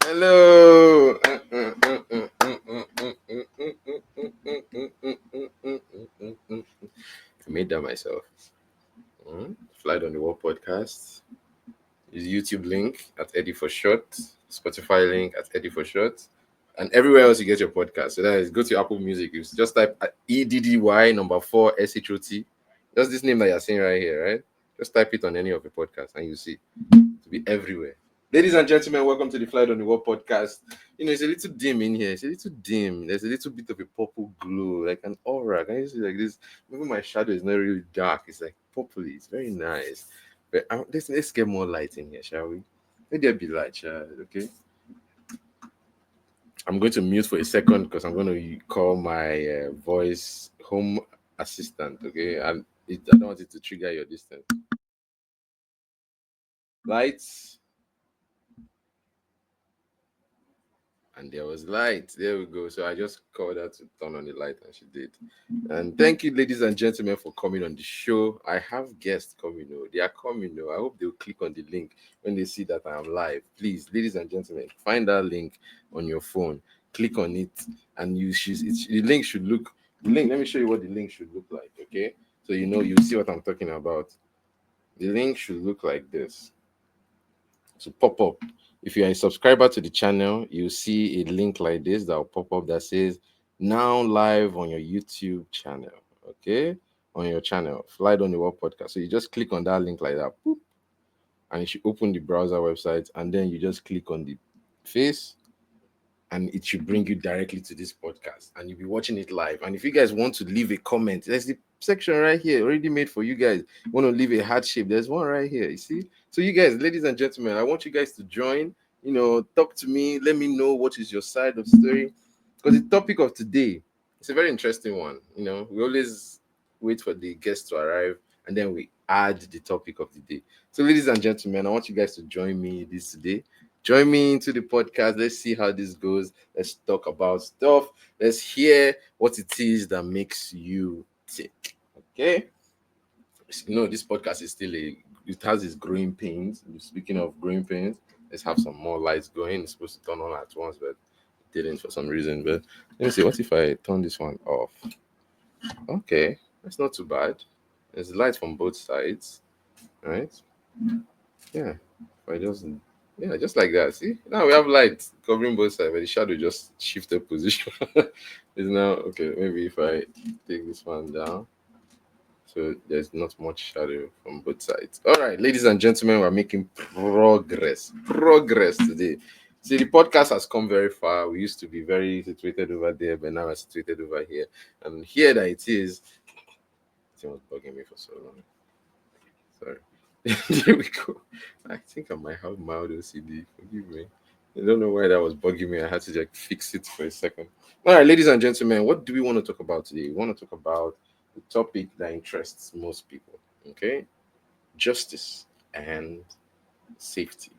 Hello. I made that myself. Flight on the Wall podcast. His YouTube link at Eddy4Shot, Spotify link at Eddy4Shot, and everywhere else you get your podcast. So that is go to Apple Music. You just type EDDY number 4SHOT. That's this name that you're seeing right here, right? Just type it on any of the podcasts and you see to be everywhere. Ladies and gentlemen, welcome to the Flight on the Wall podcast. It's a little dim in here. It's a little dim. There's a little bit of a purple glow, like an aura. Can you see like this? Maybe my shadow is not really dark. It's like purpley. It's very nice. But let's get more light in here, shall we? Let there be light, shall we? Okay. I'm going to mute for a second because I'm going to call my voice home assistant. Okay, and I don't want it to trigger your distance. Lights. And there was light. There we go. So I just called her to turn on the light and she did. And thank you, ladies and gentlemen, for coming on the show. I have guests coming. They are coming. I hope they'll click on the link when they see that I am live. Please, ladies and gentlemen, find that link on your phone. Click on it, and the link should look. The link. Let me show you what the link should look like. Okay, so you see what I'm talking about. The link should look like this. To pop up. If you're a subscriber to the channel, you'll see a link like this that will pop up that says now live on your YouTube channel. Okay, on your channel, Flight on the Wall podcast. So you just click on that link like that, boop, and you should open the browser website, and then you just click on the face, and it should bring you directly to this podcast, and you'll be watching it live. And if you guys want to leave a comment, there's the section right here already made for you guys. You want to leave a heart shape, there's one right here, you see. So you guys, ladies and gentlemen, I want you guys to join, talk to me, let me know what is your side of the story, because the topic of today, it's a very interesting one. We always wait for the guests to arrive and then we add the topic of the day. So ladies and gentlemen, I want you guys to join me this today. Join me into the podcast. Let's see how this goes. Let's talk about stuff. Let's hear what it is that makes you tick. Okay. This podcast is it has its growing pains. Speaking of growing pains, let's have some more lights going. It's supposed to turn on at once, but it didn't for some reason. But let me see. What if I turn this one off? Okay. That's not too bad. There's light from both sides. Right? Yeah. If I just like that. See, now we have light covering both sides, but the shadow just shifted position. It's now okay. Maybe if I take this one down, so there's not much shadow from both sides. All right, ladies and gentlemen, we're making progress today. See, the podcast has come very far. We used to be very situated over there, but now we're situated over here, and here that it is. It was bugging me for so long. Sorry. There we go. I think I might have mild OCD. Forgive me. I don't know why that was bugging me. I had to just fix it for a second. All right, ladies and gentlemen, what do we want to talk about today? We want to talk about the topic that interests most people. Okay, justice and safety.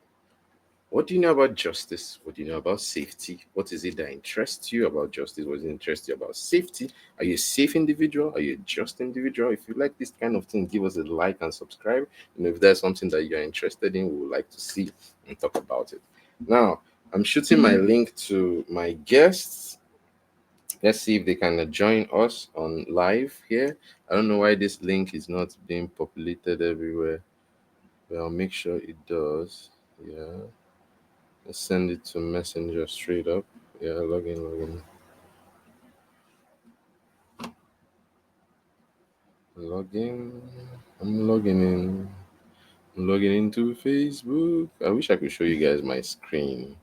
What do you know about justice? What do you know about safety? What is it that interests you about justice? What interests you about safety? Are you a safe individual? Are you a just individual? If you like this kind of thing, give us a like and subscribe. If there's something that you're interested in, we would like to see and talk about it. Now, I'm shooting my link to my guests. Let's see if they can join us on live here. I don't know why this link is not being populated everywhere, but I'll make sure it does. Yeah. Let's send it to Messenger straight up. Yeah, login. Login. I'm logging in. I'm logging into Facebook. I wish I could show you guys my screen.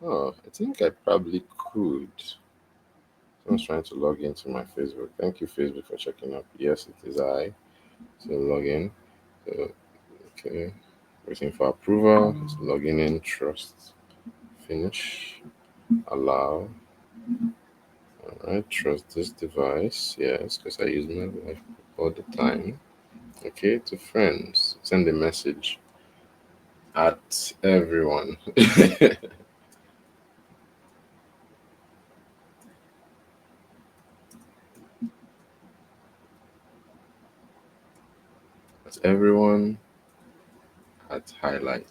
Oh, I think I probably could. Someone's trying to log into my Facebook. Thank you, Facebook, for checking up. Yes, it is I. So log in. So, okay. Waiting for approval. So logging in. Trust. Finish. Allow. Alright, trust this device. Yes, because I use my wife all the time. Okay, to friends. Send a message at everyone. At everyone at highlight.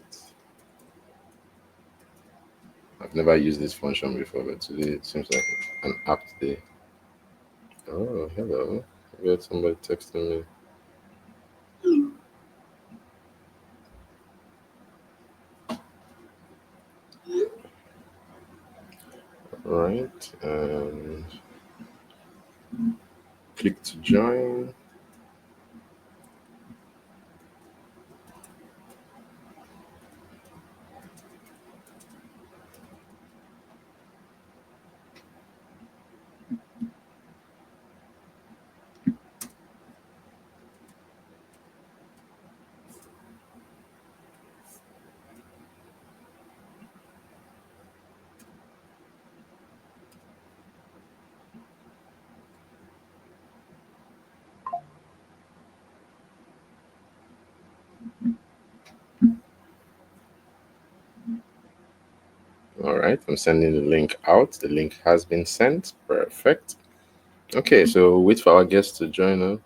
I've never used this function before, but today it seems like an apt day. Oh, hello. We had somebody texting me. Right. And click to join. All right, I'm sending the link out. The link has been sent. Perfect. Okay, so wait for our guest to join us.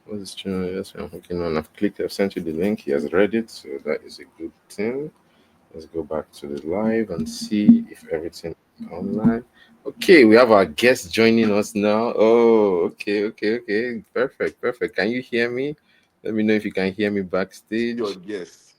What is channel? Yes, I'm working on. I've clicked. I've sent you the link. He has read it, so that is a good thing. Let's go back to the live and see if everything is online. Okay, we have our guest joining us now. Oh, okay. Perfect, perfect. Can you hear me? Let me know if you can hear me backstage. Your guest.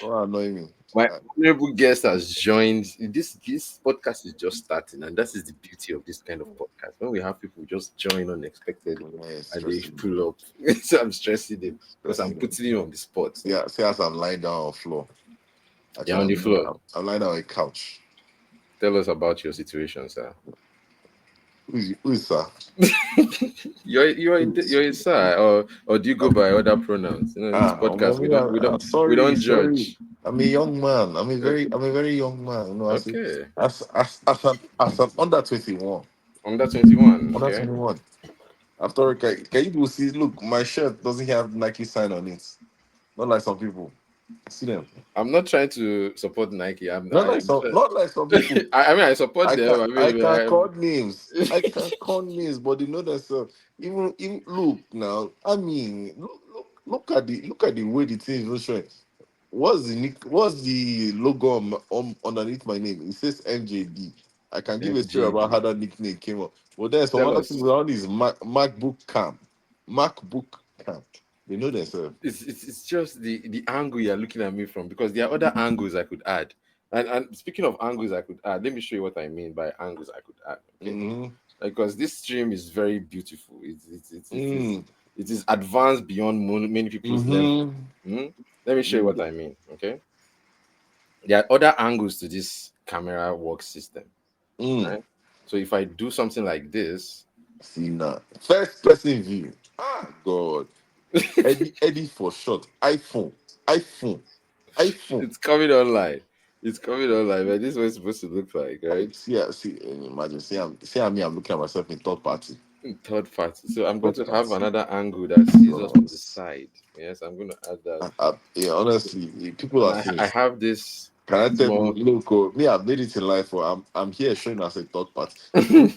Oh, annoy me. My honorable guest has joined. This podcast is just starting, and that is the beauty of this kind of podcast. When we have people just join unexpectedly and they Stressing. pull up, so I'm stressing them because I'm Stressing. putting him on the spot. See as I'm lying down on the floor. You're Actually, on the floor. I'm lying down on a couch. Tell us about your situation, sir. Who is sir? You're a sir, or do you go by other pronouns? You know, in this podcast Mommy, we sorry, don't sorry. judge. I'm a young man. Uh, I'm a very young man. You know, Okay, as an under 21. under 21. Under Okay, 21. After all, can you people see? Look, my shirt doesn't have Nike sign on it. Not like some people. See them. I'm not trying to support Nike. Not like some people. I mean, I support them. I can call names. I can call names, but they know themselves. Even look now. I mean, look at the way the thing is showing. What's the logo underneath my name? It says MJD. I can give a story about how MJD. that nickname came up. But there's some Tell other things us. around is MacBook Cam. MacBook Cam. They know themselves. It's just the angle you're looking at me from, because there are other angles I could add. And speaking of angles I could add, let me show you what I mean by angles I could add. Okay, Mm-hmm. because this stream is very beautiful. Mm. It is advanced beyond many people's level. Mm-hmm. Hmm? Let me show you what I mean. Okay, there are other angles to this camera work system, Mm. right? So if I do something like this, See now. First person view. Ah, God. Eddy4ShoT's. iPhone. iPhone. it's coming online. It's coming online, but this is what it's supposed to look like, right? Imagine. I'm looking at myself in third party. Third party. So I'm going Third to have party. another angle that sees us from the Yes. side. Yes, I'm going to add that. Yeah, honestly, people And are saying, I have this can I tell people, small. look, me, I've made it in life. I'm here showing as a third party.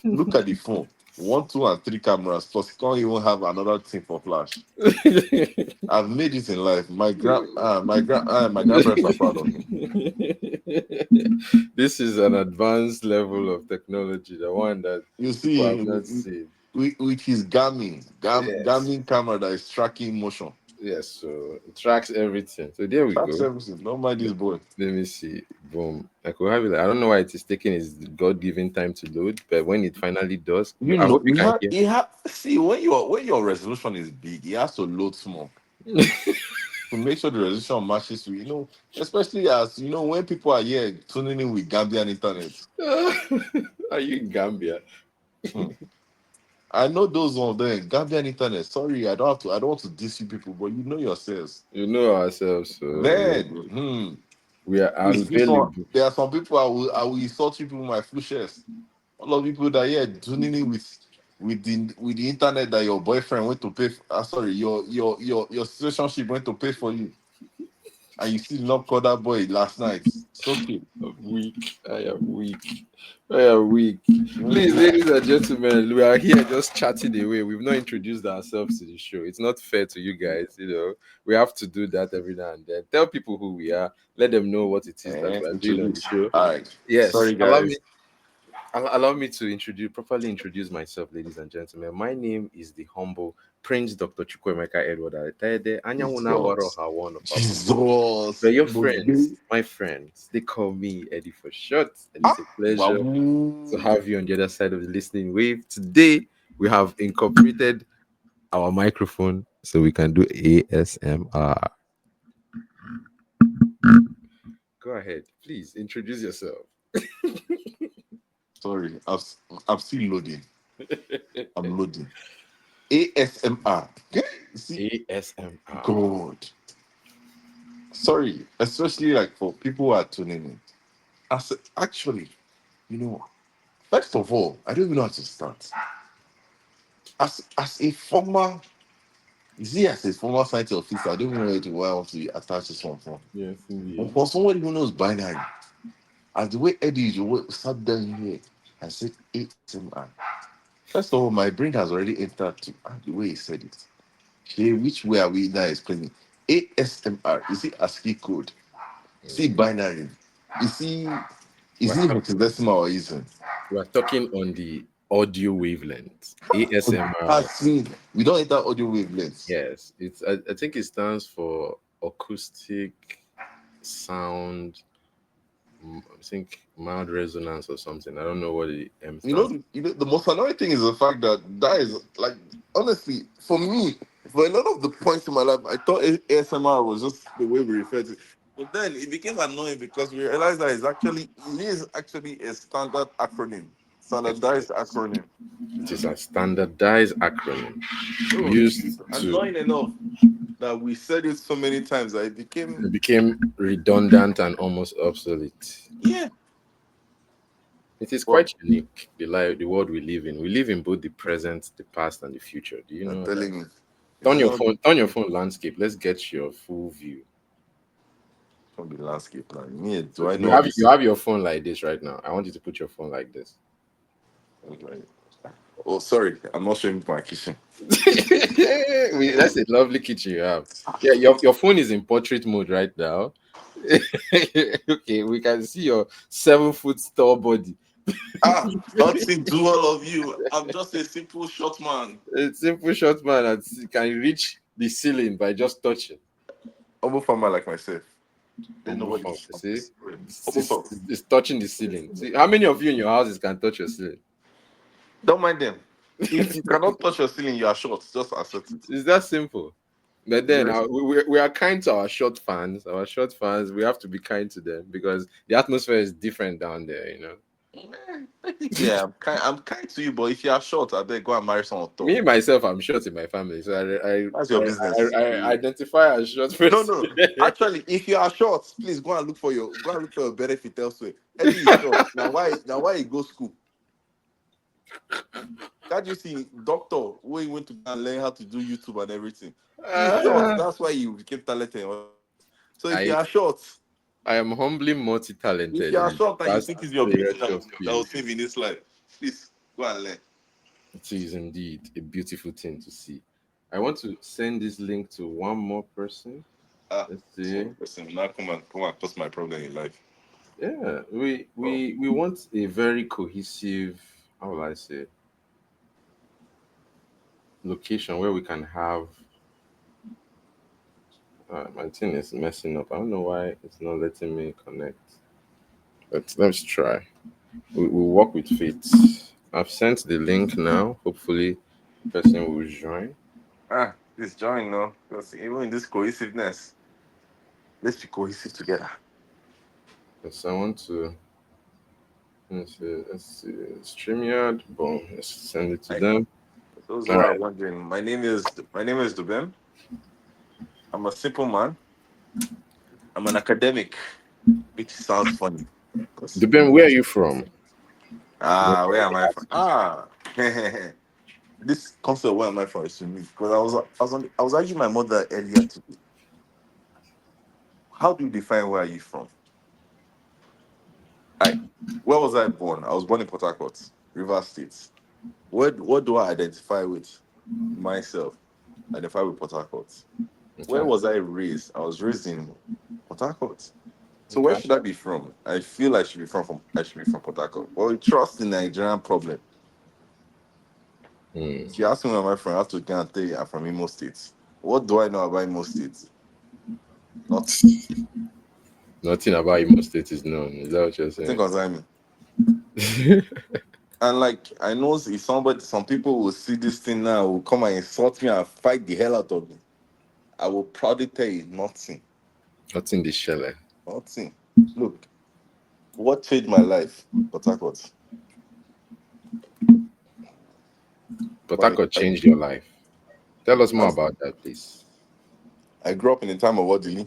Look at the phone. 1, 2, and 3 cameras. Plus, can't even have another thing for flash. I've made it in life. My grandparents are proud of me. This is an advanced level of technology, the one that You people see, have not seen. with his Yes. Garmin camera that is tracking motion. Yes, so it tracks everything. So there we Tracks go. everything. Don't mind this boy. Let me see. Boom. I could have it. I don't know why it is taking its God-given time to load, but when it finally does, You I know, hope you can hear. you have see when your resolution is big, it has to load small to make sure the resolution matches with especially as when people are here tuning in with Gambian internet. Are you in Gambia? Hmm. I know those ones there, Gambian internet. Sorry, I don't want to diss you people, but you know yourselves. You know ourselves, so Then, we are this one, available. there are some people I will insult you people with my flu shares. All of people that here tuning in with the internet that your boyfriend went to pay. Sorry, your situationship went to pay for you, and you still not call that boy last night. It's okay. weak. I am weak. I am weak. Please, ladies and gentlemen, we are here just chatting away. We've not introduced ourselves to the show. It's not fair to you guys. We have to do that every now and then. Tell people who we are. Let them know what it is that we are doing on the Introduce. show. All right. Yes, Sorry, guys. allow me to properly introduce myself, ladies and gentlemen. My name is the humble Prince Dr. Chukwemeka Edward Attah-Edeh. Anyawuna Waro Jesus. Hawan of Abubu. Jesus. But your friends, Baby. my friends, they call me Eddy4ShoT, and it's Ah, a pleasure to babu. have you on the other side of the listening wave. Today, we have incorporated our microphone so we can do ASMR. Go ahead, please introduce yourself. Sorry, I'm still loading. I'm loading. ASMR. Okay? See, ASMR. God. Sorry, especially like for people who are tuning in. Actually, you know, first of all, I don't even know how to start. As a former, as a former science officer, I don't even know where I want to attach this one from. Yes, But indeed. for somebody who knows binary, as the way Eddie sat down here and said ASMR. First of all, my brain has already entered to the way he said it. Okay, which way are we now explaining? ASMR, is it ASCII code? Is it binary? Is it We're, is it hexadecimal or isn't? we're talking on the audio wavelength. ASMR. As in, we don't enter audio wavelengths. Yes, I think it stands for acoustic sound. I think mild resonance or something. I don't know what the M stands. The most annoying thing is the fact that is like, honestly, for me, for a lot of the points in my life, I thought ASMR was just the way we refer to it. But then it became annoying because we realized that it is actually a standard acronym, It standardized is. acronym. It is a standardized acronym So it's used to annoying enough that we said it so many times that it became, it became redundant and almost obsolete. yeah. It is But quite unique, the world we live in. We live in both the present, the past, and the future. Do you I'm know that? telling you, it's not Turn your phone landscape. Let's get your full view. from the landscape now. Me, So do I you know all have this? you have your phone like this right now. I want you to put your phone like this. Like, oh, sorry, I'm not showing my kitchen. That's a lovely kitchen you have. Yeah, your phone is in portrait mode right now. Okay, we can see your 7 foot tall body. Ah, nothing to all of you. I'm just a simple short man. A simple short man that can reach the ceiling by just touching. Humble farmer like myself. They know Humble what phone. this See, is. Humble farmer. it's touching the ceiling. See, how many of you in your houses can touch your ceiling? Don't mind them. If you cannot touch your ceiling, you are short. Just accept it. It's that simple. But It's then very simple. we are kind to our short fans. Our short fans, we have to be kind to them because the atmosphere is different down there. Technically, I'm kind to you, but if you are short, I beg go and marry someone tall. Me myself, I'm short in my family, so That's your business. I identify as short No, person. no. Actually, if you are short, please go and look for your benefit elsewhere. Eddie is short. Now why he go school? Can't you see doctor where he went to go and learn how to do YouTube and everything? He's short. Ah, That's why he became talented. So if you I are short, I am humbly if multi-talented you are in the short and you vast think it's your beauty variety of that will fields. save in this life, please go and learn. It is indeed a beautiful thing to see. I want to send this link to one more person. Ah, Let's so see. person now come and cause my problem in life. Yeah, Oh, we want a very cohesive, how will I say, location where we can have. My thing is messing up. I don't know why it's not letting me connect. But let's try. We'll work with faith. I've sent the link now. Hopefully, the person will join. this join no, because even in this cohesiveness, let's be cohesive together. Yes, I want to. Let's see. StreamYard. Boom. Let's send it to Like them. those who All are right. wondering, my name is Dubem. I'm a simple man. I'm an academic, which sounds funny. 'Cause- Dubem, where are you from? Where am I from? This concept, where am I from, is unique because I was asking my mother earlier today. How do you define where are you from? Where was I born? I was born in Port Harcourt, River State. What do I identify with myself? Identify with Port Harcourt. Where Okay. was I raised? I was raised in Port Harcourt. So where Okay. should I be from? I feel I should be from I should be from Port Harcourt. Well, trust the Nigerian problem. Hmm. If you ask me where I'm from, I have to go and tell you I'm from Imo State. What do I know about Imo State? Nothing. Nothing about Imo State is known. Is that what you're I think saying? concerning me. And like I know if some people will see this thing now, will come and insult me and fight the hell out of me. I will proudly tell you nothing. Nothing this shell. Nothing. Look, what changed my life? Port Harcourt. But that My, could I, change your life. Tell us more I'm- about that, please. I grew up in the time of Odili,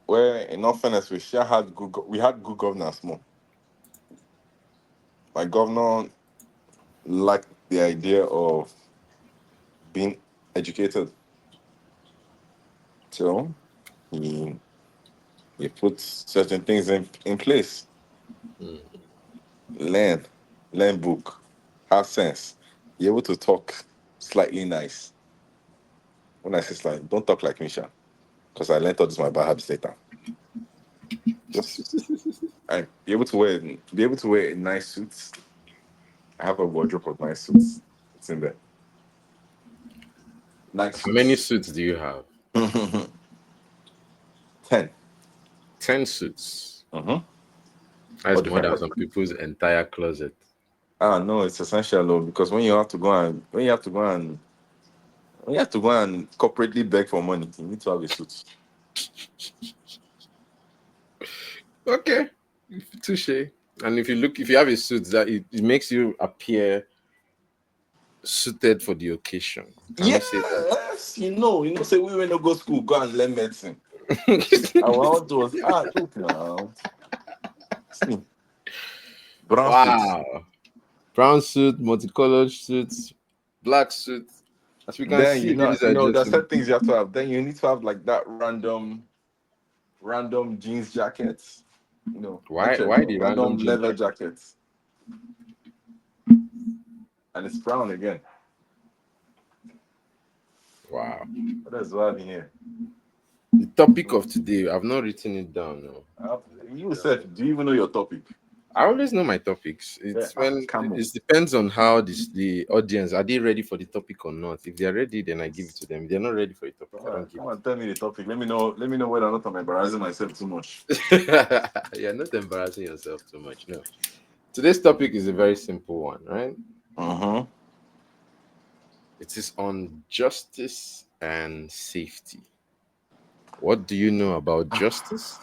where in all fairness we had good governance more. My governor liked the idea of being educated. So he he put certain things in place. Hmm. Learn, learn book, have sense, be able to talk slightly nice. When I say slightly, don't talk like Misha, because I learned all this my bad habits later. Just I be able to wear a nice suit. I have a wardrobe of nice suits. It's in there. Nice How many suits. suits do you have? 10. 10 suits. Mm-hmm. That's All more than different. some people's entire closet. Ah, no, it's essential though, because when you have to go and corporately beg for money, you need to have a suit. Okay. Touche. And if you have a suit, that it makes you appear suited for the occasion. Can we say Yes, say we when no go school, go and learn medicine. I that? want to look now. See, brown suits. Wow. Brown suit, multicolored suits, black suit. As we can Then see, ladies and there's gentlemen. certain things you have to have. Then you need to have like that random jeans jackets. Why Literally the random random jean leather jacket? jackets, and it's brown again. Wow. What else do I have in here? The topic of today, I've not written it down. No. Uh, You said, do you even know your topic? I always know my topics. Yeah, It's when come on. it depends on how the audience are they ready for the topic or not. If they are ready, then I give it to them. If they're not ready for the topic, All I right, don't give come on, tell me the topic. Let me know. Let me know whether or not I'm embarrassing myself too much. it. You're not embarrassing yourself too much. No. Today's topic is a very simple one, right? Uh-huh. It is on justice and safety. What do you know about justice?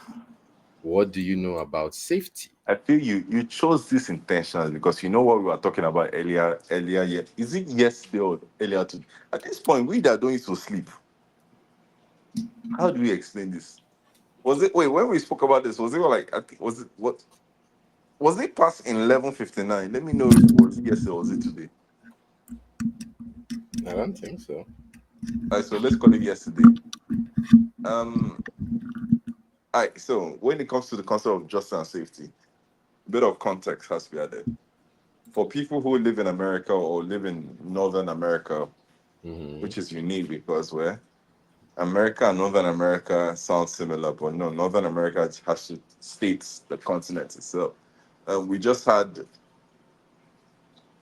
What do you know about safety? I feel you chose this intentionally because you know what we were talking about earlier. Yet is it yesterday or earlier today? At this point, we that don't used to sleep. How do we explain this? Was it wait when we spoke about this? Was it like I think was it what was it past in 11:59? Let me know if it was yesterday or was it today. I don't think so. All right, so let's call it yesterday. Um, all right. So when it comes to the concept of justice and safety, a bit of context has to be added. For people who live in America or live in Northern America, Hmm. which is unique because where America and Northern America sound similar, but no, Northern America has to states the continent itself. We just had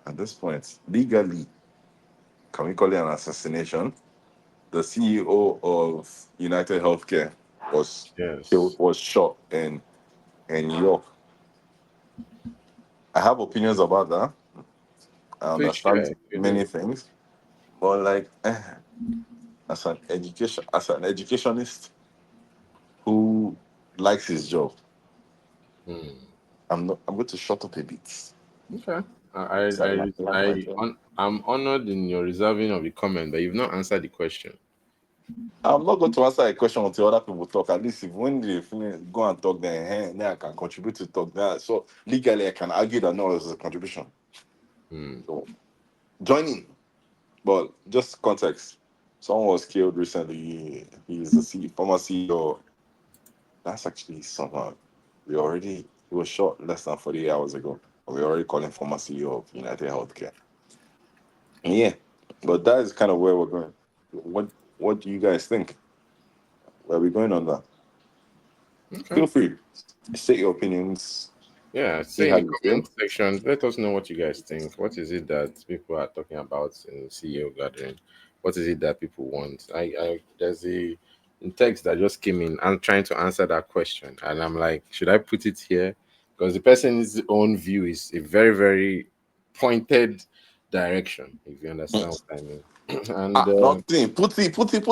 at this point legally, can we call it an assassination? The CEO of United Healthcare was Yes, killed, was shot in New York. I have opinions about that. I please share understand if you many do. things, but like as an educationist who likes his job, Hmm. I'm going to shut up a bit. Okay. So I'm honored in your reserving of the comment, but you've not answered the question. I'm not going to answer a question until other people talk. At least if when they finish, go and talk, then I can contribute to talk. That so legally I can argue that no, it's a contribution. Hmm. So join in, but just context. Someone was killed recently. He's the former CEO. That's actually someone we already. He was shot less than 48 hours ago. We're already calling former CEO of United Healthcare. Yeah, but that is kind of where we're going. What do you guys think? Where are we going on that? Okay. Feel free, state your opinions. Yeah, See say in how the you feel. comment section, let us know what you guys think. What is it that people are talking about in CEO gathering? What is it that people want? There's a text that just came in. I'm trying to answer that question, and I'm like, should I put it here? Because the person's own view is a very, very pointed direction. If you understand what I mean. And Nothing. Put it. Put it.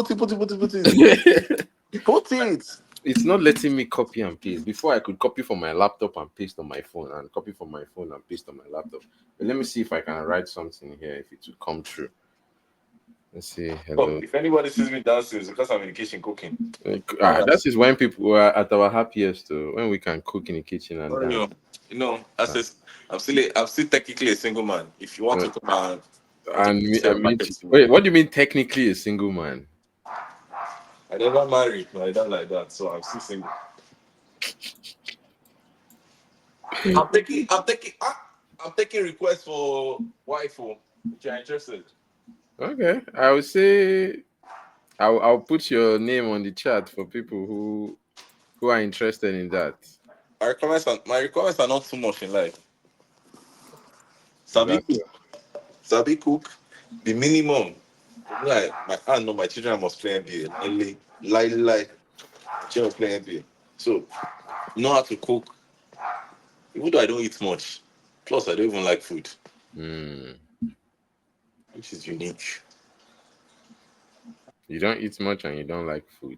it's not letting me copy and paste. Before I could copy from my laptop and paste on my phone, and copy from my phone and paste on my laptop. But let me see if I can write something here if it will come true. Let's see. Oh, Hello. if anybody sees me dancing, it's because I'm in the kitchen cooking. That is when people are at our happiest, too, when we can cook in the kitchen and dance. I'm still technically a single man. If you want Uh, to come and want to and me, share me packets, wait, what do you mean technically a single man? I never married, but I don't like that, so I'm still single. I'm taking requests for wife, if you're interested. Okay, I would say I'll put your name on the chat for people who are interested in that. My requirements are not too much in life. Sabi That's cook, Sabi cook, the minimum. Like I know my children must play NBA. Like, children play NBA. So know how to cook. Even though I don't eat much, plus I don't even like food, Hmm. which is unique. You don't eat much and you don't like food.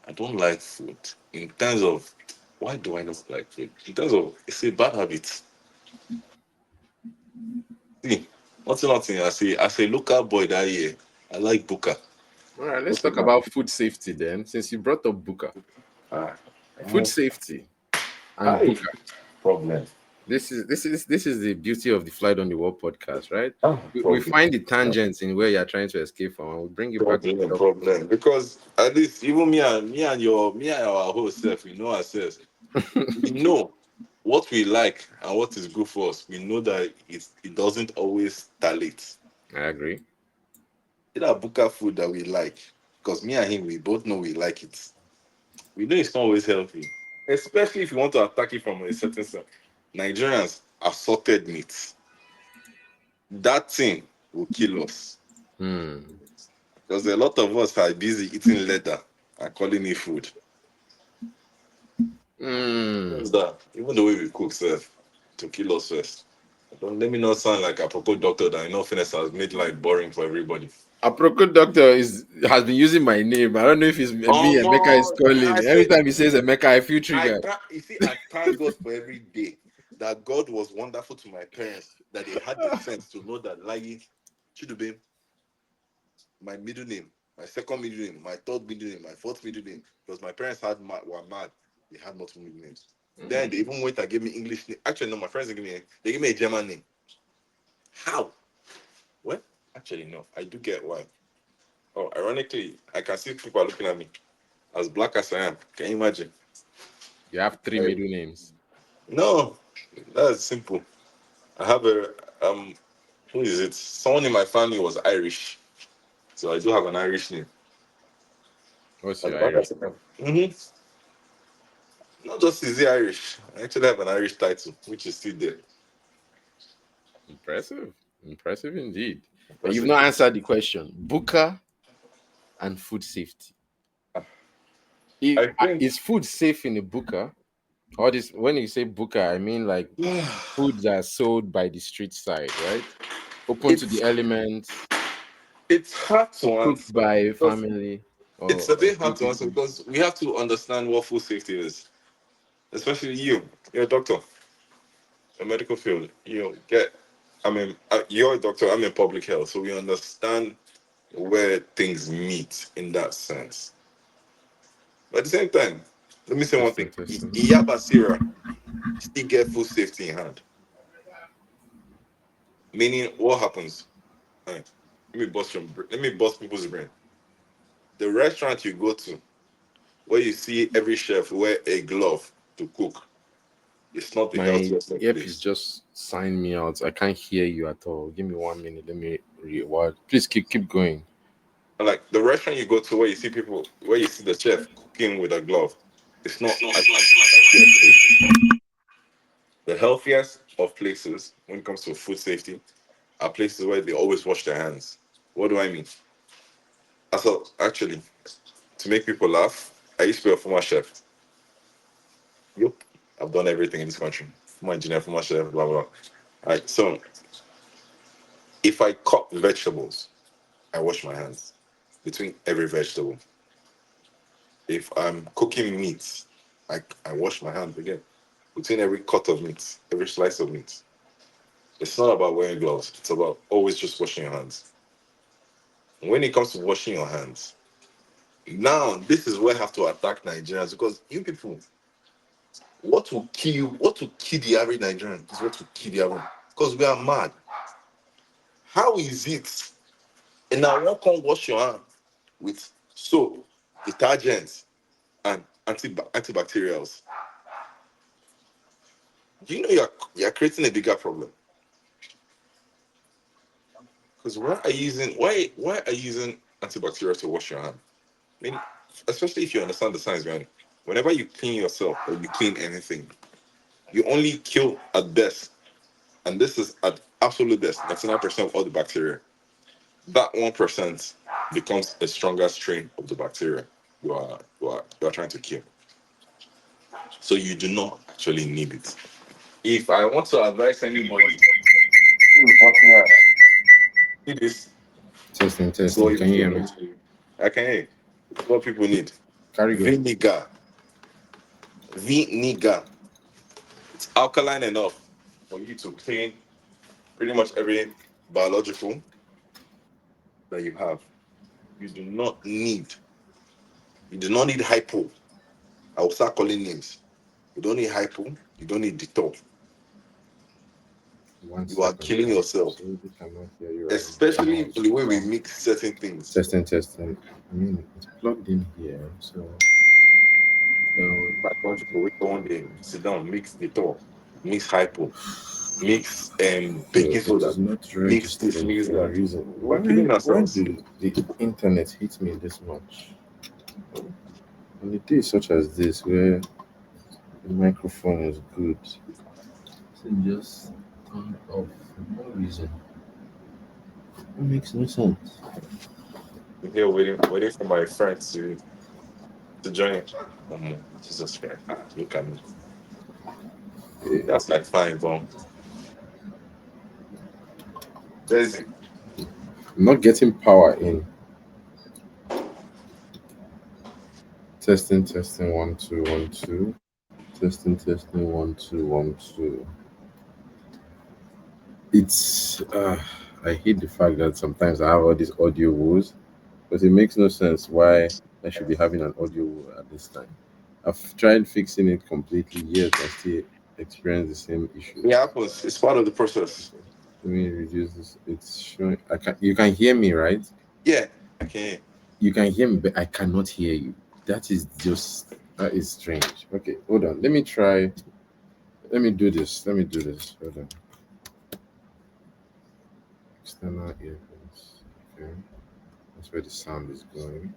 I don't like food in terms of why do I not like food? In terms of it's a bad habit. See, nothing. I say local boy that year. I like Buka. All right, let's What's the talk matter? about food safety then. Since you brought up Booker, Ah, food no. safety and Hi. Booker. Problem. This is the beauty of the Flight on the Wall podcast, right? Ah, We problem. find the tangents in where you're trying to escape from, and we bring you back to the topic. Problem. Because at least even me and our whole self, we know ourselves. We know what we like and what is good for us. We know that it doesn't always talate. I agree. It's that Buka food that we like. Because me and him, we both know we like it. We know it's not always healthy. Especially if you want to attack it from a certain side. Nigerians assorted meat. That thing will kill us. Hmm. Because a lot of us are busy eating leather and calling it food. Hmm. What's that? Even the way we cook, self, to kill us first. Don't let me not sound like a proper doctor that I know fitness has made life boring for everybody. Aproko doctor has been using my name. I don't know if it's me Emeka is calling. I Every say time he says Emeka, I feel triggered. I thank God for every day that God was wonderful to my parents, that they had the sense to know that lying should have been my middle name, my second middle name, my third middle name, my fourth middle name. Because my parents were mad. They had multiple middle names. Then they even went and gave me English name. Actually, no, my friends didn't give me. They gave me a German name. How? Well, actually, no. I do get why. Oh, ironically, I can see people are looking at me as black as I am. Can you imagine? You have three Like, middle names. no, that's simple. I have who is it? Someone in my family was Irish, so I do have an Irish name. What's As your black Irish? as I am. Not just is he Irish. I actually have an Irish title, which is still there. Impressive. Impressive indeed. But you've Impressive. not answered the question. Booker and food safety. I think Is food safe in a booker? Or this when you say booker, I mean like foods that are sold by the street side, right? Open to it's the elements, it's hard to cooked answer by a because family it's or a a bit few hard to answer people. because we have to understand what food safety is, especially you. You're a doctor, a medical field. You're a doctor. I'm in public health, so we understand where things meet in that sense. But at the same time, let me say one thing: Testing, testing. Iyabasira still get food safety in hand. Meaning, what happens? Alright, let me bust people's brain. The restaurant you go to, where you see every chef wear a glove to cook. It's not the My healthiest of earpiece place. just signed me out. I can't hear you at all. Give me 1 minute. Let me reward. Please keep going. And like the restaurant you go to where you see people, where you see the chef cooking with a glove, it's not actually the healthiest place. The healthiest of places when it comes to food safety are places where they always wash their hands. What do I mean? So actually, to make people laugh, I used to be a former chef. Yep. I've done everything in this country. Former engineer, former chef, blah blah. All right. So if I cut vegetables, I wash my hands between every vegetable. If I'm cooking meat, I wash my hands again between every cut of meat, every slice of meat. It's not about wearing gloves. It's about always just washing your hands. When it comes to washing your hands, now this is where I have to attack Nigerians because you people, what will kill you? What will kill the average Nigerian is what will kill the average. Because we are mad. How is it? And now one can wash your hand with soap, detergents, and antibacterials. Do you know you're creating a bigger problem? Because why are you using antibacterial to wash your hand? I mean, especially if you understand the science behind it. Whenever you clean yourself or you clean anything, you only kill at best, and this is at absolute best, 99% of all the bacteria. That 1% becomes a stronger strain of the bacteria you are trying to kill. So you do not actually need it. If I want to advise anybody who is watching out, see this, Testing, this is what testing. you Can you people hear me? need. I can hear. This is what people need. Carry go. Vinegar. Vinegar. It's alkaline enough for you to clean pretty much every biological that you have. You do not need. You do not need hypo. I will start calling names. You don't need hypo. You don't need detox. One You are second. killing I yourself, absolutely cannot hear you right especially now. the way we mix certain things. Testing, testing. I mean, it's plugged in here, so Biological. We go on there, sit down, mix detox, mix hypo, mix no, baking it soda, is not mix this, registering mix for a that. reason. We're killing Why ourselves. do the internet hit me this much? On a day such as this, where the microphone is good, so just turned off for no reason. It makes no sense. I'm here waiting for my friends to join. Jesus Christ. Look at me. That's like fine, bro. There's it. I'm not getting power in. Testing, testing, 1 2 1 2. Testing, testing, 1 2 1 2. It's I hate the fact that sometimes I have all these audio woes, but it makes no sense why I should be having an audio woe at this time. I've tried fixing it completely, yet I still experience the same It issues. happens. It's part of the process. Okay. Let me reduce this. It's showing. I can. You can hear me, right? Yeah. Okay. You can hear me, but I cannot hear you. That is just. That is strange. Okay, hold on. Let me try. Let me do this. Let me do this. Hold on. External earphones. Okay. That's where the sound is going.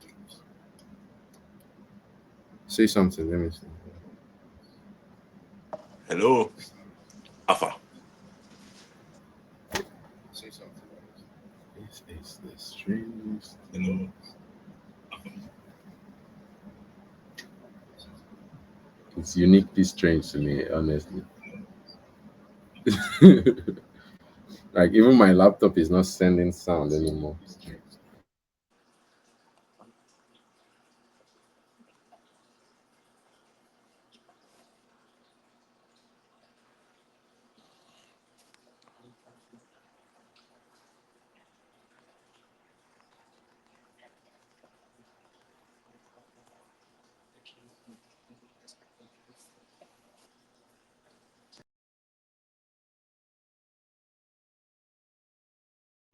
Say something. Let me see. Hello, Alpha. Say something. This is the strangest Hello. thing. It's uniquely strange to me, honestly. Like even my laptop is not sending sound anymore.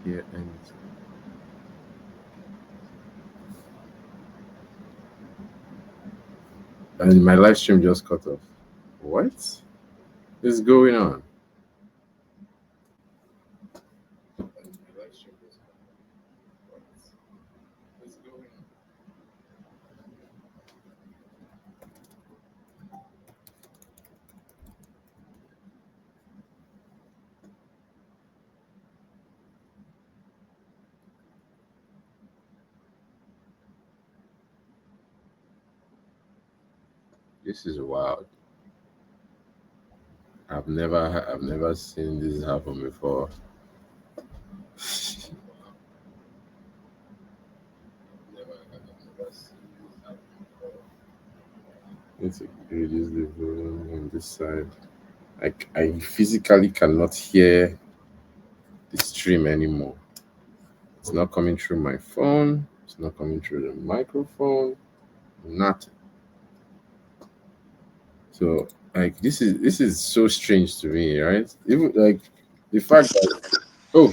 Here and my live stream just cut off. What? is going on? This is wild. I've never seen this happen before. Let's reduce the volume on this side. Like I physically cannot hear the stream anymore. It's not coming through my phone. It's not coming through the microphone. Nothing. So like this is so strange to me, right? Even like the fact that hello,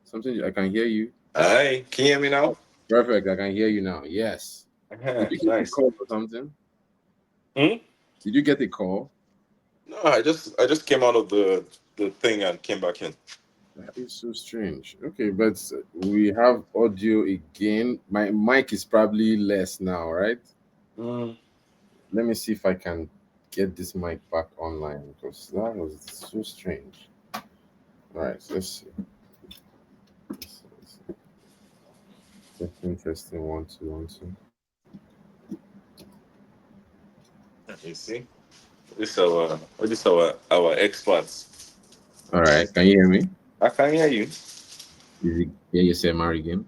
something I can hear you. Hi, can you hear me now? Perfect, I can hear you now. Yes. Did you get a Nice. call or something? Hmm? Did you get a call? No, I just came out of the thing and came back in. That is so strange. Okay, but we have audio again. My mic is probably less now, right? Mm. Let me see if I can get this mic back online because that was so strange. All right, let's see. Let's see. Testing, testing, one, two, one, two. You see, this our experts. All right, can you hear me? I can hear you. Is it ASMR again?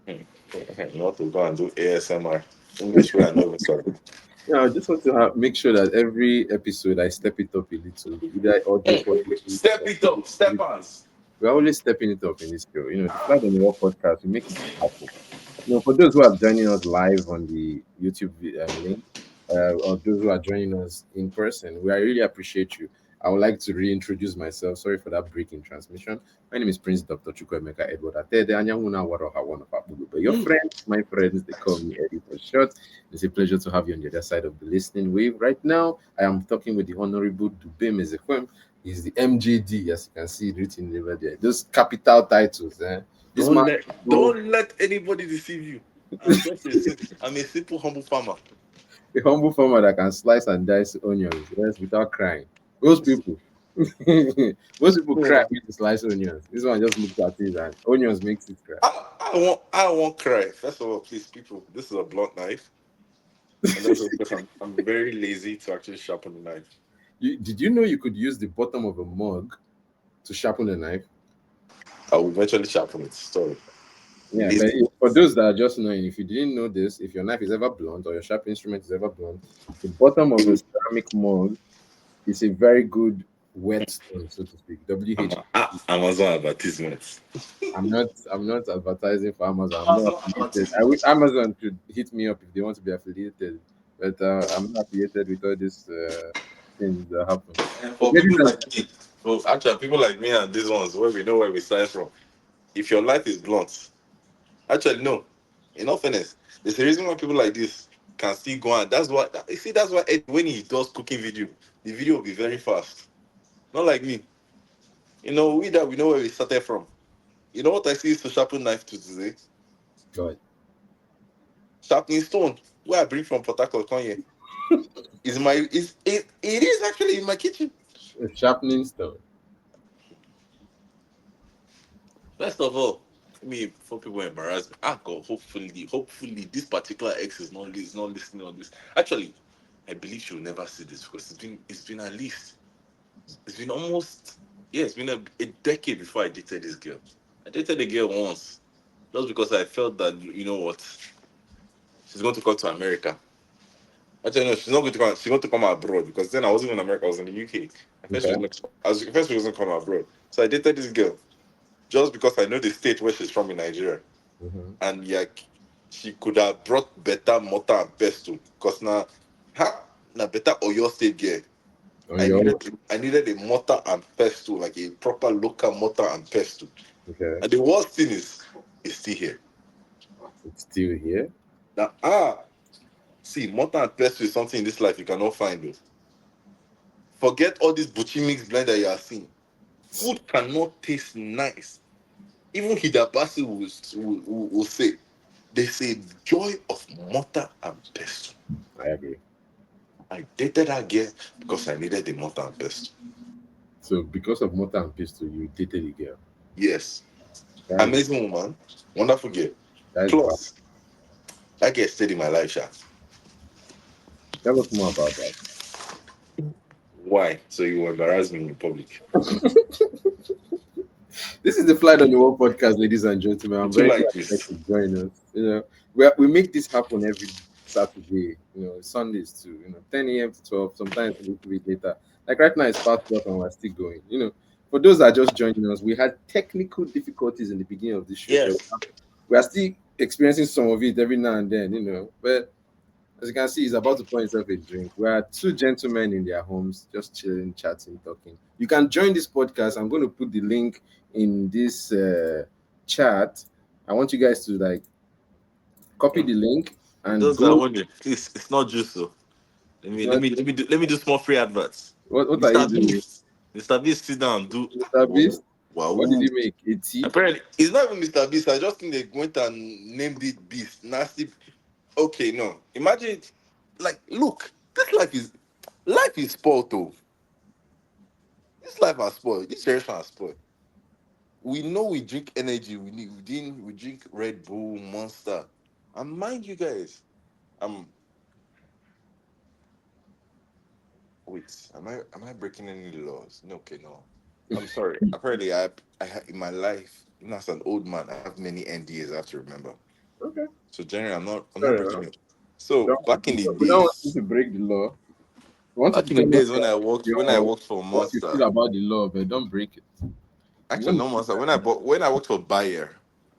Hmm. You want to go and do ASMR English way I know even sorry. Yeah, I just want to make sure that every episode I step it up a little, either audio Hey, quality step or it up, step ons. we're always stepping it up in this show. You know, the Flag on the Wall podcast, we make it happen. You know, for those who are joining us live on the YouTube link, or those who are joining us in person, we really appreciate you. I would like to reintroduce myself. Sorry for that break in transmission. My name is Prince Dr. Chukwemeka Edward Attah-Edeh, Anyanguna Waroha Wanapa. But your friends, my friends, they call me Eddy for short. It's a pleasure to have you on the other side of the listening wave. Right now, I am talking with the Honorable Dubem Ezekwem. He's the MJD, as you can see it written over there. Those capital titles. This Don't man, let no, don't let anybody deceive you. I'm a simple humble farmer. a humble farmer that can slice and dice onions, yes, without crying. Those people, most people cry Yeah. when they slice onions. This one just looks at it and onions makes it cry. I won't cry. First of all, please, people, this is a blunt knife. And that's because I'm very lazy to actually sharpen the knife. Did you know you could use the bottom of a mug to sharpen a knife? I will eventually sharpen it. Sorry. Yeah, but Lazy. for those that are just knowing, if you didn't know this, if your knife is ever blunt or your sharp instrument is ever blunt, the bottom of a ceramic mug is a very good whetstone, so to speak. WH. Amazon advertisements. I'm not advertising for Amazon. I'm not Amazon affiliated. I wish advertisements. Amazon could hit me up if they want to be affiliated, but I'm not affiliated with all these things that happen. And But for ladies people and like me, well, actually, people like me and these ones, where we know where we started from, if your life is blunt, actually, no. In all fairness, there's a reason why people like this can still go on. That's why, you see, that's why when he does cooking video, the video will be very fast. Not like me. We know where we started from. You know what I see is to sharpen knife to today? God, Sharpening stone, where I bring from Port Harcourt, Kanye, it is actually in my kitchen. a sharpening stone. First of all, before people embarrass me, God, hopefully, this particular ex is not listening on this. Actually, I believe she'll never see this because it's been at least it's been almost it's been a decade before I dated this girl. I dated a girl once just because I felt that you know what, she's going to come to America. Actually, no, she's not going to come. She's going to come abroad because then I wasn't in America. I was in the UK. Okay. At first she wasn't coming abroad. So I dated this girl just because I know the state where she's from in Nigeria. Mm-hmm. And yeah, she could have brought better mortar and pestle because now better Oyo State girl. On I your own. needed I needed a mortar and pestle, like a proper local mortar and pestle. Okay. And the worst thing is, it's still here. It's still here. Now see, mortar and pestle is something in this life you cannot find though. Forget all this butchie mix blend that you are seeing. Food cannot taste nice. Even Hidabasi will say, they say joy of mortar and pestle. I agree. I dated that girl because I needed the mortar and pestle. So because of Mota and Pistol, you dated a girl. Yes. That's Amazing woman. Wonderful girl. that's bad. Plus, that girl stayed in my life, Sha. Tell us more about that. Why? So you embarrass me in public. This is the Flight on the Wall podcast, ladies and gentlemen. I'm Would you very like glad you guys this? could join us. We make this happen every Saturday. Sundays too. 10 a.m. to 12. Sometimes a little bit later. Like right now, it's past 12 and we're still going. For those that are just joining us, we had technical difficulties in the beginning of the show, so Yes. we are still experiencing some of it every now and then. But as you can see, he's about to pour himself a drink. We are two gentlemen in their homes, just chilling, chatting, talking. You can join this podcast. I'm going to put the link in this chat. I want you guys to copy the link and Those that go. want it, please, it's not juice, so It's not. let me do small free adverts. What are you Mr. doing, Beast. Mr. Beast, sit down, do Mr. wow. Beast? What did Wow. you make? A tea? Apparently, it's not even Mr. Beast. I just think they went and named it Beast. Nasty. Okay, no. Imagine, like, look, life is spoiled, though. This life has spoiled. This generation has spoiled. We know we drink energy. We drink Red Bull, Monster. And mind you guys, um, wait, am I breaking any laws? No, okay, no. I'm sorry. Apparently, in my life, even as an old man, I have many NDAs I have to remember. Okay, So generally, I'm not fair breaking enough. it. So We don't want you to break the law. We want you to back in the tell us days when I worked your for what you Monster, feel about the law, but don't break it. We actually want no Monster, when I worked for Bayer,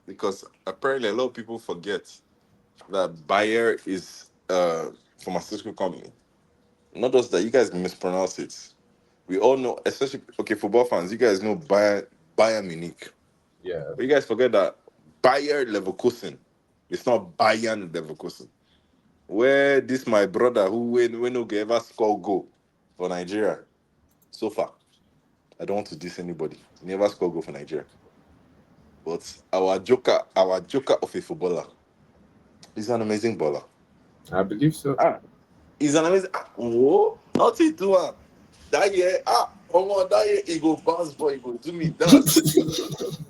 because apparently a lot of people forget that Bayer is a pharmaceutical company. Not just that, you guys mispronounce it. We all know, especially okay, football fans, you guys know Bayern Munich. yeah. But you guys forget that Bayer Leverkusen, it's not Bayern Leverkusen. Where this my brother who when no ever score goal for Nigeria so far. I don't want to diss anybody. He never score goal for Nigeria. But our joker of a footballer, he's an amazing baller. I believe so. Ah, he's an amazing. Whoa, nothing to him. That year, that year he go bounce boy, he go do me dance.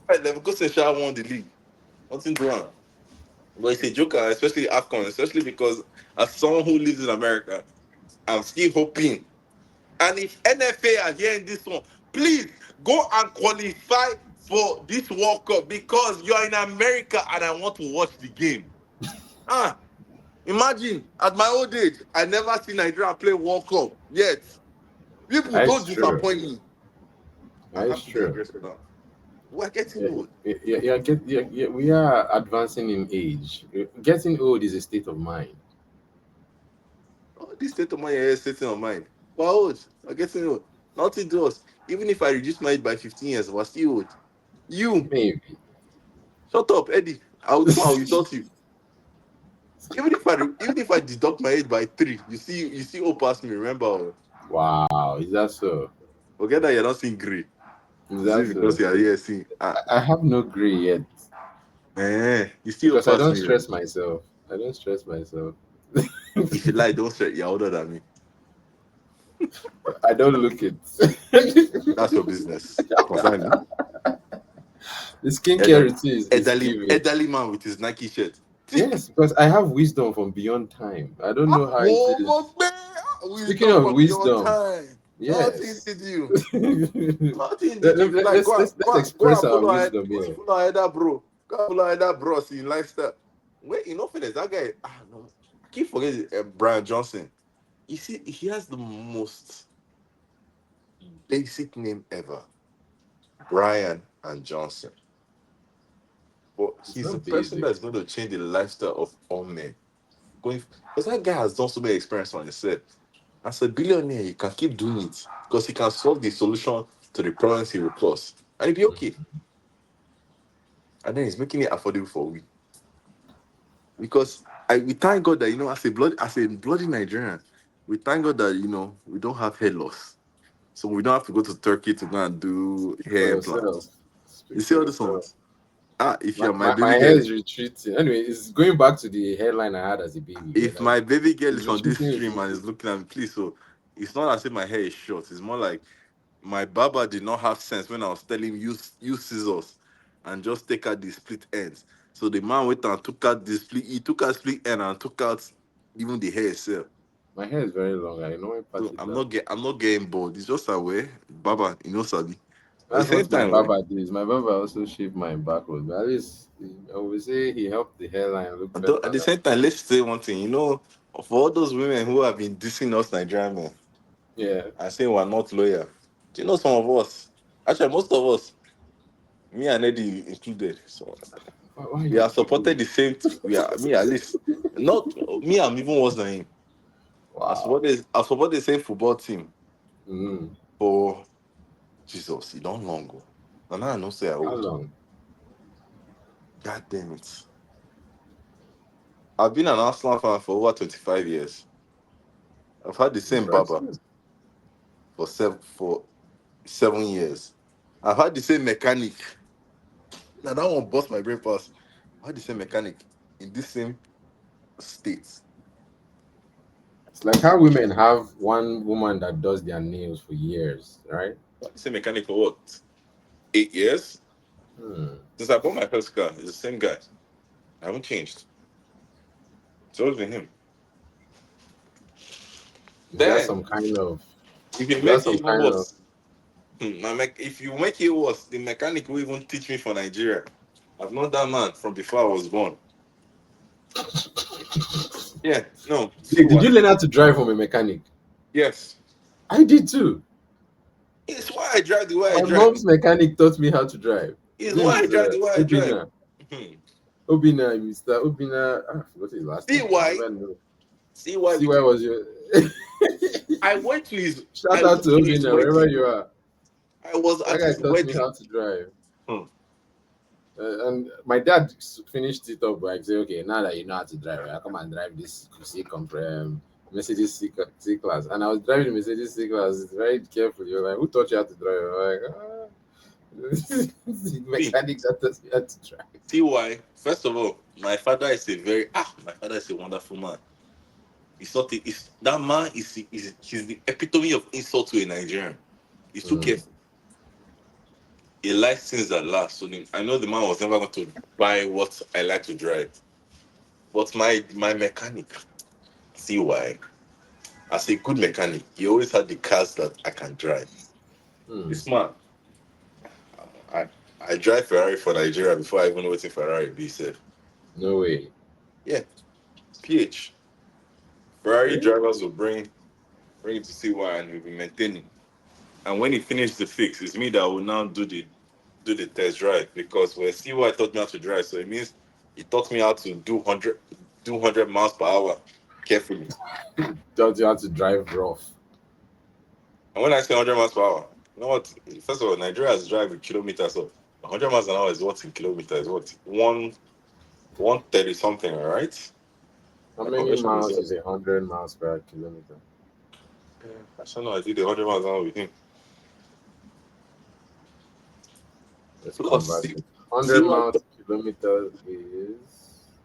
Right, Leverkusen shall won the league. Nothing to him. But it's a joker, especially AFCON, especially because as someone who lives in America, I'm still hoping. And if NFA are hearing this one, please go and qualify for this World Cup because you're in America and I want to watch the game. Ah, imagine at my old age, I never seen Nigeria play World Cup yet. People That's don't true. disappoint me. I That's have to be true. aggressive now. We're getting Yeah, old. we are advancing in age. Getting old is a state of mind. Oh, this state of mind is sitting on mine. We're old. We're getting old. Nothing to us. Even if I reduce my age by 15 years, we're still old. You, Maybe. shut up, Eddie. I'll insult you. Even if I deduct my age by 3, you see old past me, remember? Oh. Wow, is that so? Forget that you're not seeing grey. Is Is that it because so? you're here seeing I have no gray yet you still old because I past don't me, right? stress myself. I don't stress myself. If you lie, don't say you're older than me. I don't look it. That's your business. Concern me. The skincare Elderly, routine is elderly, giving. elderly man with his Nike shirt. Thick. Yes, because I have wisdom from beyond time. I don't know how it Oh, is. my man. Speaking Wisdom of from your wisdom, time. Nothing yes. did you. Let, Nothing did you. let, Like, let's, let's let's go express and our follow wisdom here. that bro. Go and follow that bro. See lifestyle. Wait, fairness, that guy. No, I keep forgetting Brian Johnson. You see, he has the most basic name ever, Brian and Johnson. But It's he's the not person basic. that's going to change the lifestyle of all men. Going because that guy has done so many experience on himself. As a billionaire, you can keep doing it because he can solve the solution to the problems he will cause, and it'll be okay. And then he's making it affordable for we. Because we thank God that as a bloody Nigerian, we thank God that we don't have hair loss. so we don't have to go to Turkey to go and do Speak for hair yourself. implants. You Speak see for all these yourself. ones? Ah, if My, you're my my, my baby hair girl, is retreating. Anyway, it's going back to the hairline I had as a baby. Yeah, if my baby girl it's is on this retreating. stream and is looking at me, please, so it's not as if my hair is short. It's more like my barber did not have sense when I was telling him use scissors and just take out the split ends. So the man went and took out the split. He took out split end and took out even the hair itself. My hair is very long. I know I part So it down. I'm not getting bored. It's just a way, Baba, Sabi. At the That's same what my time, way, barber did. My barber also shaved my backwards. But at least I would say he helped the hairline look better. at the same time, let's say one thing. For all those women who have been dissing us Nigerian men, Yeah. I say we're not loyal. Do you know some of us? Actually, most of us, me and Eddie included. So Why we you are kidding? supported the same. We are me at least. Not me. I'm even worse than him. Wow. I support the same football team Mm. for Jesus. You don't long go. And now I know say I How old. long? God damn it. I've been an Arsenal fan for over 25 years. I've had the same barber Impressive. for 7 years. I've had the same mechanic. Now that one bust my brain pass. I had the same mechanic in this same state. It's like how women have one woman that does their nails for years, right? I had the same mechanic for what? 8 years? Hmm. Since I bought my first car, it's the same guy. I haven't changed. It's always been him. Is that Then, some kind of? if you Is that make it some even kind of? worse, if you make it worse, the mechanic will even teach me for Nigeria. I've known that man from before I was born. Yeah, no. See Did you what? learn how to drive from a mechanic? Yes. I did too. It's why I drive the way I My drive. mom's mechanic taught me how to drive. His It's name why I is drive the way I drive. Obina. Hmm. Obina, Mr. Obina. I forgot his last See name. I why? never know. See why See we why did. was you? I went to his. Shout I out went to to his Obina wherever wedding. you are. I was That at guy his taught me wedding. how to drive. Hmm. And my dad finished it up by saying, "Okay, now that you know how to drive, I come and drive this Mercedes C class." And I was driving the Mercedes C class very carefully. You're like, "Who taught you how to drive?" I'm like, the See, mechanics that taught me how to drive. see why? First of all, my father is a wonderful man. He's not. That man he's the epitome of insult to a Nigerian. He's too Mm. careful. He likes things that last. So I know the man was never going to buy what I like to drive. But my mechanic, see why? As a good mechanic, he always had the cars that I can drive. Mm. This man, I I drive Ferrari for Nigeria before I even know what a Ferrari be said. No way. Yeah, PH. Ferrari Okay. drivers will bring it to CY and he'll be maintaining. And when he finished the fix, it's me that will now do the test drive because when CY taught me how to drive, so it means he taught me how to do 100 miles per hour carefully. Taught you how to drive rough. And when I say 100 miles per hour, you know what? First of all, Nigeria has drive in kilometers. So 100 miles an hour is what in kilometers? What? 130 something, all right? How My many conversion is miles what? is 100 miles per kilometer? I don't know. I did 100 miles an hour with him. Let's Plus, convert see, it. see 100 why, miles kilometers is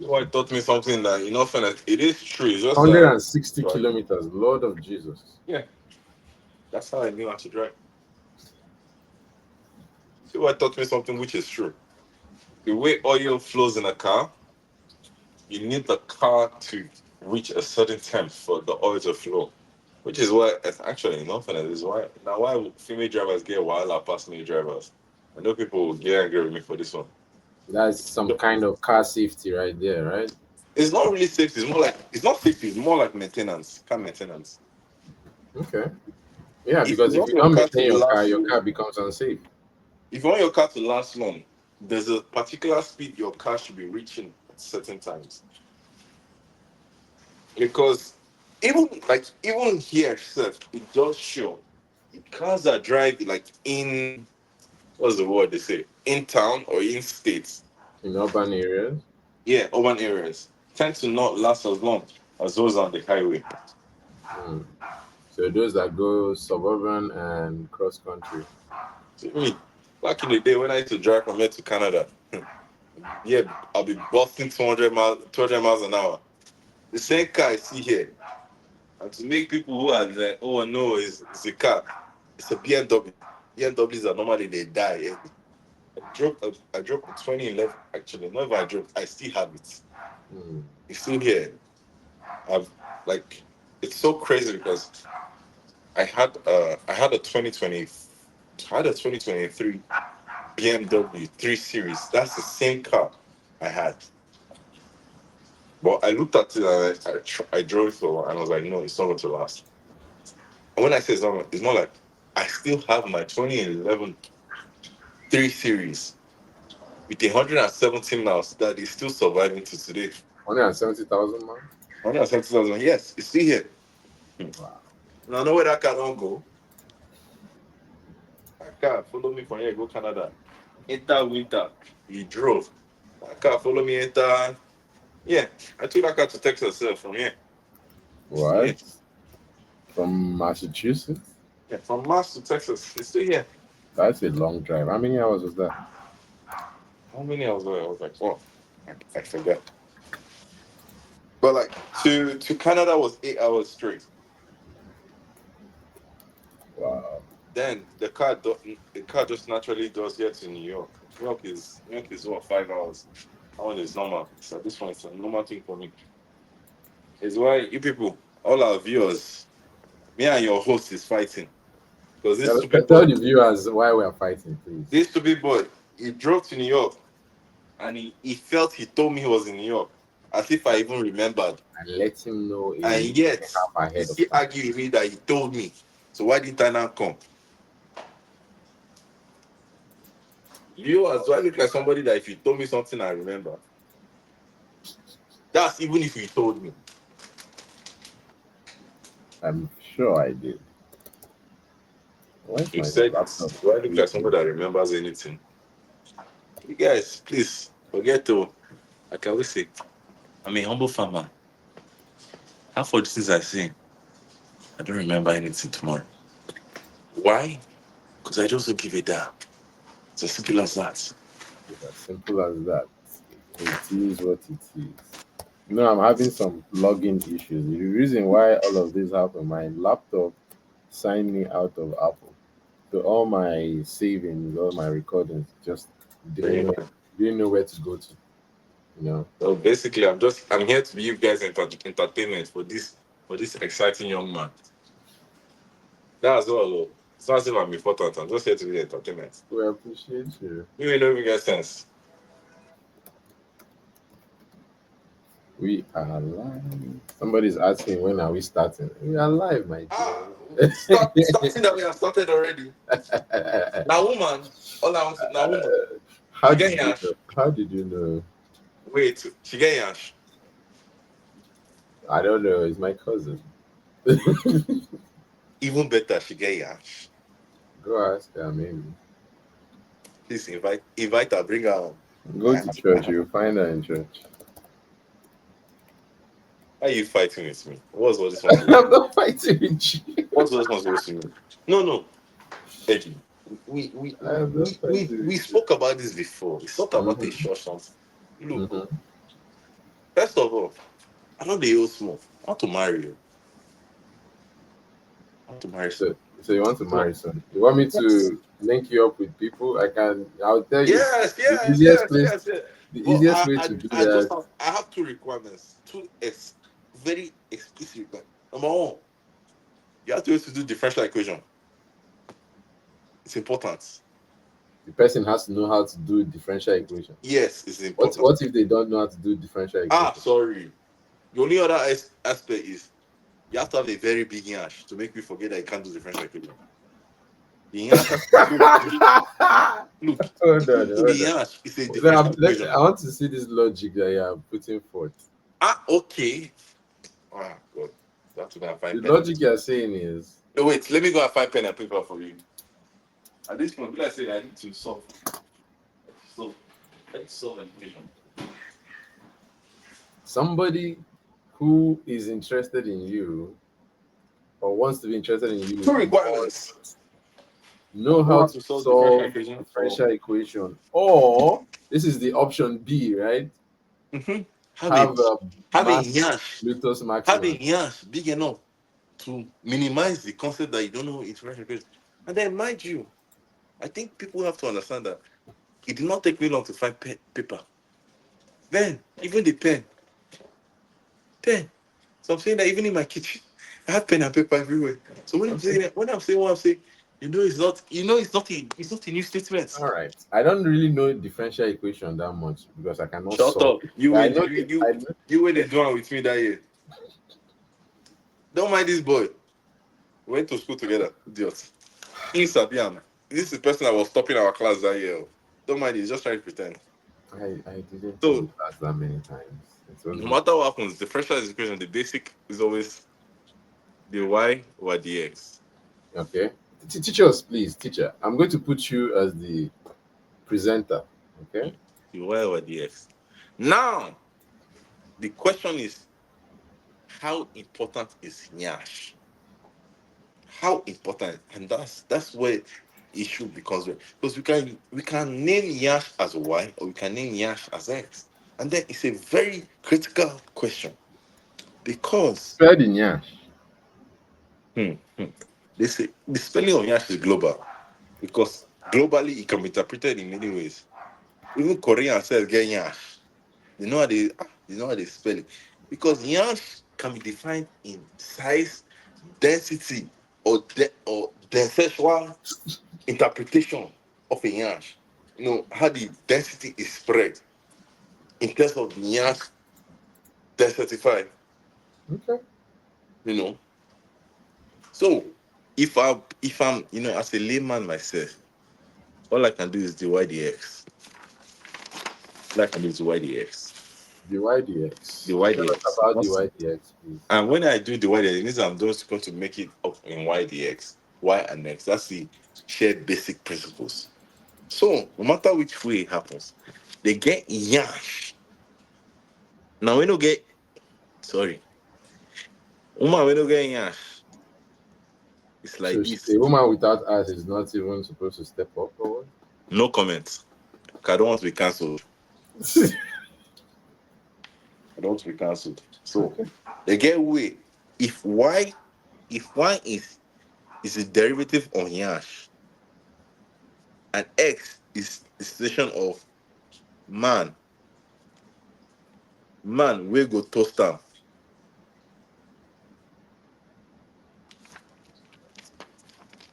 see why it taught me something that, fairness, it is true. It's just 160 right. kilometers. Lord of Jesus. Yeah, that's how I knew how to drive. See why it taught me something which is true. The way oil flows in a car, you need the car to reach a certain temp for the oil to flow. Which is why, it's actually, fairness, is why now why female drivers get while past male drivers. I know people will get angry with me for this one. That's some kind of car safety right there, right? It's not really safety. It's more like it's not safety. It's more like maintenance, car maintenance. Okay. Yeah, If you because if want you your don't car to maintain last your long, car becomes unsafe. if you want your car to last long, there's a particular speed your car should be reaching at certain times. Because even here itself, it does show cars that drive like in what's the word they say in town or in states, In urban areas. yeah, urban areas tend to not last as long as those on the highway. Hmm. So those that go suburban and cross country. See me, back in the day when I used to drive from here to Canada, yeah, I'll be busting 200 miles an hour. The same car I see here, and to make people who are like, oh no, it's a car, it's a BMW. BMWs are normally they die. Eh? I drove in 2011 actually. Not even I drove, I still have it. Hmm. It's still here. I've like it's so crazy because I had a 2020 I had a 2023 BMW 3 Series. That's the same car I had. But I looked at it and I drove it for a while and I was like, no, it's not going to last. And when I say it's not like I still have my 2011 3 Series with 117 miles that is still surviving to today. 170,000 man. 170,000, yes, it's still here. Wow. Now, I know where that car don't go. That car follow me from here, go Canada. Enter winter, he drove. That car follow me enter. Yeah, I took that car to Texas from here. Still here. What? From Massachusetts? Yeah, from Mass to Texas, it's still here. That's a long drive. How many hours was that? How many hours was I? I was like, oh, I forget. But like to Canada was 8 hours straight. Wow. Then the car just naturally does get to New York. New York is what 5 hours. That one is normal. So this one is a normal thing for me. It's why you people, all our viewers, me and your host is fighting. Because this stupid Tell boy, the viewers why we are fighting, please. this stupid boy, he drove to New York and he felt he told me he was in New York. As if I even remembered. And let him know And a yet half he ahead of still time. argue with me that he told me. So why didn't I not come? Do I look like somebody that if you told me something I remember? That's even if you told me. I'm sure I did. Where's You my said laptop? do I look like somebody that remembers anything? You guys, please forget to like I always say, I'm a humble farmer. Half of the things I say, I don't remember anything tomorrow. Why? Because I just don't give a damn. It's as simple as that. It's as simple as that. It is what it is. I'm having some login issues. The reason why all of this happened, my laptop signed me out of Apple. So all my savings, all my recordings just didn't know, didn't know where to go to. You know. So basically, I'm here to be you guys entertainment for this exciting young man. That's all. Though. It's not as if I'm important. I'm just here to be entertainment. We appreciate you. You will never get sense. We are live. Somebody's asking when are we starting? We are live, my dear. Starting that we have started already. Now, woman, all I want to now, woman. How She did get you yash. know? How did you know? Wait, she get yash. I don't know. It's my cousin. Even better, she get yash. Go ask her, maybe. Please invite her, bring her on. Go to church. You'll find her in church. Why are you fighting with me? What's all this one supposed I'm to mean? not fighting with you. What's all this one supposed to mean? No, Eddie. We we, I'm not we we fighting we with you. spoke about this before. It's not about a short something. Look, Mm-hmm. first of all, I know the old small. I want to marry you. I want to marry So, someone. so you want to No. marry someone? You want me Yes. to link you up with people? I can. I'll tell you. Yes, The yes, easiest yes, place. yes, yes. The But easiest way to do that. I have two requirements. Very explicit requirements. Number one, you have to be able to do differential equation. It's important. The person has to know how to do differential equation. Yes, it's What important. What if they don't know how to do differential equation? Sorry. The only other aspect is you have to have a very big yash to make me forget that you can't do differential equation. The yash has to be so big. Look, Hold on, even in the hold on. yash, it's a Now, differential equation. I want to see this logic that you are putting forth. Okay. God. You have to go and The find pen. logic you are saying is No, wait, let me go and find pen and paper for you. At this point, let's say I need to solve. So, let's solve an equation. somebody who is interested in you or wants to be interested in you Two requirements. must know Know how how to to solve solve differential equation. differential equation, or this is the option B, right? Mm-hmm. Have Have a a mass nyash. Bluetooth Have a maximum. nyash big enough to minimize the concept that you don't know differential equation. And then, mind you, I think people have to understand that it did not take me long to find paper. Then, even the pen. So I'm saying that even in my kitchen, I have pen and paper everywhere. So when I'm saying that, when I'm saying what I'm saying, it's not a new statement. All right. I don't really know differential equation that much because I cannot Shut solve up. it. You But were I know it. I know. you were the one with me that year. Don't mind this boy. We went to school together. Idiot. He's Sabiam. This is the person that was stopping our class that year. Don't mind, he's just trying to pretend. I didn't come So to class that many times. It no wasn't. matter what happens, the differential equation, the basic is always the y over dx. Okay. Teach us, please, teacher. I'm going to put you as the presenter. Okay. The y over dx. Now, the question is, how important is Nyash? How important? And that's where issue becomes real. Because we can name Yash as Y or we can name Yash as X. And then it's a very critical question because Spell the nyash. hmm, hmm, they say the spelling of Yash is global because globally it can be interpreted in many ways. Even Korean says get Yash. They know how they spell it. Because Yash can be defined in size, density, or sexual interpretation of a Yash. How the density is spread in terms of the Yash densified, Okay. you know. So if I'm as a layman myself, all I can do is divide the x. All I can do is divide the x. Dy dx. Divide Tell the us x. about dy dx, please. And when I do divide it, it means I'm just going to make it up in y dx, y and x. That's the shared basic principles. So no matter which way it happens, they get Yash. Now we don't get sorry. Uma, we don't get Yash. It's So like this. a woman without ass is not even supposed to step up or No comments. I don't want to be cancelled. what? I don't want to be cancelled. So Okay. they get way. If y if y is a derivative of Yash and x is the situation of man, we go toast am.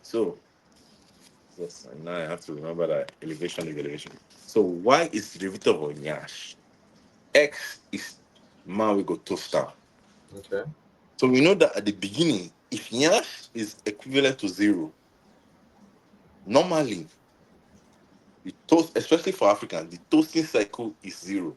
So yes, and now I have to remember that elevation is elevation. So y is derivative of Yash. X is man we go toast am. Okay. So we know that at the beginning, if Yash is equivalent to zero, normally the toast, especially for Africans, the toasting cycle is zero.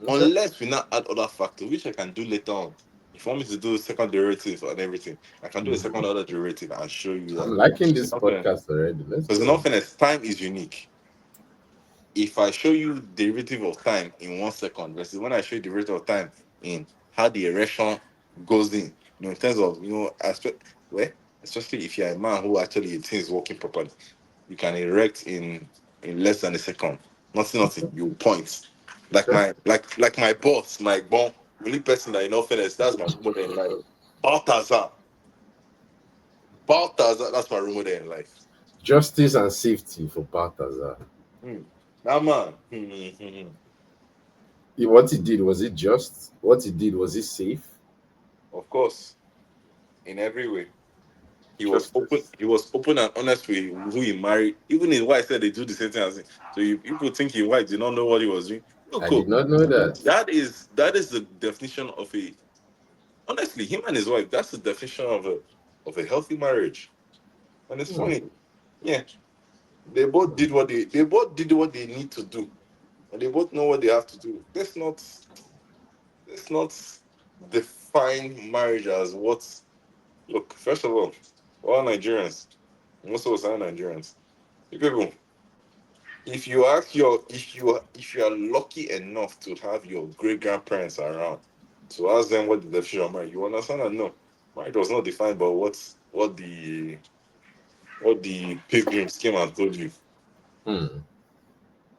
Okay. Unless we now add other factors, which I can do later on. If you want me to do second derivative and everything, I can do a second Mhm. order derivative and show you I'm that. liking this Okay. podcast already. Let's Because in go. all fairness, time is unique. If I show you derivative of time in 1 second versus when I show you derivative of time in how the erection goes in terms of well, especially if you're a man who actually your thing is working properly, you can erect in less than a second. Nothing. You point. Like Okay. my boss, my bon, only person that in all fairness, that's my role model in life. Baltazar. Baltazar, that's my role model in life. Justice and safety for Balthazar. Hmm. That man. What he did, was it just? What he did, was it safe? Of course, in every way. He was open. Justice. He was open and honest with who he married. Even his wife said they do the same thing as him. So you people think his wife did not know what he was doing. No, I did cool. not know that. That is the definition of a honestly him and his wife. That's the definition of a healthy marriage. And it's Hmm. funny. Yeah, they both did what they need to do, and they both know what they have to do. Let's not define marriage as what. Look, first of all, we're all Nigerians. Most of us are Nigerians. You people, if you are lucky enough to have your great grandparents around to ask them what the definition of marriage, you understand that no. Mine was not defined by what the pilgrims came and told you.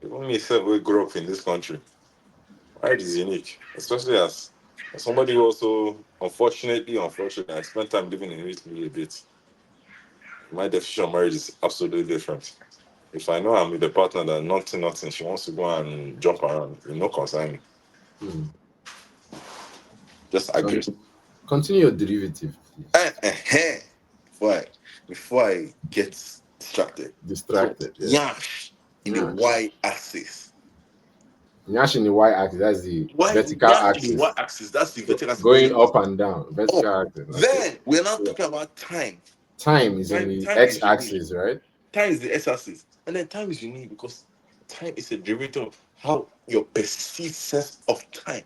Even me, self, we grew up in this country. Pride is unique, especially as somebody who also, unfortunately, I spent time living in Italy a bit. My definition of marriage is absolutely different. If I know I'm with a partner that nothing, she wants to go and jump around, concern me. Just agree. Continue your derivative, please. Before I get distracted. Distracted. So, Yeah. Yash in the y-axis. Nyash in the y-axis, that's the Why vertical Yash in the axis. y-axis? That's the vertical axis. Going up and down, vertical Oh, axis. Okay. then we're not Yeah. talking about time. Time is in the Time is unique. x-axis, right? Time is the x-axis, and then time is unique because time is a derivative of how your perceived sense of time.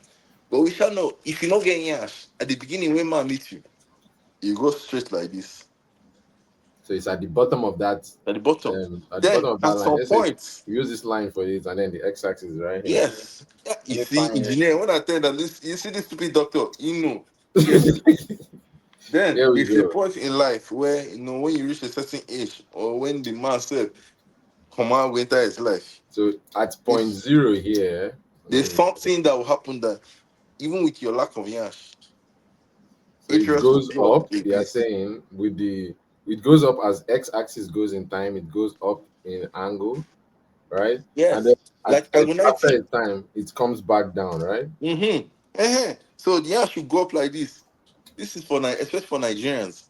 But we shall know if you're not getting Yash at the beginning when man meets you, you go straight like this. So it's at the bottom of that. At the bottom. At the Then bottom of that at line, some let's say point, we use this line for it, and then the x-axis right here. yes. Yeah, you Let me see, find it. engineer, when I tell you that this, you see this stupid doctor, you know. Yes. Then There we there's a go. point in life where when you reach a certain age, or when the man said, "Come on, winter is life." So at point zero here, There's something that will happen that even with your lack of yash, so it interest will goes be up up. a They are bit. saying it goes up as x-axis goes in time. It goes up in angle, right? And then Yes, like angle after 90. a time, it comes back down, right? So the yash should go up like this. This is for especially for Nigerians.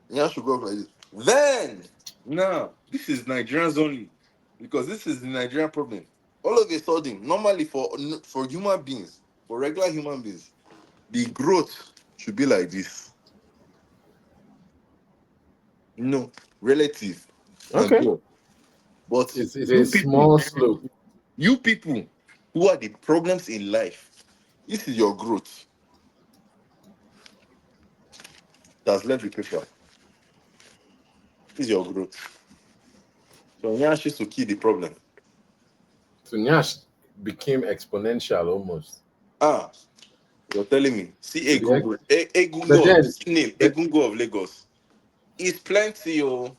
The yash should go up like this. Then now this is Nigerians only, because this is the Nigerian problem. All of a sudden, normally for human beings, for regular human beings, the growth should be like this. No, relative and Okay. grow. But It's a small slope. you people who are the problems in life, this is your growth. That's left the paper. This is your growth. So Nyash used to kill the problem. So Nyash became exponential almost. Ah, you're telling me. See To the Egungo. but Egungo, then see name, but Egungo of Lagos. It's plenty, oh.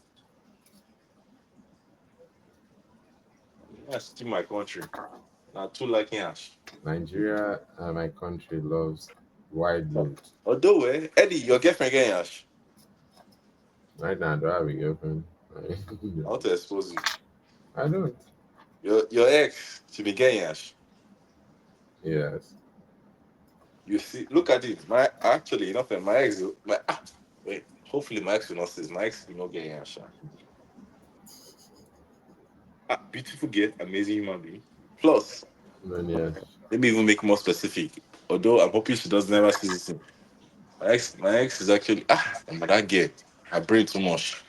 That's still my country. Not too like Nyash. Nigeria and my country loves wide loads. Although, Eddie, your girlfriend getting Nyash. Right now, do I have a girlfriend? I want to expose you. I don't. Your ex should be getting Nyash. Yes. You see, look at it. My ex, wait. Hopefully, my ex will not say this. My ex will not get Nyash. Beautiful girl, amazing human being. Plus, Then yes. let me even make more specific. Although I'm hoping she does never see this thing. My ex is actually that girl. I brain too much.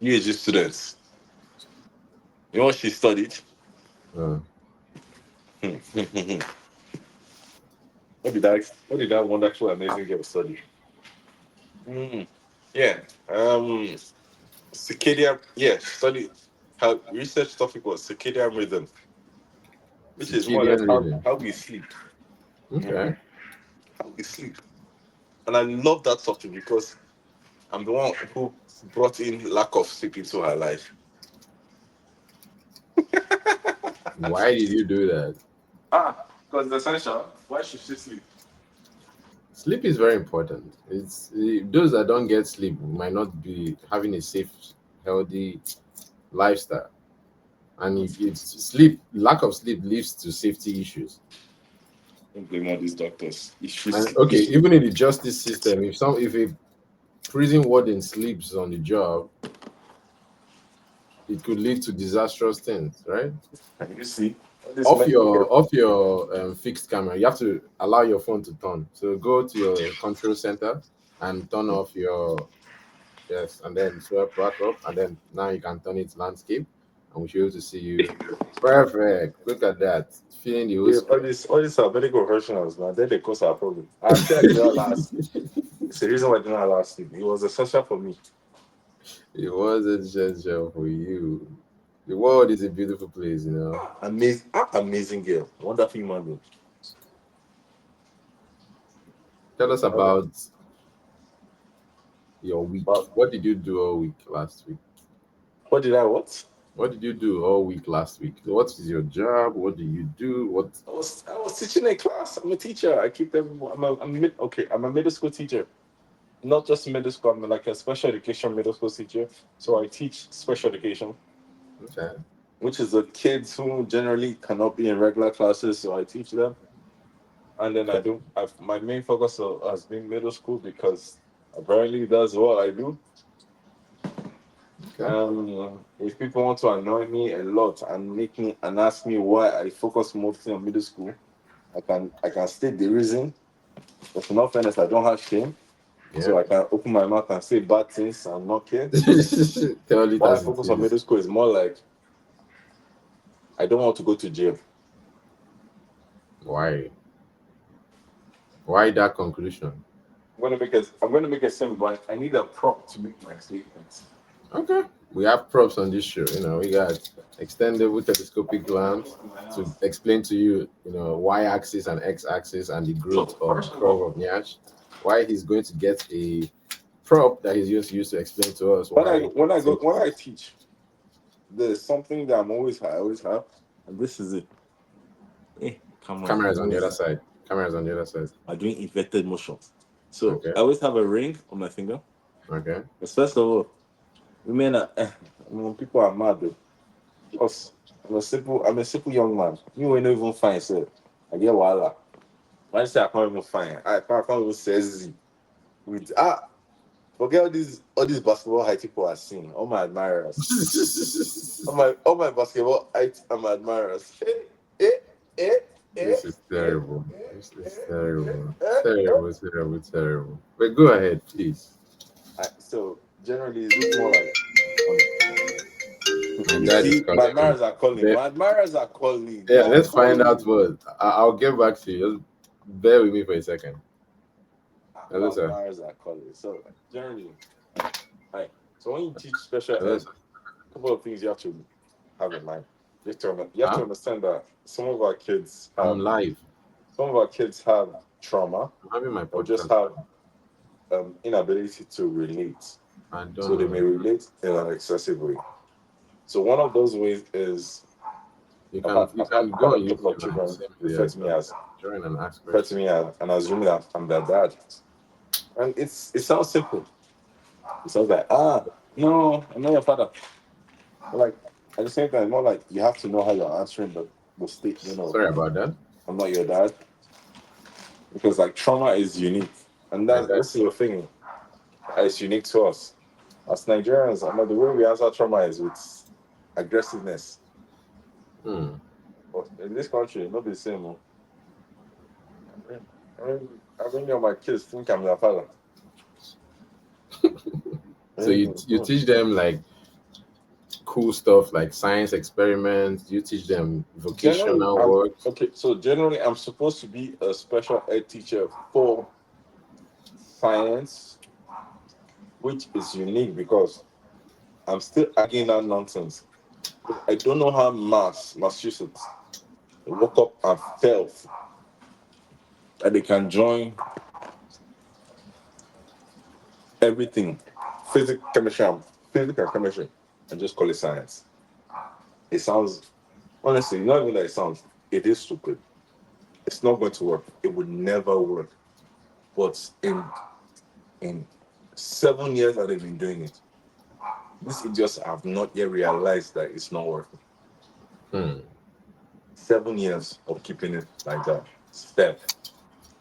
UAG students. You know what she studied? Uh, what did that wonderful amazing girl study? Yeah. Circadian. Yeah, study. Her research topic was circadian rhythm, which is more or less circadian rhythm. how we sleep. Okay. How we sleep. And I love that topic because I'm the one who brought in lack of sleep into her life. Why did you do that? Because it's essential. Why should she sleep? Sleep is very important. Those that don't get sleep might not be having a safe, healthy lifestyle. And it's sleep, lack of sleep leads to safety issues. Don't blame all these doctors. And okay, even in the justice system, if a prison warden sleeps on the job, it could lead to disastrous things, right? Can you see? Off your fixed camera, you have to allow your phone to turn. So go to your control center and turn off your yes, and then swipe back up, and then now you can turn it landscape, and we should be able to see you. Perfect. Look at that. Feeling the whole Yeah, screen. all these are medical professionals, man. They cause our problem. I said I did not last. It's the reason why I did not last sleep. It was essential for me. It wasn't just for you. The world is a beautiful place, you know. Amazing girl. Wonderful human being. Tell us about your week. But What did you do all week last week? what did I what? What did you do all week last week? What is your job? What do you do? What? I was teaching a class. I'm a teacher. I keep everyone. I'm a middle school teacher. Not just middle school. I'm like a special education middle school teacher. So I teach special education, Okay. which is the kids who generally cannot be in regular classes. So I teach them, and then I do. My main focus has been middle school because apparently that's what I do. Okay. If people want to annoy me a lot and make me and ask me why I focus mostly on middle school, I can state the reason. But in all fairness, I don't have shame, Yeah. so I can open my mouth and say bad things and not care. Tell it Why I as it focus on is. middle school is more like I don't want to go to jail. Why? Why that conclusion? I'm gonna make a simple, but I need a prop to make my statements. Okay. We have props on this show. We got extendable telescopic lamps to explain to you, y-axis and x-axis and the So growth of first of curve all, of Nyash. Why he's going to get a prop that he's just used to explain to us when I why. when I go when I teach, there's something that I always have, and this is it. Camera. Cameras on the other side. Cameras on the other side. I'm doing inverted motion. So Okay. I always have a ring on my finger. Okay. But first of all, women are people are mad though. Because I'm a simple young man. You ain't even fine, sir. I get wala. When I say I can't even fine, I can't even say Z. With forget all these basketball height people are seeing. All my admirers. All my basketball height I'm admirers. Eh, eh, eh, This is eh, terrible. This is terrible. eh, eh. Terrible, terrible, terrible. But go ahead, please. So generally, it's just more like My you dad is see, my calling me. admirers are calling. Be- My admirers are calling. They Yeah, are let's find out calling. what. I'll get back to you. Just bear with me for a second. Hello, My sir. admirers are calling. So generally, right. So when you teach special Hello, ed, sir. a couple of things you have to have in mind. You have to Huh? understand that I'm live. some of our kids have trauma I'm having my or just podcast. have inability to relate. I don't So they know. may relate in an excessive way. So one of those ways is You I've can had, you I've had, can go had a on couple YouTube of and children send me refer the to me as join and ask refer to questions. me as and assuming that I'm their dad. And it sounds simple. It sounds like, no, I'm not your father. But like at the same time, more like you have to know how you're answering the state, Sorry about that. I'm not your dad. Because like trauma is unique. And My that dad. this is the thing. It's unique to us. As Nigerians, I know the way we answer trauma is with aggressiveness. Hmm. But in this country, not the same. Oh. I mean, my kids think I'm their father. So you teach them like cool stuff like science experiments. You teach them Generally, vocational work. okay. So generally, I'm supposed to be a special ed teacher for science, which is unique because I'm still arguing that nonsense. I don't know how Massachusetts, woke up and felt that they can join everything, physics and chemistry, and just call it science. It sounds honestly, not even that it sounds. It is stupid. It's not going to work. It would never work. But in 7 years that they've been doing it, these idiots have not yet realized that it's not working. Hmm. 7 years of keeping it like that. Step.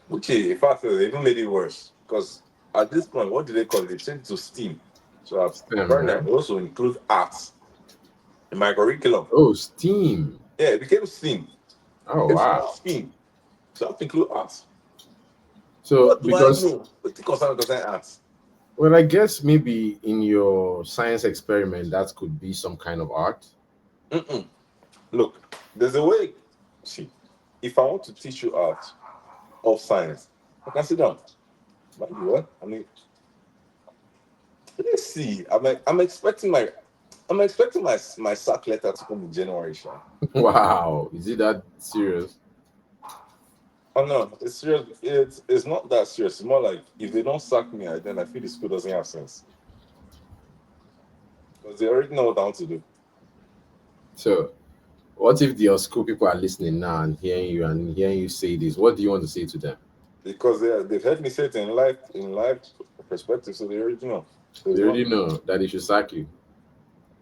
Which is, in fact, they even made it worse. Because at this point, what do they call it? They changed to STEAM. So STEM, apparently, yeah. it also includes arts in my curriculum. Oh, STEAM. Yeah, it became STEAM. Oh It's wow. not STEAM. So I have to include arts. So What do I because know? What the concern arts? well, I guess maybe in your science experiment that could be some kind of art. Mm-mm. Look, there's a way. See, if I want to teach you art of science, I can sit down. Like what? I mean, let's see. I'm expecting my sack letter to come in January, Sha. Wow. Is it that serious? Oh no, it's serious. It's not that serious. It's more like if they don't sack me, then I feel the school doesn't have sense because they already know what I want to do. So, what if your school people are listening now and hearing you say this? What do you want to say to them? Because they've heard me say it in life perspective, so they already know. There's They not. already know that they should sack you.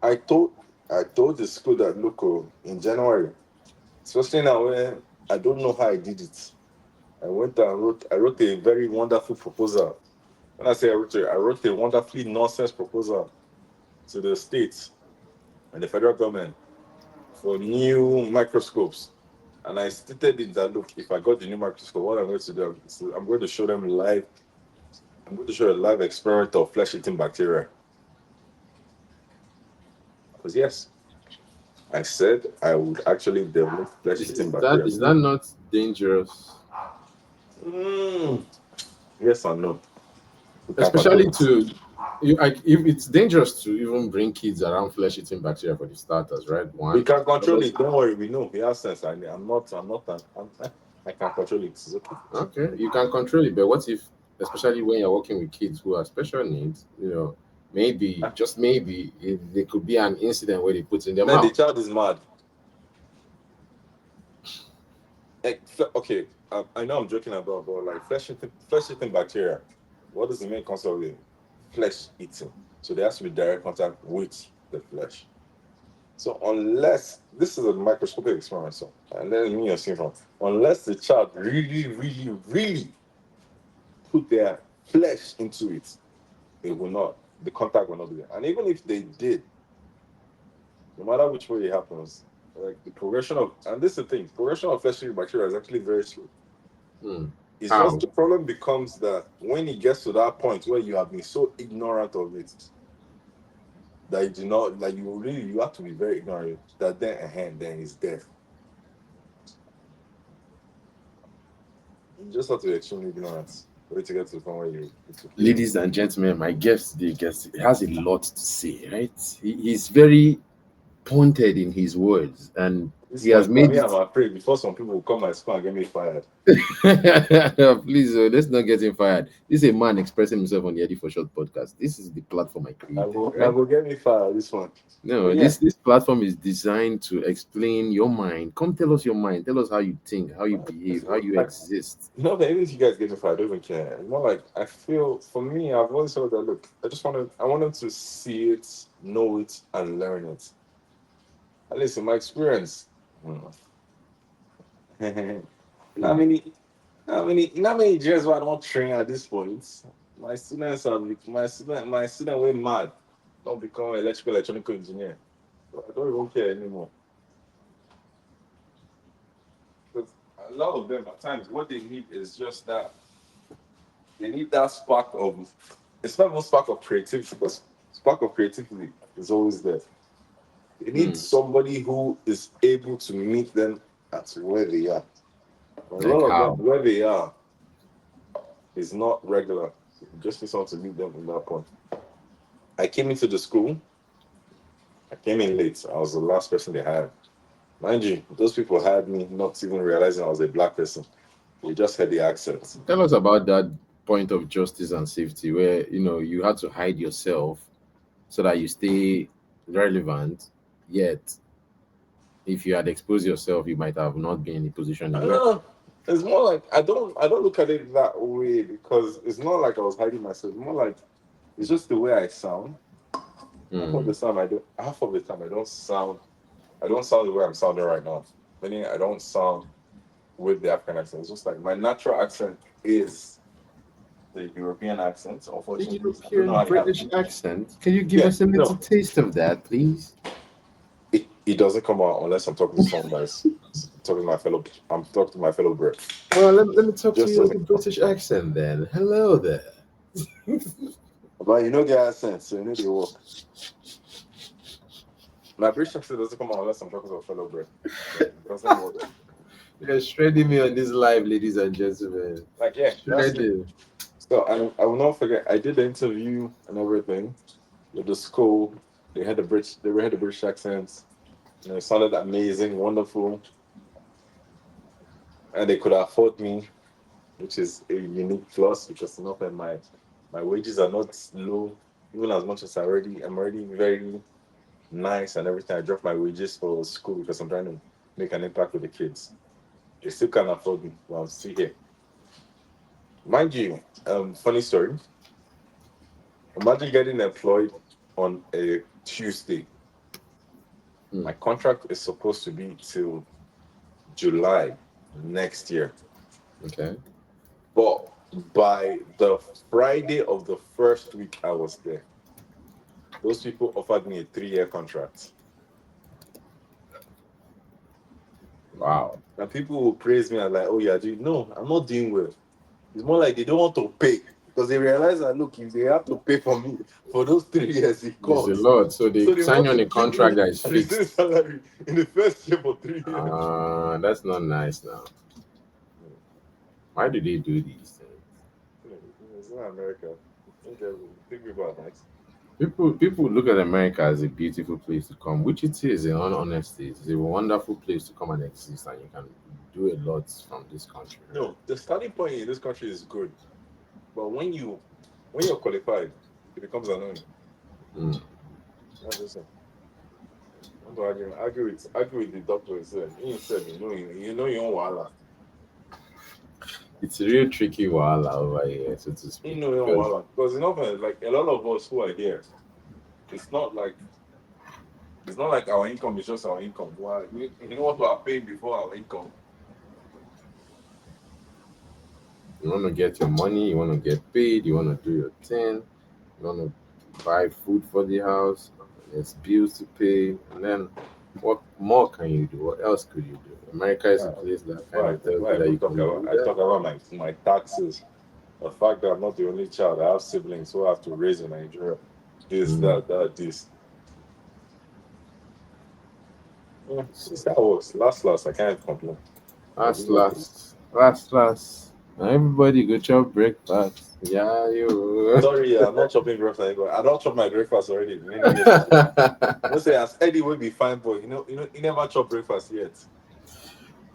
I told I told the school that look in January, especially now when I don't know how I did it. I wrote a very wonderful proposal. When I say I wrote a wonderfully nonsense proposal to the states and the federal government for new microscopes. And I stated it that look, if I got the new microscope, what I'm going to do is I'm going to show them live. I'm going to show a live experiment of flesh-eating bacteria. Because yes, I said I would actually develop flesh-eating bacteria. Is that not dangerous? Mm, yes or no? We can control Especially it. to you, like, if it's dangerous to even bring kids around flesh-eating bacteria for the starters, right? We One. can control it. Don't worry. We know. We have sense. I can control it. It's okay. Okay, you can control it, but what if, especially when you're working with kids who have special needs, maybe, just maybe, there could be an incident where they put in their Then the mouth. child is mad. Okay, I know I'm joking about, but like flesh eating bacteria. What is the main concept of it? Flesh eating. So there has to be direct contact with the flesh. So unless this is a microscopic experiment, so and then me you're seeing from unless the child really, really, really put their flesh into it, it will not. The contact will not be there. And even if they did, no matter which way it happens, like the progression of and this is the thing, progression of flesh eating bacteria is actually very slow. Hmm. It's just How? the problem becomes that when it gets to that point where you have been so ignorant of it that you do not like you have to be very ignorant that then it's death. You just have to be extremely ignorant for it to get to the point where it's okay. Ladies and gentlemen, my guest has a lot to say, right? He's very pointed in his words, and This he has point, now made me, it. I'm afraid before some people will come and school and get me fired. Please, let's not get him fired. This is a man expressing himself on the Eddy4Shot podcast. This is the platform I created, Now right? go get me fired. This one, No, but yeah, this platform is designed to explain your mind. Come tell us your mind. Tell us how you think, how you behave, how you like exist. but even if you guys get me fired, I don't even care. It's more like I feel for me, I've always felt that look, I wanted to see it, know it, and learn it. At least in my experience. Hmm. how Hmm. many how many years why I don't train at this point? My student went mad. Don't become electrical electronical engineer. So I don't even care anymore. Because a lot of them at times what they need is just that they need that spark of it's not even spark of creativity, because spark of creativity is always there. They need Hmm. somebody who is able to meet them at where they are. A Like lot of them how? where they are is not regular. You just need someone to meet them in that point. I came into the school, I came in late. I was the last person they had. Mind you, those people had me not even realizing I was a black person. They just had the accent. Tell us about that point of justice and safety where you had to hide yourself so that you stay relevant. Yet, if you had exposed yourself, you might have not been in the position I you don't were. know. It's more like I don't look at it that way because it's not like I was hiding myself. It's more like it's just the way I sound. Half of Hmm. the time I do half of the time I don't sound the way I'm sounding right now. Meaning I don't sound with the African accent. It's just like my natural accent is the European accent. The Unfortunately, I don't know European how it British happened. accent. Can you give Yeah, us a little no, taste of that, please? it doesn't come out unless I'm talking to someone that's talking to my fellow. I'm talking to my fellow Brit. Well, let me talk to Just you with doesn't the come. British accent then. Hello there. But you know, get accent, so you know they work. My British accent doesn't come out unless I'm talking to a fellow Brit. So it doesn't work. You're shredding me on this live, ladies and gentlemen. Like yeah, that's it. Shredding. So I will not forget. I did the interview and everything with the school. They had the British accents. You know, it sounded amazing, wonderful. and they could afford me, which is a unique plus because enough and my wages are not low, even as much as I'm already very nice and everything. I drop my wages for school because I'm trying to make an impact with the kids. They still can't afford me while I'm still here. Mind you, funny story. Imagine getting employed on a Tuesday. My contract is supposed to be till July next year. Okay. But by the Friday of the first week I was there, those people offered me a 3-year contract. Wow. And people will praise me and like, oh yeah, dude, no, I'm not doing well. It's more like they don't want to pay because they realize that look, if they have to pay for me for those 3 years, it It's a costs. lot. So they So they sign want you on to a keep me contract that is at the same fixed. salary in the first year for 3 years. That's not nice now. Why do they do these things? It's not America. I think people are nice. People look at America as a beautiful place to come, which it is in all honesty. It's a wonderful place to come and exist, and you can do a lot from this country. Right? No, the starting point in this country is good, but when you're qualified, it becomes annoying. Mm. That's just it. I'm not arguing. Argue with the doctor. He said, you know your own wahala. It's a real tricky wahala over here, so to You speak. know your own Because wahala because like a lot of us who are here, it's not like our income is just our income. Why? You know what we are paying before our income. you want to get your money, you want to get paid, you want to do your thing, you want to buy food for the house, there's bills to pay, and then what more can you do? What else could you do? America is a place that kind of tells you Why I that go you talk can about do I that. talk about my taxes. The fact that I'm not the only child, I have siblings who I have to raise in Nigeria. This, Mm. this. Yeah, it's that works. Last, I can't complain. I Last, do okay. last, last, last. Now everybody go chop breakfast. Yeah, you. Sorry, I'm not chopping breakfast anymore. I don't chop my breakfast already. Many years ago. Let's say as Eddie will be fine, boy. He never chop breakfast yet.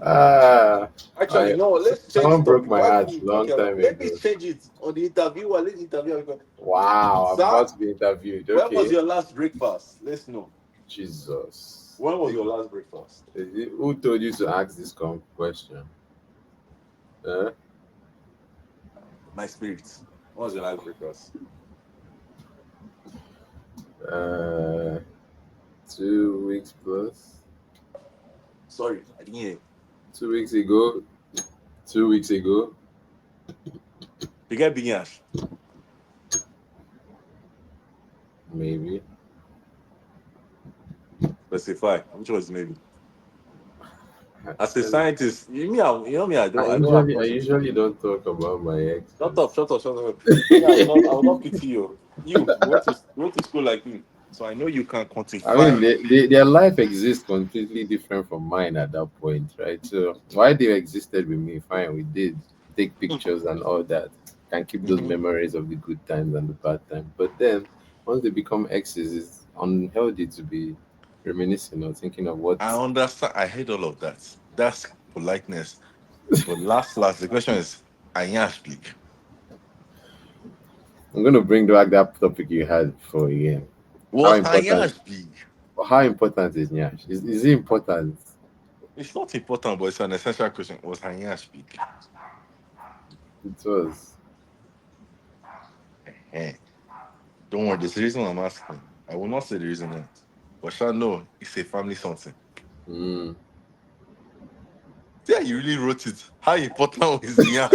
ah, Actually, no. Let's change the someone broke topic. my Why heart we long talking about? time Let me ago. change it on the interviewer. Let's interview. Wow, I'm Sir, about to be interviewed. when was Okay, your last breakfast? Let's know. Jesus. When was your last breakfast? Who told you to ask this question? Huh? My spirit. When was your last breakfast? Uh, 2 weeks plus. Sorry, I didn't hear. 2 weeks ago. 2 weeks ago. You get big ash. Maybe. Specify. Which was maybe. I, As a scientist, you know me. I I don't have usually I conscience. usually don't talk about my Shut up, exes. shut up, shut up. Me, I will not pity you. You went to school like me, so I know you can I mean, quantify. their life exists completely different from mine at that point, right? So why they existed with me, fine, we did take pictures and all that, can keep those Mhm. memories of the good times and the bad times. But then once they become exes, it's unhealthy to be reminiscing or thinking of what. I understand. I hate all of that. That's politeness. But last, the question is, I am speak. I'm going to bring back that topic you had before again. How Was I am important? speak? How important is Nyash? Is it important? It's not important, but it's an essential question. Was I am speak? It was. Eh. Don't worry, there's a reason I'm asking. I will not say the reason why. But shall know it's a family something. Mm. Yeah, you really wrote it. How important is Nyash?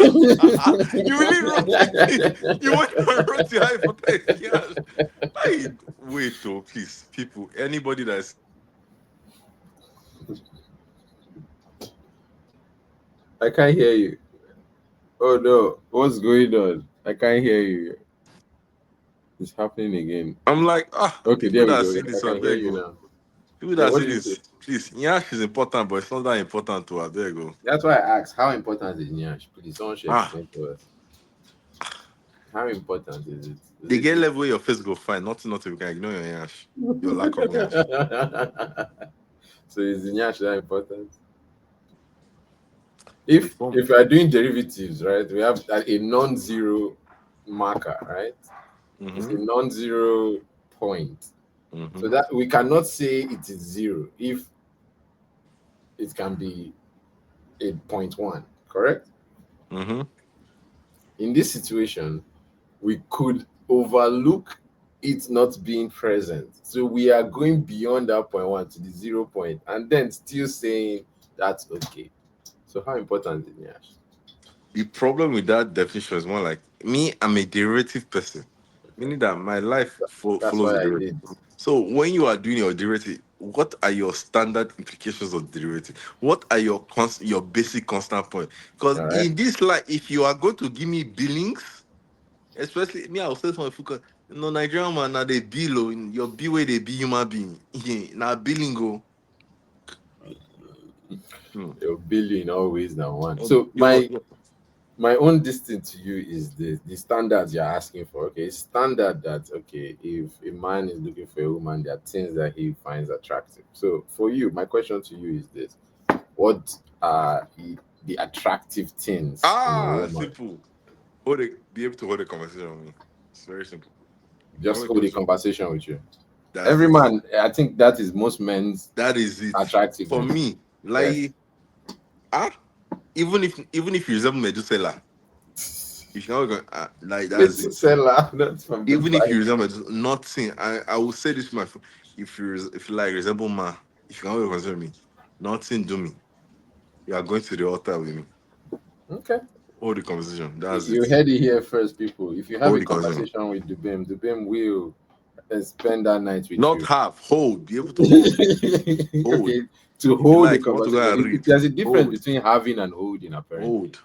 You really wrote it. You went and wrote it. How important is Nyash? Wait, oh, please, people, anybody that's I can't hear you. Oh no, what's going on? I can't hear you. It's happening again. I'm like, Okay, people there we that go. see I this, I can hear beg you go. now. People Yeah, that what see do you say? this, please, Nyash is important, but it's not that important to I beg go. That's why I asked, how important is Nyash? Please, someone should Ah, explain to us. How important is it? they Is get it level where your face go fine. Nothing you can ignore your Nyash. Your lack of Nyash. so is Nyash that important? The If form. if we are doing derivatives, right, we have a non-zero marker, right? It's a Mm-hmm. non-zero point. So Mm-hmm. that we cannot say it is zero if it can be a point one, correct? Mm-hmm. In this situation, we could overlook it not being present. So we are going beyond that point one to the 0 point and then still saying that's okay. So how important is Nyash? The problem with that definition is more like me, I'm a derivative person, Okay. meaning that my life That's follows why a I derivative. did. So when you are doing your derivative, what are your standard implications of derivative? What are your your basic constant point? Because All right. in this life, if you are going to give me billings, especially me, I will say something focus. No Nigerian man, now they bill in your bill where they be human being. Now billing go. Hmm. Your billion always now one. Your, So your, my own distance to you is the standards you're asking for. Okay, standard that okay, if a man is looking for a woman, there are things that he finds attractive. So for you, my question to you is this: what are the attractive things in a woman? simple. Hold it, be able to hold a conversation with me. It's very simple. You Just have a hold a question. conversation with you. That's Every it. man, I think that is most men's That is it. For attractiveness. me, Yes. like ah, even if you resemble Medusa, if you're not going like that's It's it. seller, that's from the Even if you Bible. resemble Medusa, nothing. I will say this to my friend. If you like resemble man, if you can consider me, nothing do me. You are going to the altar with me. Okay. Hold the conversation. That's You it. heard it here first, people. If you have Hold a the conversation. conversation with Dubem will spend that night with Not you. half. Hold. Be able to hold. Hold. Okay, to If you hold the like, you want to go conversation. and read. There's a difference Hold. between having and holding, apparently. Hold.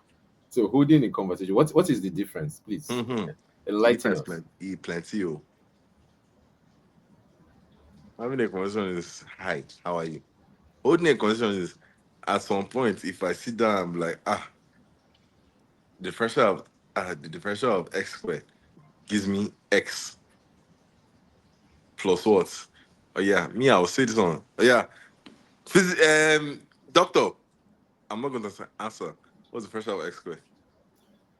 So holding a conversation. What is the difference, please? Mm-hmm. The Enlighten difference us. plenty. Oh. Having a conversation is hi, how are you? Holding a conversation is at some point, if I sit down, I'm like, the differential of x squared gives me x plus what? Oh yeah, me, I'll say this one. Oh yeah. Doctor, I'm not gonna answer. What's the differential of x squared?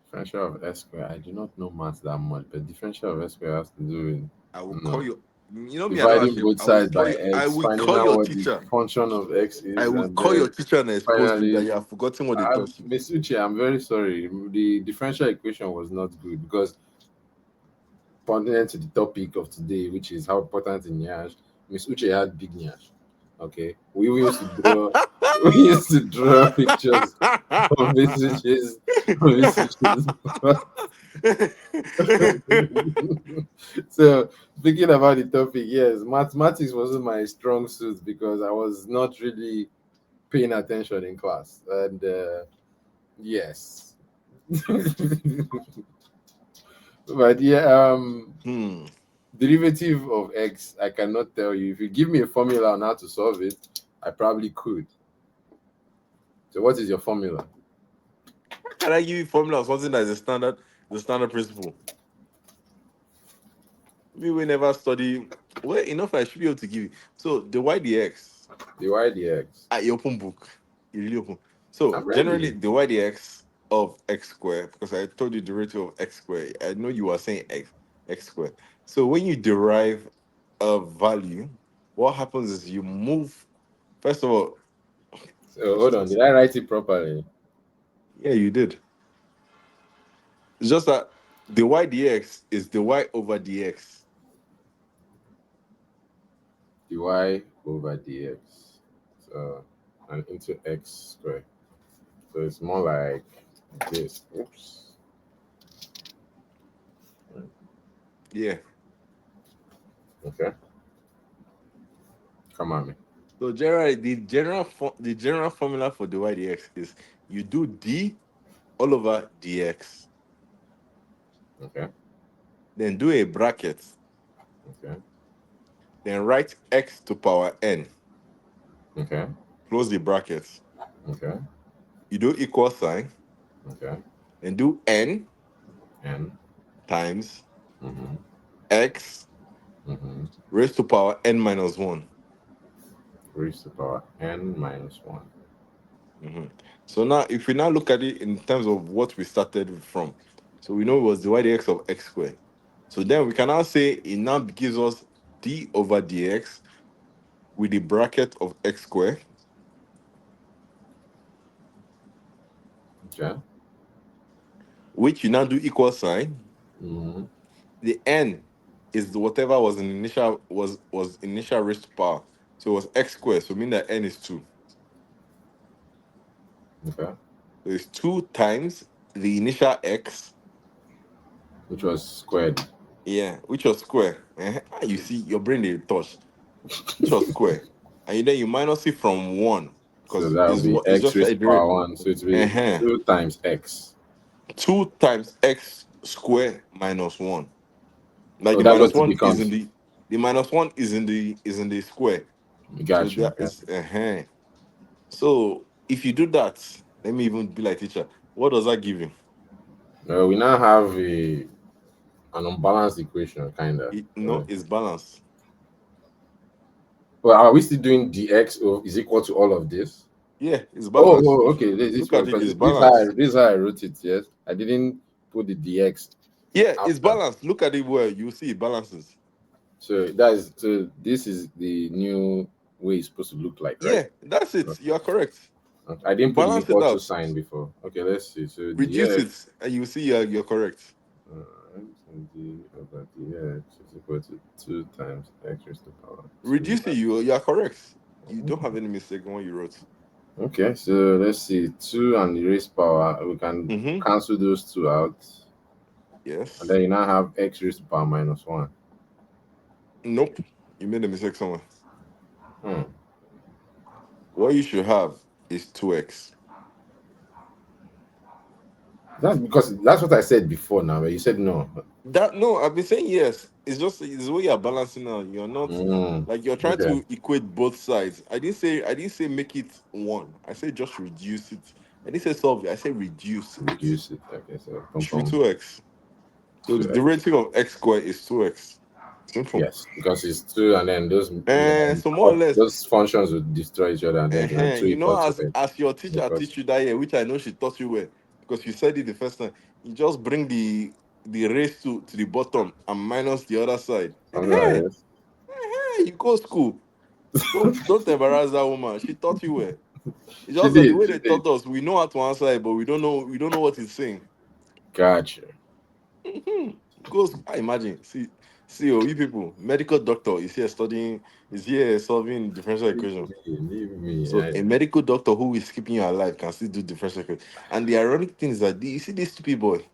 Differential of S square. I do not know math that much, but differential of S square has to do with I will call no you. You know me, I don't dividing actually both I will sides call by you, I x, will finding call out your what the teacher. function of x I is, will and call your then teacher and expose you that finally you have forgotten what they taught you. Miss Uche, I'm very sorry. The differential equation was not good because pertinent to the topic of today, which is how important in Nyash, Miss Uche had big Nyash. Okay. We used to draw we used to draw pictures of Miss Uche's of Miss Uche's so speaking about the topic, yes, mathematics wasn't my strong suit because I was not really paying attention in class. And yes. But yeah, Hmm. derivative of x, I cannot tell you. If you give me a formula on how to solve it, I probably could. So what is your formula? Can I give you formula of something that is the standard principle? We will never study. Well, enough I should be able to give you. So the y dx The y dx. at your open book, you really open. So I'm generally ready. the y dx of x squared, because I told you the derivative of x squared. I know you are saying x squared. So when you derive a value, what happens is you move. First of all, So hold on, did I write it properly? yeah, you did. It's just that the y dx is the y over dx. Dy over dx. So and into x squared. So it's more like this. Oops. Yeah. Okay. Come on me. So generally, the general formula for the y dx is you do d all over dx, Okay. then do a bracket, Okay. then write x to power n, Okay. close the bracket. Okay. You do equal sign, Okay. then do n And times mm-hmm. x Mm-hmm. raised to power n minus 1. Raised to power n minus one. Mhm. So now, if we now look at it in terms of what we started from, so we know it was the ydx of x squared. So then we can now say it now gives us d over dx with the bracket of x squared, Okay. which you now do equal sign. Mm-hmm. The n is whatever was in initial was initial raised to power. So it was x squared. So mean that n is 2. Okay. So it's 2 times the initial x, Which was squared. yeah, which was square. You see, your brain they touch, which was square. And then you minus it from 1 So because that would be it's x just raised a to power direct. 1. So it will be Uh-huh. 2 times x. 2 times x square minus 1. Like Oh, the that's minus what it one is in becomes. the minus one is in the square. You So got you. that Okay. is So if you do that, let me even be like teacher. What does that give you? We now have an unbalanced equation, kind of. No, it's balanced. Well, are we still doing dx is equal to all of this? Yeah, it's Oh, balanced. oh, If okay. you This look one at it, because it's this is how balanced. I wrote it. Yes, I didn't put the dx Yeah, it's after. balanced. Look at it well. You see it balances. So this is the new way it's supposed to look like, right? Yeah, that's it. Okay. You are correct. Okay. I didn't put the Balance it equal to out. sign before. Okay, let's see. So Reduce dx it, and you see you're correct. and d over dx is equal to 2 times x raised to power 2. Reduce it, you are correct. You don't have any mistake in what you wrote. Okay, so let's see. 2 and the raised power, we can Mm-hmm. cancel those two out. And Yes. then you now have x raised to power minus 1. Nope. You made a mistake somewhere. Hmm. What you should have is 2x. That's because that's what I said before now, but you said no. That no, I've been saying yes. It's the way you're balancing out. You're not Mm. like you're trying Okay. to equate both sides. I didn't say make it one. I said just reduce it. I didn't say solve it. I said reduce it. It Reduce it. Okay, so should be pom 2x. So the 2x. derivative of x squared is 2x. Simple. Yes, because it's 2, and then And so more or less, those functions will destroy each other, and then you can have 2 you know, equal to it. as your teacher Equal to. teach you that year, which I know she taught you well, because you said it the first time. You just bring the raise to the bottom and minus the other side. Something like this. You go school. Don't embarrass that woman. She taught you well. It's She just that the did. way She they did. taught us, we know how to answer it, but we don't know what it's saying. Gotcha. Mhm. Goes, I imagine. See, oh, you people, medical doctor is here solving differential equation. Leave me. So a medical doctor who is keeping you alive can still do differential equation. And the ironic thing is that you see this stupid boy.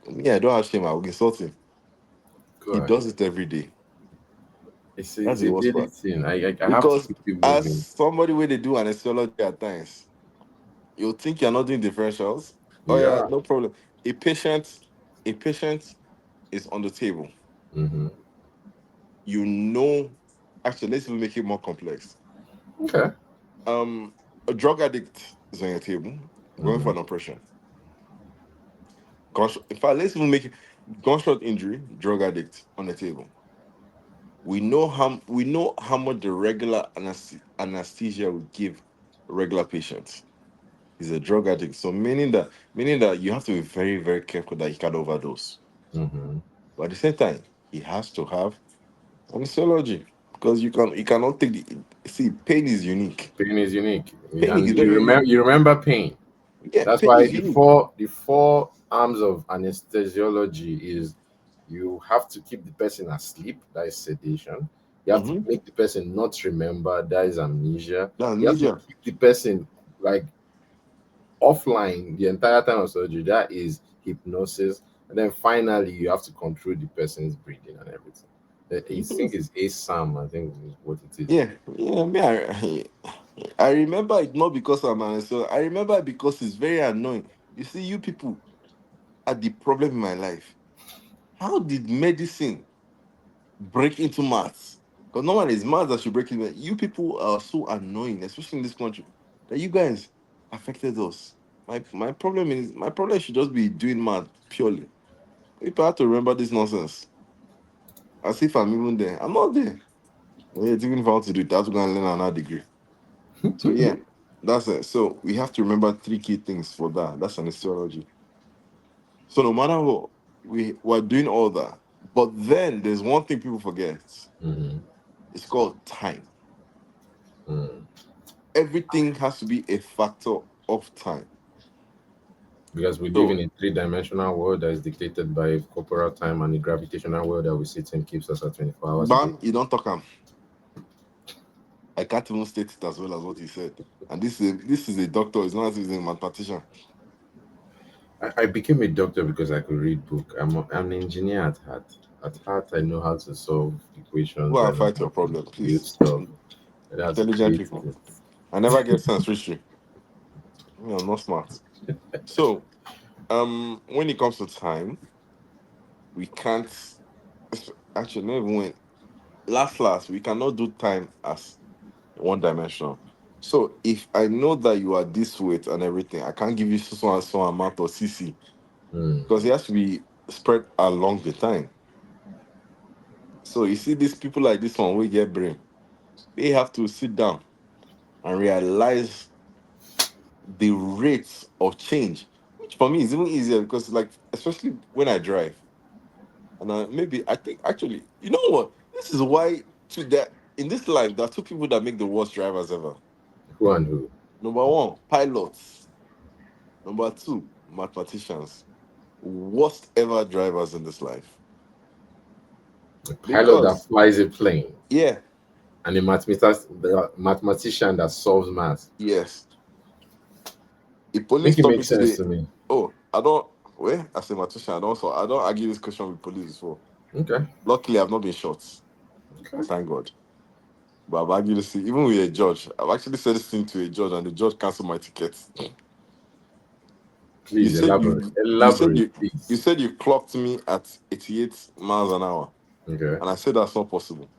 Me, I don't have shame. I will insult him. He God, does it every day. That's it's the a worst daily part. thing. I have to Because keep it as moving. somebody where they do anesthesiology at times, you think you're not doing differentials. Oh yeah, Yeah. no problem. A patient, a patient is on the table. Mm-hmm. You know, actually, let's even make it more complex. Okay. A drug addict is on your table, going for Mm-hmm. an operation. In fact, let's even make it gunshot injury, drug addict on the table. We know how much the regular anesthesia will give regular patients. He's a drug addict, so meaning that you have to be very very careful that he can't overdose. Mm-hmm. But at the same time, he has to have anesthesiology because you cannot take the see pain is unique. Pain is unique, Pain and is very unique. you remember pain. Yeah, That's pain why is unique. the four arms of anesthesiology is you have to keep the person asleep, that is sedation. You have to Mm-hmm. make the person not remember, that is amnesia. That's You have to media. keep the person like offline the entire time of surgery, that is hypnosis. And then finally you have to control the person's breathing and everything. I think it's ASAM, I think is what it is. Yeah, yeah. I remember it not because I'm an so I remember it because it's very annoying. You see, you people are the problem in my life. How did medicine break into maths? Because normally it's maths that should break into. You people are so annoying, especially in this country, that you guys affected us. My problem should just be doing math purely. People have to remember this nonsense. As if I'm even there. I'm not there. Yeah, even if I want to do it, I have to go and learn another degree. So yeah. That's it. So we have to remember three key things for that. That's an histology. So no matter what, we're doing all that. But then there's one thing people forget. Mm-hmm. It's called time. Mm. Everything has to be a factor of time. Because we live So in a three-dimensional world that is dictated by corporal time, and the gravitational world that we sit in keeps us at 24 hours a day. bam, you don't talk I can't even state it as well as what he said. And this is a doctor, it's not as if he's a mathematician. I became a doctor because I could read book. I'm an engineer at heart. At heart, I know how to solve equations. Go I and know fight how your to problem, build please. stuff. I know how to Intelligent create people. things. I never get sense history. I'm not smart. So when it comes to time, we can't actually not even when last we cannot do time as one dimensional. So if I know that you are this weight and everything, I can't give you so and so amount of CC Mm. because it has to be spread along the time. So you see these people like this one, we get brain. They have to sit down and realize the rates of change, which for me is even easier because, like, especially when I drive, and maybe I think actually, you know what? This is why to that in this life there are two people that make the worst drivers ever. Who and who? Number one, pilots. Number two, mathematicians. Worst ever drivers in this life. A pilot that Because flies a plane yeah, and the mathematician that solves math. yes, a I police think it stop me makes sense today. to me. Oh, I don't. Well, as a mathematician, I don't argue this question with police before. Okay. Luckily, I've not been shot. I Okay. thank God. But I've argued this thing, even with a judge. I've actually said this thing to a judge, and the judge canceled my ticket. You Please said elaborate. you you said Elaborate, you you please. said you clocked me at 88 miles an hour, Okay. and I said that's not possible.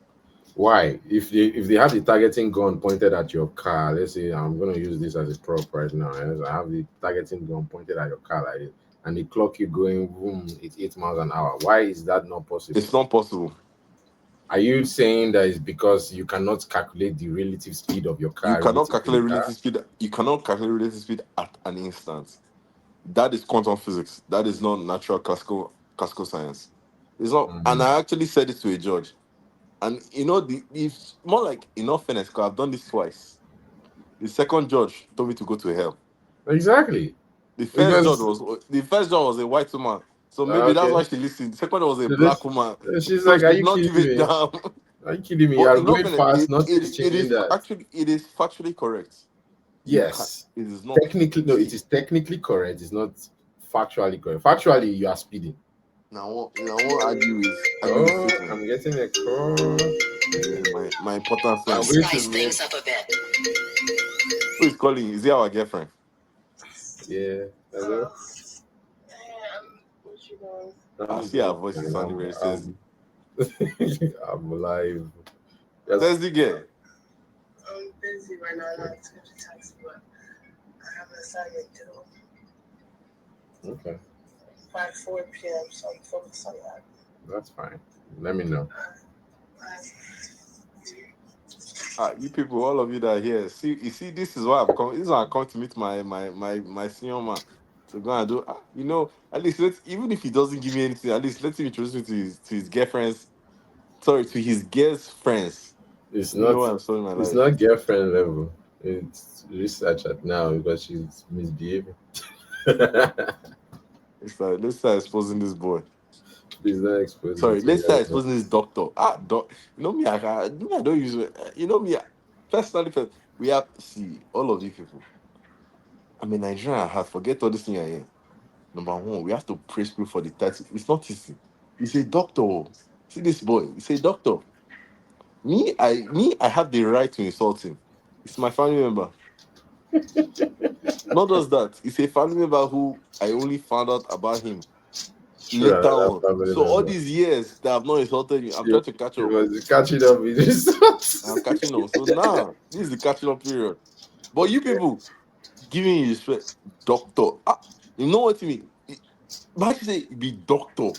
Why? If they have the targeting gun pointed at your car, let's say I'm gonna use this as a prop right now. Yes, I have the targeting gun pointed at your car like this, and they clock you going boom, it's 8 miles an hour. Why is that not possible? It's not possible. Are you saying that it's because you cannot calculate the relative speed of your You car cannot relative to the calculate car? relative speed. You cannot calculate relative speed at an instant. That is quantum physics. That is not natural classical science. It's not. And Mhm. I actually said it to a judge. And you know, the more like in all fairness, because I've done this twice. The second judge told me to go to hell. Exactly. The first judge Because was a white woman, so maybe that's okay, why she listened. The second one was a so black woman, she's so like, she "Are did you not kidding give a me? damn. Are you kidding me? You But are in all going fairness, fast. Nothing is it changing is that." actually it is factually correct. You can Yes, It is not. technically, no, it See is technically correct. It's not factually correct. Factually, you are speeding. now, what argue with Oh, statement. I'm getting a call. Yeah, my important I'm friend going to miss. who is calling. Is he our girlfriend? Yeah, hello. I I'm see her good. voice is sounding I'm, very sexy. I'm, I'm alive. Yes. Sexy girl. Okay. That's fine. Let me know. You people, all of you that are here, see, you see, this is why I'm coming. This is why I come to meet my senior man to go and do. At least even if he doesn't give me anything, at least let him introduce me to his girlfriends. Sorry, to his girl's friends. It's You know not. what I'm saying, my It's life. not girlfriend level. It's research at now because she's misbehaving. Let's start exposing this boy. Please don't expose me Sorry, to let's start your. exposing this doctor. You know me, I don't use it. You know me, personally, we have see all of you people. I'm a Nigerian. I have forget all this thing I am. Number one, we have to praise people for the title. It's not easy. He's a doctor. Oh. See this boy. He's a doctor. I have the right to insult him. It's my family member. Not just that. It's a family member who I only found out about him Sure, later another on. family So all member. these years that I've not insulted you, I'm She was, trying to catch she up. was catching up with this. I'm catching up. So now this is the catching up period. But you Okay. people giving me respect, doctor. You know what I mean? Why you say be doctor?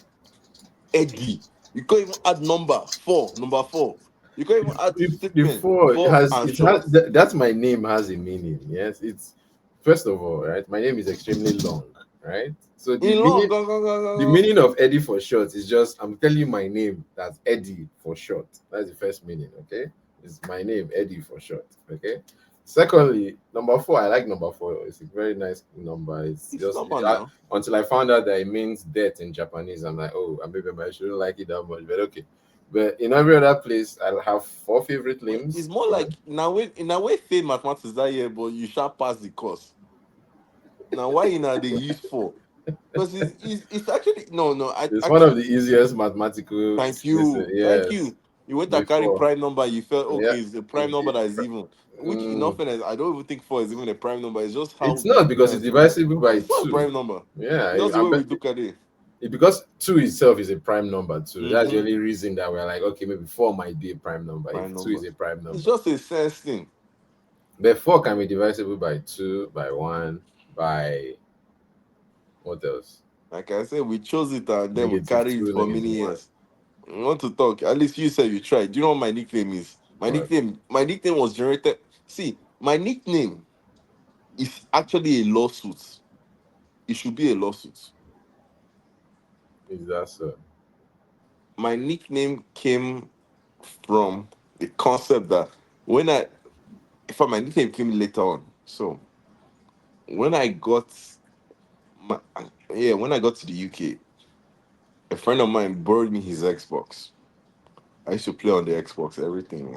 Eddy. You can't even add number four. Number four. You can't even add to The statement four for has and it has short. that's my name has a meaning. Yes, it's first of all, right? My name is extremely long, right? So In long, go, go, go, the go, go. meaning of Eddy for short is just I'm telling you my name. That's Eddy for short. That's the first meaning. Okay, it's my name Eddy for short. Okay. Secondly, number four, I like number four. It's a very nice number. It's It's just normal now. until I found out that it means death in Japanese. I'm like, oh, maybe I shouldn't like it that much, but okay. But in every other place, I'll have four favorite It's names. more like now in a way say mathematics that year, but you shall pass the course. Now why you know they use four? Because it's actually no. I It's one of the actually easiest mathematical. Listen, thank yes, you. You went to carry before, prime number, you felt yeah, okay, it's a prime number that is even. Which in all mm, fairness, I don't even think four is even a prime number. It's just how it's we not look because at it's it. divisible by It's not a two. prime number. Yeah, It's just the way we look at it. because two itself is a prime number too. That's the Mm-hmm. only reason that we're like, okay, maybe four might be a prime number if Prime two number. is a prime It's number. just a sense thing. But four can be divisible by two, by one, by what else? Like I said, we chose it and then we Negative carry it two, for many negative one. years. I want to talk. At least you said you tried. Do you know what my nickname is? What My nickname was generated. See, my nickname is actually a lawsuit. It should be a lawsuit. is that so? My nickname came from the concept that when I, in fact, my nickname came later on. So when I got my, when I got to the UK, a friend of mine borrowed me his Xbox. I used to play on the Xbox, everything.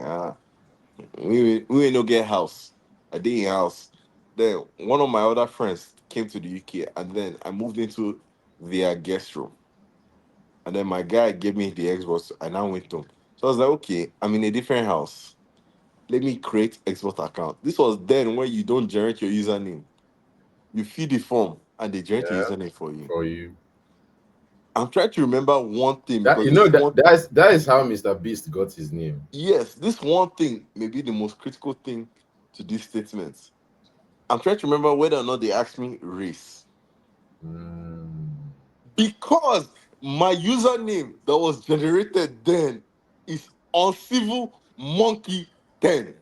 We ain't no get house. I did in house. Then one of my other friends came to the UK, and then I moved into their guest room. And then my guy gave me the Xbox, and I went home. So I was like, okay, I'm in a different house. Let me create Xbox account. This was then when you don't generate your username. You fill the form, and they generate your Yeah, username for you. for you. I'm trying to remember one thing That because this one, that is how Mr. Beast got his name. yes, this one thing may be the most critical thing to this statement. I'm trying to remember whether or not they asked me race. Mm. Because my username that was generated then is uncivil monkey 10.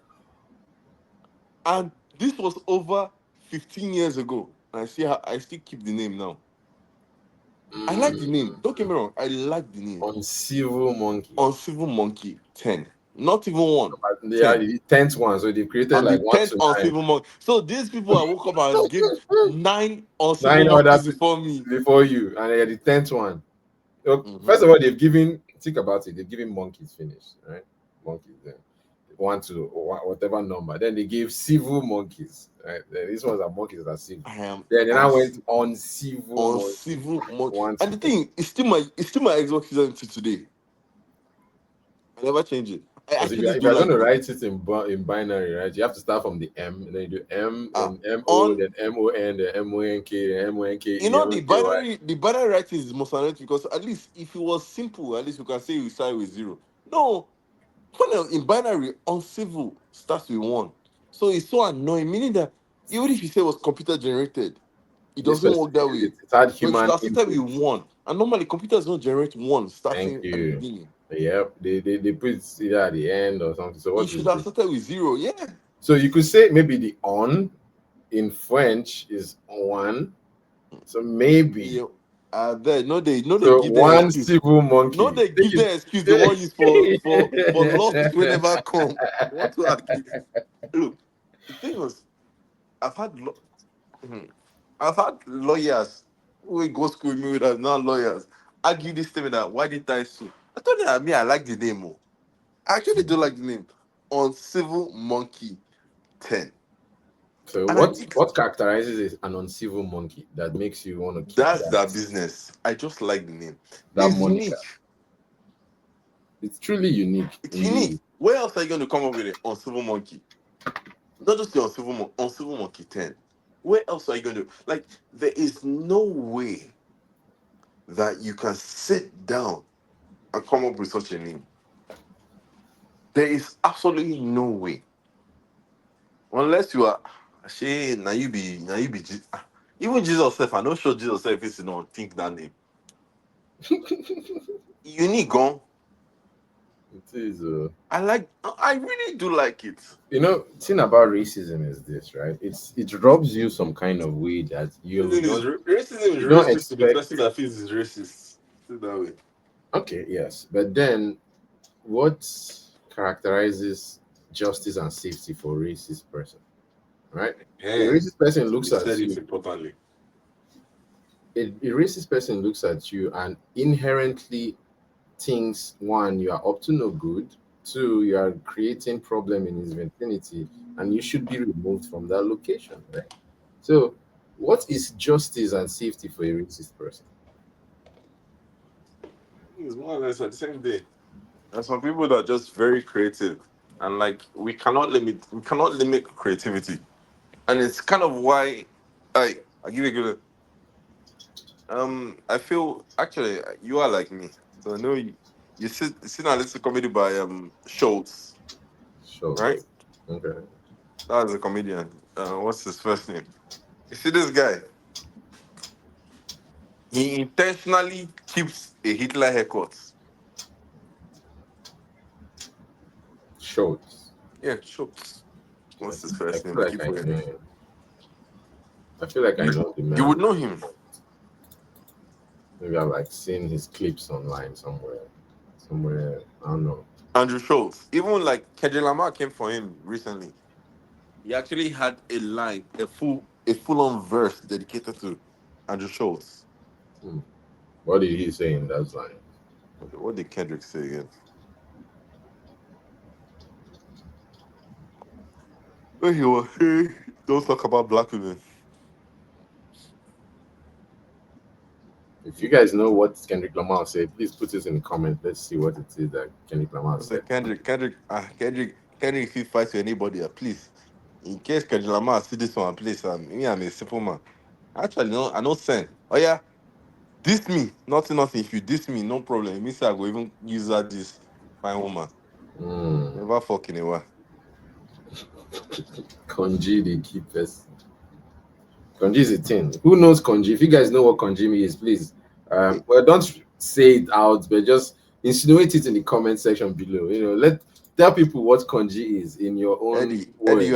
And this was over 15 years ago. And I see how I still keep the name now. I like the name. Don't get me wrong. I like the name. Uncivil monkey. Uncivil monkey 10. Not even one. They are 10. the 10th one, so they created I'm the like one 10th to nine. uncivil monkey. So these people I woke up and gave 9 uncivil Nine other monkeys before me. before you, and they're the 10th one. So, first Mhm. of all, they've given think about it, they've given monkeys finish, right? Monkeys then. One to whatever number. Then they gave civil monkeys. Right? Then these ones are monkeys that are civil. I am Then I went uncivil. on civil monkey. Uncivil monkey. One And to the thing, it's still my Xbox username to today. I never change it. I because actually if do you're going like to it. write it in binary, right, you have to start from the M, and then you do M, Ah, then MO, on then MON, then MONK, then you MONKE, know MOKY. the binary writing is most annoying because at least if it was simple, at least you can say you start with 0. No, in binary, uncivil starts with 1. So it's so annoying, meaning that even if you say it was computer generated, it This doesn't person, work that way. it had So it should human have started input. with 1. And normally computers don't generate 1 Thank starting at the you. beginning. Yep, they put it either at the end or something. So It what should is have this? started with 0. Yeah. So you could say maybe the on in French is one. So maybe Yeah. There, no, they so give them one excuse. civil No, monkey. they give them excuse. They want use for lawsuits will never come. What to argue? Look, the thing was, I've had mhm. I've had lawyers who go school with me that are not lawyers argue this thing that why did I sue? I told them that me I like the name more. I actually do like the name on Civil Monkey 10, So and I think what characterizes an uncivil monkey that makes you want to keep that's their business. I just like the name. that It's moniker? unique. It's truly unique, It's unique. indeed. Where else are you going to come up with it on Civil Monkey? Not just the on Civil Monkey 10. Where else are you going to like? There is no way that you can sit down and come up with such a name. There is absolutely no way, unless you are. Say now you be even Jesus self. I'm not sure Jesus self is not think that name. Unique, gone. It is. I really do like it. You know, thing about racism is this, right? It robs you some kind of way that Racism is you don't racist to the expect. person that feels is racist. Put it that way. Okay, yes, but then what characterizes justice and safety for a racist person, right? A Yeah, racist person you looks said at it you. importantly. A racist person looks at you and inherently thinks, one, you are up to no good, two, you are creating problem in his vicinity, and you should be removed from that location, right? So, what is justice and safety for a racist person? It's more or less at the same day. There's some people that are just very creative, and like we cannot limit creativity, and it's kind of why I give you a good. I feel actually you are like me, so I know you sit and listen to comedy by Schultz, Sure. right? Okay. That's a comedian. What's his first name? You see this guy? He intentionally keeps a Hitler haircut. Schultz. Yeah, Schultz. I, What's his I first name? feel I like keep I forgetting. know. I feel like I You know the you would man. know him, Maybe I've like seen his clips online somewhere. Somewhere. I don't know. Andrew Schultz. Even like Kendrick Lamar came for him recently. He actually had a line, a full-on verse dedicated to Andrew Schultz. Hmm. What did he say in that line? What did Kendrick say again? When he was saying, don't talk about black women. If you guys know what Kendrick Lamar said, please put it in the comment. Let's see what it is that Kendrick Lamar I said. said, Kendrick, if you fight to anybody, please. In case Kendrick Lamar see this one, please, me, I'm a simple man. Actually, no, I know send. Oh yeah, diss me, nothing. If you diss me, no problem. It means I go even use that this fine woman. Hmm. Never fucking away. Konji, the key person. Konji is a thing. Who knows Konji? If you guys know what Konji is, please, well, don't say it out, but just insinuate it in the comment section below. You know, tell people what Konji is in your own Eddie, words.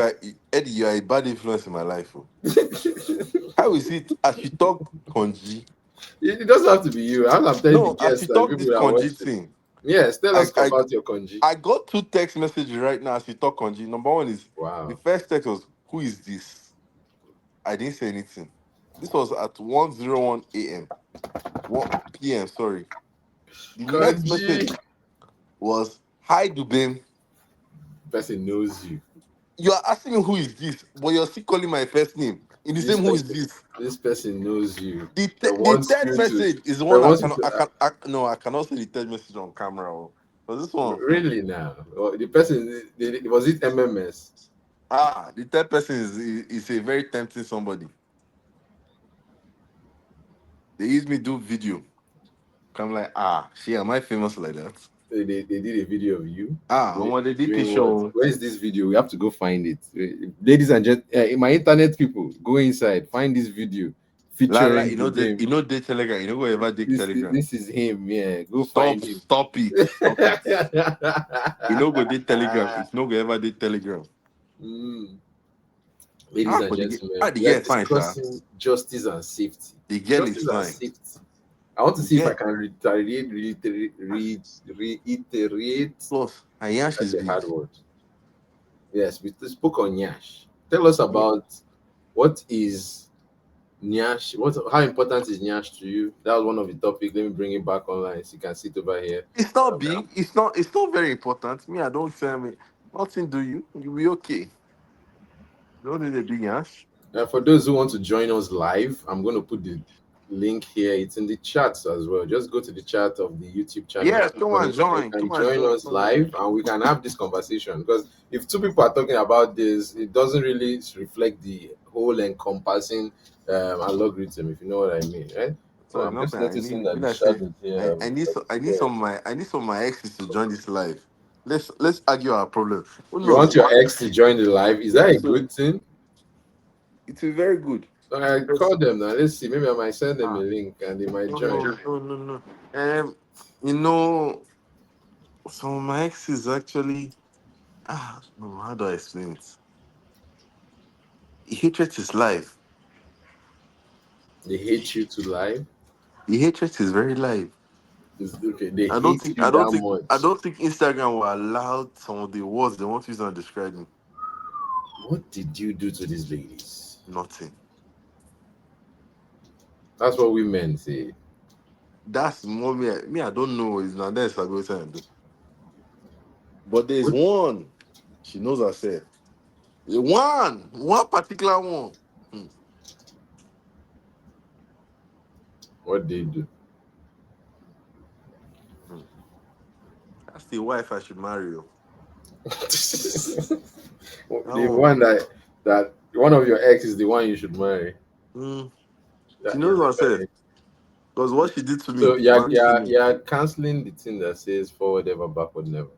You are a bad influence in my life. Oh. How is it as you talk Konji? It doesn't have to be you. I'm telling the No, as guests you and the talk people this that are Konji watching. thing, Yes, tell I, us I about your Konji. I got two text messages right now as you talk Konji. Number one is the Wow. first text was, "Who is this?" I didn't say anything. This was at 1:01 a.m. 1 p.m. Sorry. The next Konji. message was, "Hi Dubem. Person knows you. You are asking me who is this, but you're still calling my first name in the This same who is person, this." this person knows you. The They the wants third you to. message is the They one wants you to. I cannot say the third message on camera. Oh. But this one, Really now? Or the person was it MMS? the third person is a very tempting somebody. They use me do video. I'm like, she am I famous like that? They did a video of you I'm on the DP doing what? show. Where is this video? We have to go find it. Ladies and gentlemen, my internet people, go inside, find this video Like, featuring the game. the Telegram. You know go ever dig Telegram. This is him. Yeah, go find him. Stop it. Stop it. You know go dig Telegram. It's no go ever dig Telegram. Mm. Ladies and But gentlemen, the we are girl is fine, sir. discussing justice and safety. The girl is Justice and fine. safety. I want to The see if I girl can reiterate. plus her yash That's is a big. hard word. Yes, we spoke on Nyash. Tell us about what is Nyash. How important is Nyash to you? That was one of the topics. Let me bring it back online so you can sit over here. It's not big. It's not very important. Me, I don't tell me nothing. Do you? You'll be okay. Don't need a big yash. For those who want to join us live, I'm going to put the link here. It's in the chats as well. Just go to the chat of the YouTube channel. Yes, come on, You join. can Come on, join join. us live and we can have this conversation. Because if two people are talking about this, it doesn't really reflect the whole encompassing algorithm, if you know what I mean, right? So Oh, I'm just nothing. I noticing need. that When the I say, shadows here some of my exes to join this live. Let's argue our problem. Who You want knows? your ex to join the live? Is that Yeah, a so good thing? it's a very good. I Yes. call them now. Let's see. Maybe I might send them a Ah, link and they might no, join. no, no, no, no. You know, some of my exes actually. No, how do I explain it? Hatred is live. They hate you to lie. The hatred is very live. Okay, they I don't hate think you I don't that think I much. don't think Instagram will allow some of the words they want to use to describe me. What did you do to these ladies? Nothing. That's what women say. That's more me. I don't know. It's not that's a good time. But there's What one. She knows herself. One particular one. Hmm. what they do? Hmm. That's the wife I should marry. Oh. That The one. one that one of your ex is the one you should marry. Hmm. She That knows is herself. very. Because what she did to me, So embarrassing me. you're canceling the thing that says forward ever, backward never.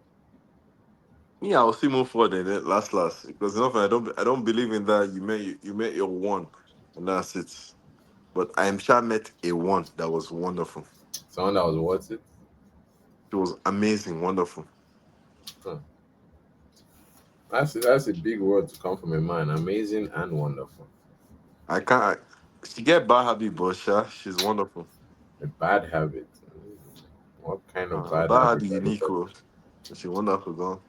Me, I'll see move forward in it last. Because enough, I don't believe in that. You met your one, and that's it. But I am sure I met a one that was wonderful. Someone that was worth it. It was amazing, wonderful. Huh. That's a big word to come from a man. Amazing and wonderful. I can't. She get bad habit, but she's wonderful. A bad habit. What kind of bad Bad habit habit are we unique. talking? Oh. She's wonderful, girl.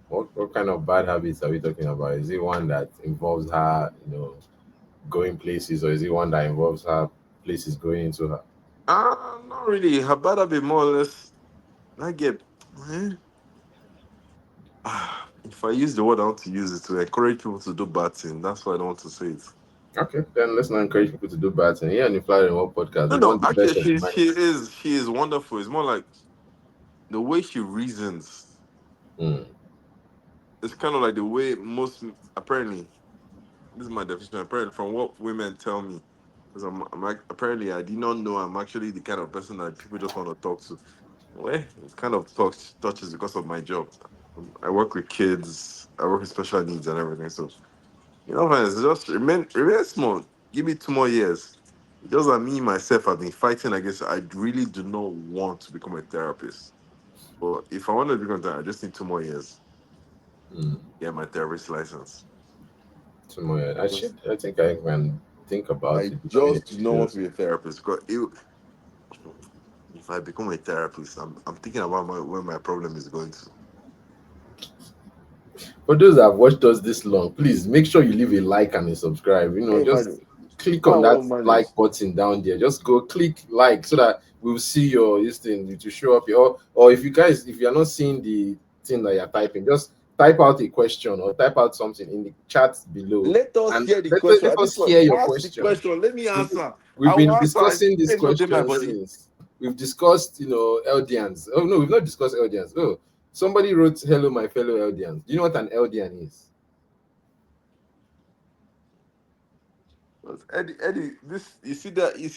What kind of bad habits are we talking about? Is it one that involves her, going places, or is it one that involves her places going into her? Not really. Her bad habit more or less. I get. eh? If I use the word, I want to use it to encourage people to do bad things. That's why I don't want to say it. Okay, then let's not encourage people to do bad things. Here on the Fly Remote podcast, No, we no. want the Actually, best of she's she humanity. is she is wonderful. It's more like the way she reasons. Mm, It's kind of like the way most apparently. This is my definition. Apparently, from what women tell me, because apparently I did not know I'm actually the kind of person that people just want to talk to. Well, it kind of touches because of my job. I work with kids. I work with special needs and everything. So friends, just remain small. Give me 2 more years. Just that me myself, I've been fighting against. I really do not want to become a therapist. But if I want to become a therapist, I just need 2 more years. mm. Get my therapist license. Tomorrow, Just I think I can think about I it becoming a just do not teacher. want to be a therapist because if I become a therapist, I'm thinking about where my problem is going to. For those that have watched us this long, please make sure you leave a like and a subscribe. Hey, Just imagine. click on Wow, that well managed. like button down there. Just go click like so that we'll see your this thing to show up here. Or if you're not seeing the thing that you're typing, just type out a question or type out something in the chat below Let us and hear the let question. let At this us point, hear your ask the question. question. Let me We've, answer. we've I will been answer. discussing this It's not in my question body. since. We've discussed, Eldians. Oh no, we've not discussed Eldians. Oh, somebody wrote, "Hello, my fellow Eldians." Do you know what an Eldian is? Eddie, this you see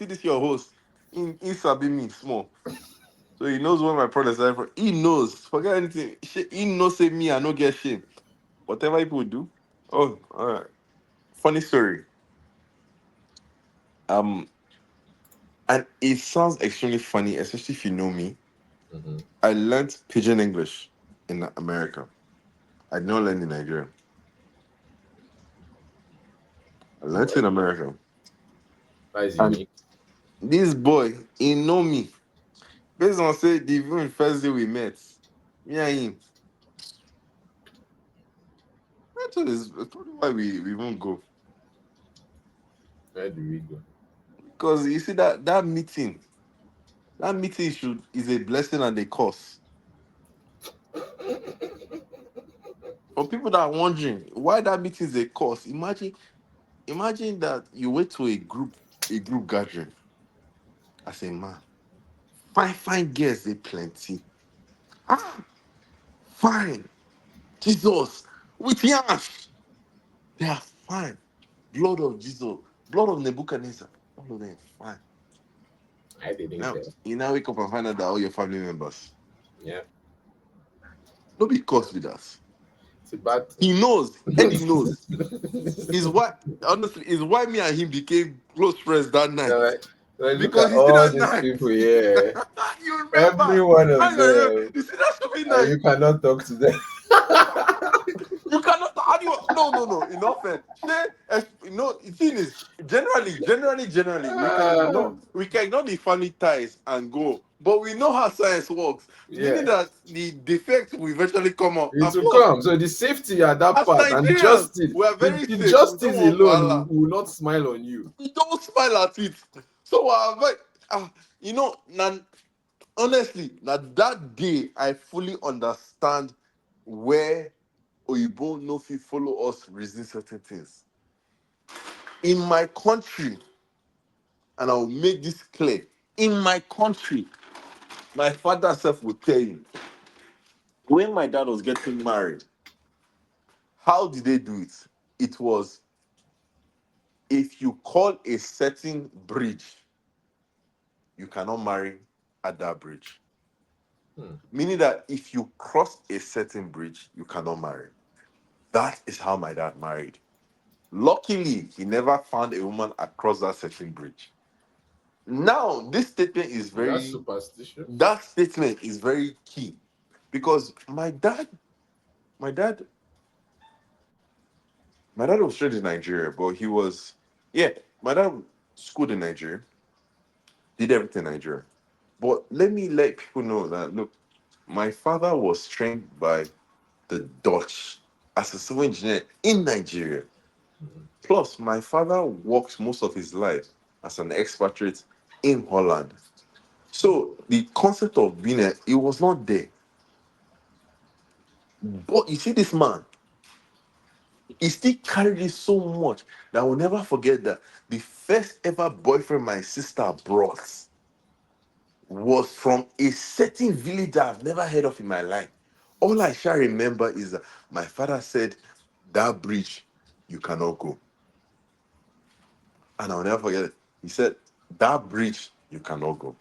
this your host. In sabi me small. So he knows where my products are from. He knows. Forget anything. He knows say me, I no get shame. Whatever people do. Oh, all right. Funny story. Um, and it sounds extremely funny, especially if you know me. Mm-hmm. I learned Pidgin English in America. I did not learn in Nigeria. I learned it in America. That is And unique. this boy, he know me. Based on say the even first day we met, me and him. I told you why we won't go. Where do we go? Because you see that meeting is a blessing and a curse. For people that are wondering why that meeting is a curse, imagine that you went to a group gathering as a man. Fine girls, they plenty. Ah, fine. Jesus, with yash. They are fine. Blood of Jesus, blood of Nebuchadnezzar. All of them fine. I didn't Now, care. you now wake up and find out that all your family members. Yeah, No be cause with us. it's a bad thing. He knows. Eddie knows. Is why honestly is why me and him became close friends that night. They're like, look Because at you see all that these night, people here. you remember. Every one of I remember. them. You see that stupid And night? you cannot talk to them. You cannot. How do you? No. Enough. The thing is, generally, we can ignore the family ties and go. But we know how science works, Yeah. meaning that the defect will eventually come up. It And will plus, come. So the safety at that as part and Nigerians, justice, we are very the safe. justice We don't want alone wahala. will not smile on you. We don't smile at it. So honestly, that day I fully understand where Oyibo no fit follow us reason certain things. In my country, and I'll make this clear, in my country, my father self will tell you, when my dad was getting married, how did they do it? It was, if you call a certain bridge, you cannot marry at that bridge. Meaning that if you cross a certain bridge, you cannot marry. That is how my dad married. Luckily, he never found a woman across that certain bridge. Now, this statement is That's superstitious. that statement is very key, because my dad was straight in Nigeria, but my dad schooled in Nigeria, did everything in Nigeria. But let me let people know that, look, my father was trained by the Dutch as a civil engineer in Nigeria. Plus, my father worked most of his life as an expatriate in Holland. So the concept of it was not there. But you see, this man, he still carried it so much that I will never forget that the first ever boyfriend my sister brought was from a certain village that I've never heard of in my life. All I shall remember is that my father said, that bridge, you cannot go. And I'll never forget it. He said, that bridge, you cannot go.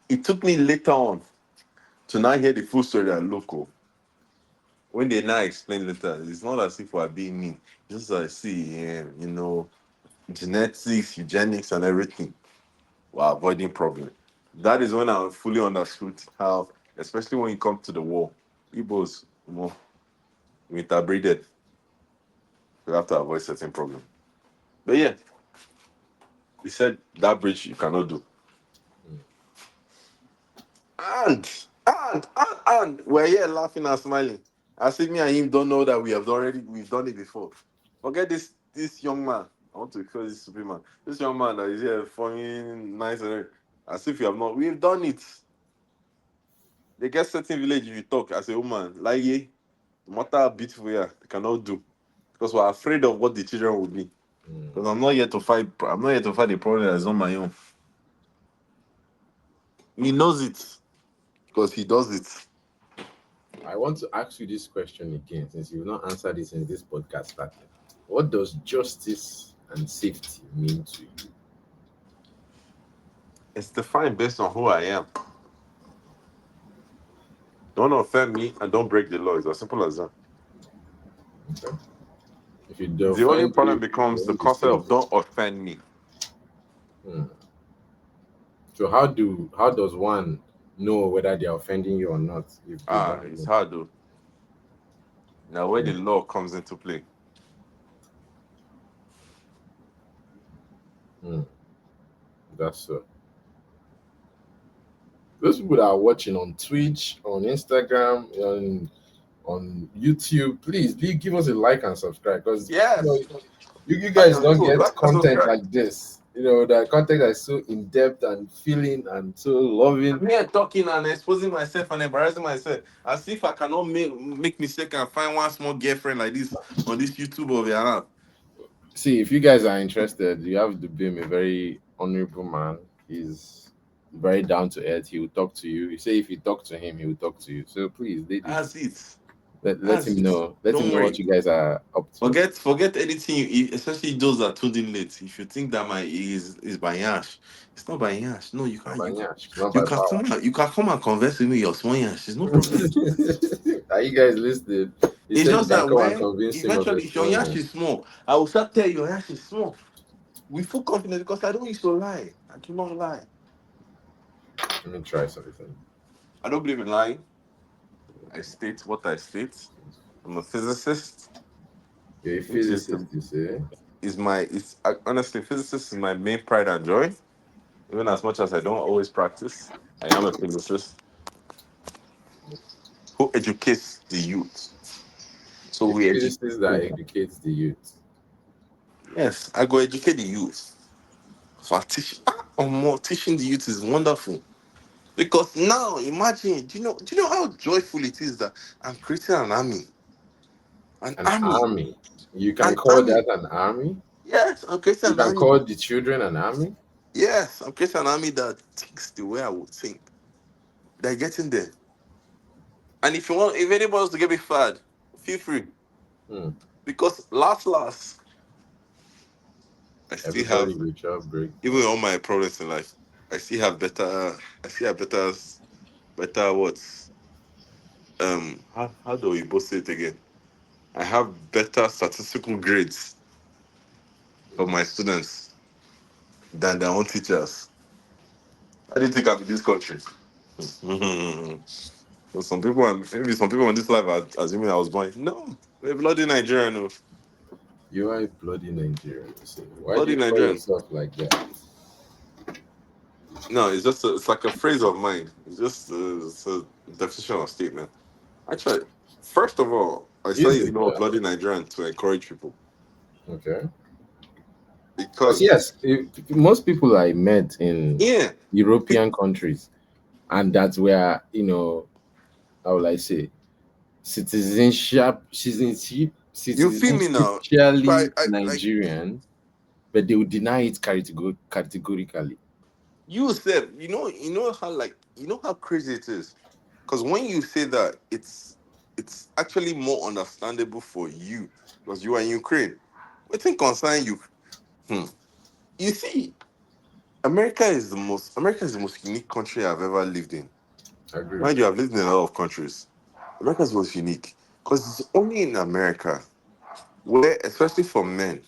It took me later on to now hear the full story at local. When they now explain later, it's not as if we're being mean. It's just like, genetics, eugenics, and everything. We're avoiding problem. That is when I fully understood how, especially when you come to the war, Igbos, we interbreeded. We have to avoid certain problem. But yeah, he said that bridge you cannot do. And we're here laughing and smiling. As if me and him don't know that we've done it before. Forget this young man. I want to call this stupid man. This young man that is here funny, nice, and everything. As if we have not. We've done it. They get certain village if you talk as a woman, like no matter how beautiful you are, they cannot do. Because we're afraid of what the children will be. Because I'm not here to fight the problem that's not my own. He knows it. Because he does it. I want to ask you this question again, since you've not answered it in this podcast started. What does justice and safety mean to you? It's defined based on who I am. Don't offend me and don't break the law. It's as simple as that. Okay. If you don't The only offend problem you, becomes the then concept of don't offend me. So how does one know whether they are offending you or not? If they don't It's know? hard though. Now where the law comes into play. That's so. Those people that are watching on Twitch, on Instagram, on YouTube, please give us a like and subscribe, because Yes. you guys don't get Like and content subscribe. like this. The content that is so in depth and feeling and so loving. I'm here talking and exposing myself and embarrassing myself as if I cannot make mistake and find one small girlfriend like this on this YouTube of your hand. See, if you guys are interested, you have Dubem, a very honorable man. He's very down to earth. He will talk to you. You say if you talk to him, he will talk to you. So please, That's ladies, it. let him know. Let him Don't know worry. what you guys are up to. Forget anything, especially those that tuned in late. If you think that my is by Yash, it's not by Yash. No, you Not can by you can Nyash, not you by can power. come and converse with me your small Yash. It's no problem. Are you guys listening? He It's said you just can that come and when convince him of eventually his if your Yash point. is small, I will start tell you your Yash is small. With full confidence because I don't used to lie. I do not lie. Let me try something. I don't believe in lying. I state what I state. I'm a physicist, You're a which physicist, you say? is my it's honestly physicist is my main pride and joy. Even as much as I don't always practice, I am a physicist who educates the youth. So A we educate. physicist that educates the youth. Yes, I go educate the youth. For teach, or more teaching the youth is wonderful because now imagine, do you know how joyful it is that I'm creating an army, an An army, army. You can an call army. that an army? Yes, I'm creating You an can army. call the children an army? Yes, I'm creating an army that thinks the way I would think. They're getting there. And if you want, if anybody wants to get me fired, feel free. Hmm. Because last, I still have, Everybody will just break. even with all my problems in life, I still have better, I still have better what? How do we both say it again? I have better statistical grades for my students than their own teachers. I didn't think I'm in this country. So maybe some people in this life are assuming I was born. No, we're bloody Nigerian. No. You are a bloody Nigerian, you say. Why do Bloody you call Nigerian. yourself like that? No, it's just it's like a phrase of mine. It's a definition of statement. Actually, first of all, I Is started it? the whole bloody Nigerian to encourage people Okay. Because because yes, most people I met in yeah, European countries, and that's where, how will I say, you feel me now. citizenshipally I like Nigerian, but they will deny it categorically. you said, you know how crazy it is. Because when you say that, it's actually more understandable for you because you are in Ukraine. What thing concern you? Hmm. You see, America is the most unique country I've ever lived in. Agree. Mind you, I've lived in a lot of countries. America is most unique because it's only in America where, especially for men,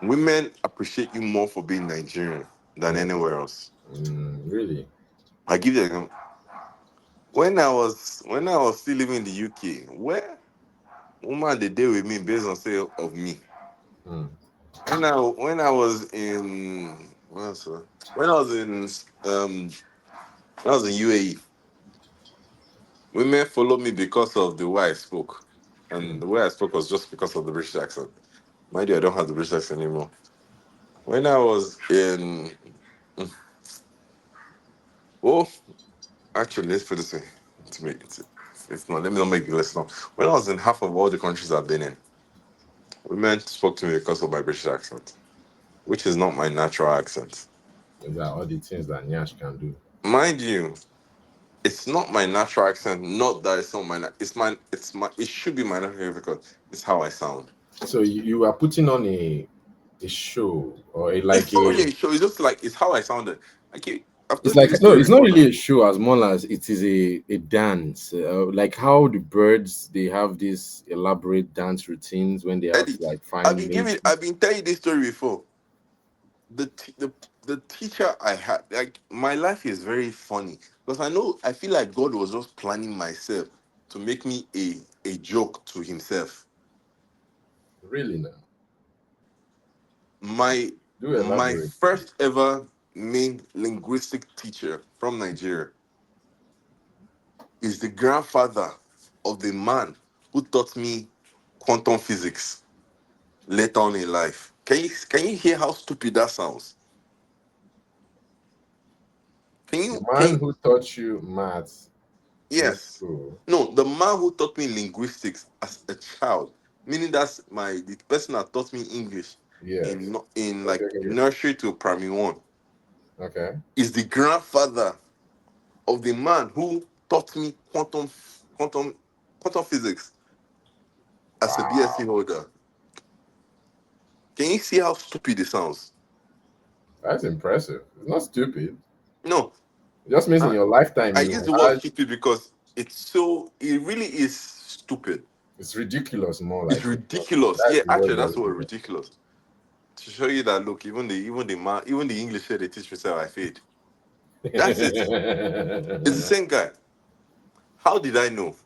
women appreciate you more for being Nigerian than Mm, anywhere else. really? I give you an when I was still living in the UK, where woman they deal with me based on say of me. Mm, When I was in what else, when I was in UAE, women followed me because of the way I spoke. mm. And the way I spoke was just because of the British accent. Mind you, I don't have the British accent anymore. When I was in oh, actually let's put it this way to make it it's not let me not make it less long. When I was in half of all the countries I've been in, women spoke to me because of my British accent, which is not my natural accent. These are all the things that Nyash can do. Mind you, it's not my natural accent. Not that it's not it should be my natural accent because it's how I sound. So you are putting on a show or a It's like not a really a show. It's just like it's how I sounded. I've it's told you like this no, story it's not before really now. a show as more as it is a dance. Like how the birds they have these elaborate dance routines when they have to Eddie, like find mates. I've been telling you this story before. The t- the the teacher I had, like my life is very funny because I feel like God was just planning myself to make me a joke to himself. Really now. My Do my elaborate. first ever main linguistic teacher from Nigeria is the grandfather of the man who taught me quantum physics later on in life. Can you hear how stupid that sounds? The Can man you, who taught you maths in yes. school. No, the man who taught me linguistics as a child, meaning that's the person that taught me English Yes. in Okay, like okay, okay. nursery to primary one, Okay. is the grandfather of the man who taught me quantum quantum physics as a BSc Wow. holder. Can you see how stupid it sounds? That's impressive. It's not stupid. No, It just means in I, your lifetime I you use the word had stupid because it really is stupid. it's ridiculous more It's like it. ridiculous. That's Yeah, the word actually, you're that's what looking for. ridiculous. To show you that look, even the English that they teach me, say I failed. That's it. It's the same guy. How did I know?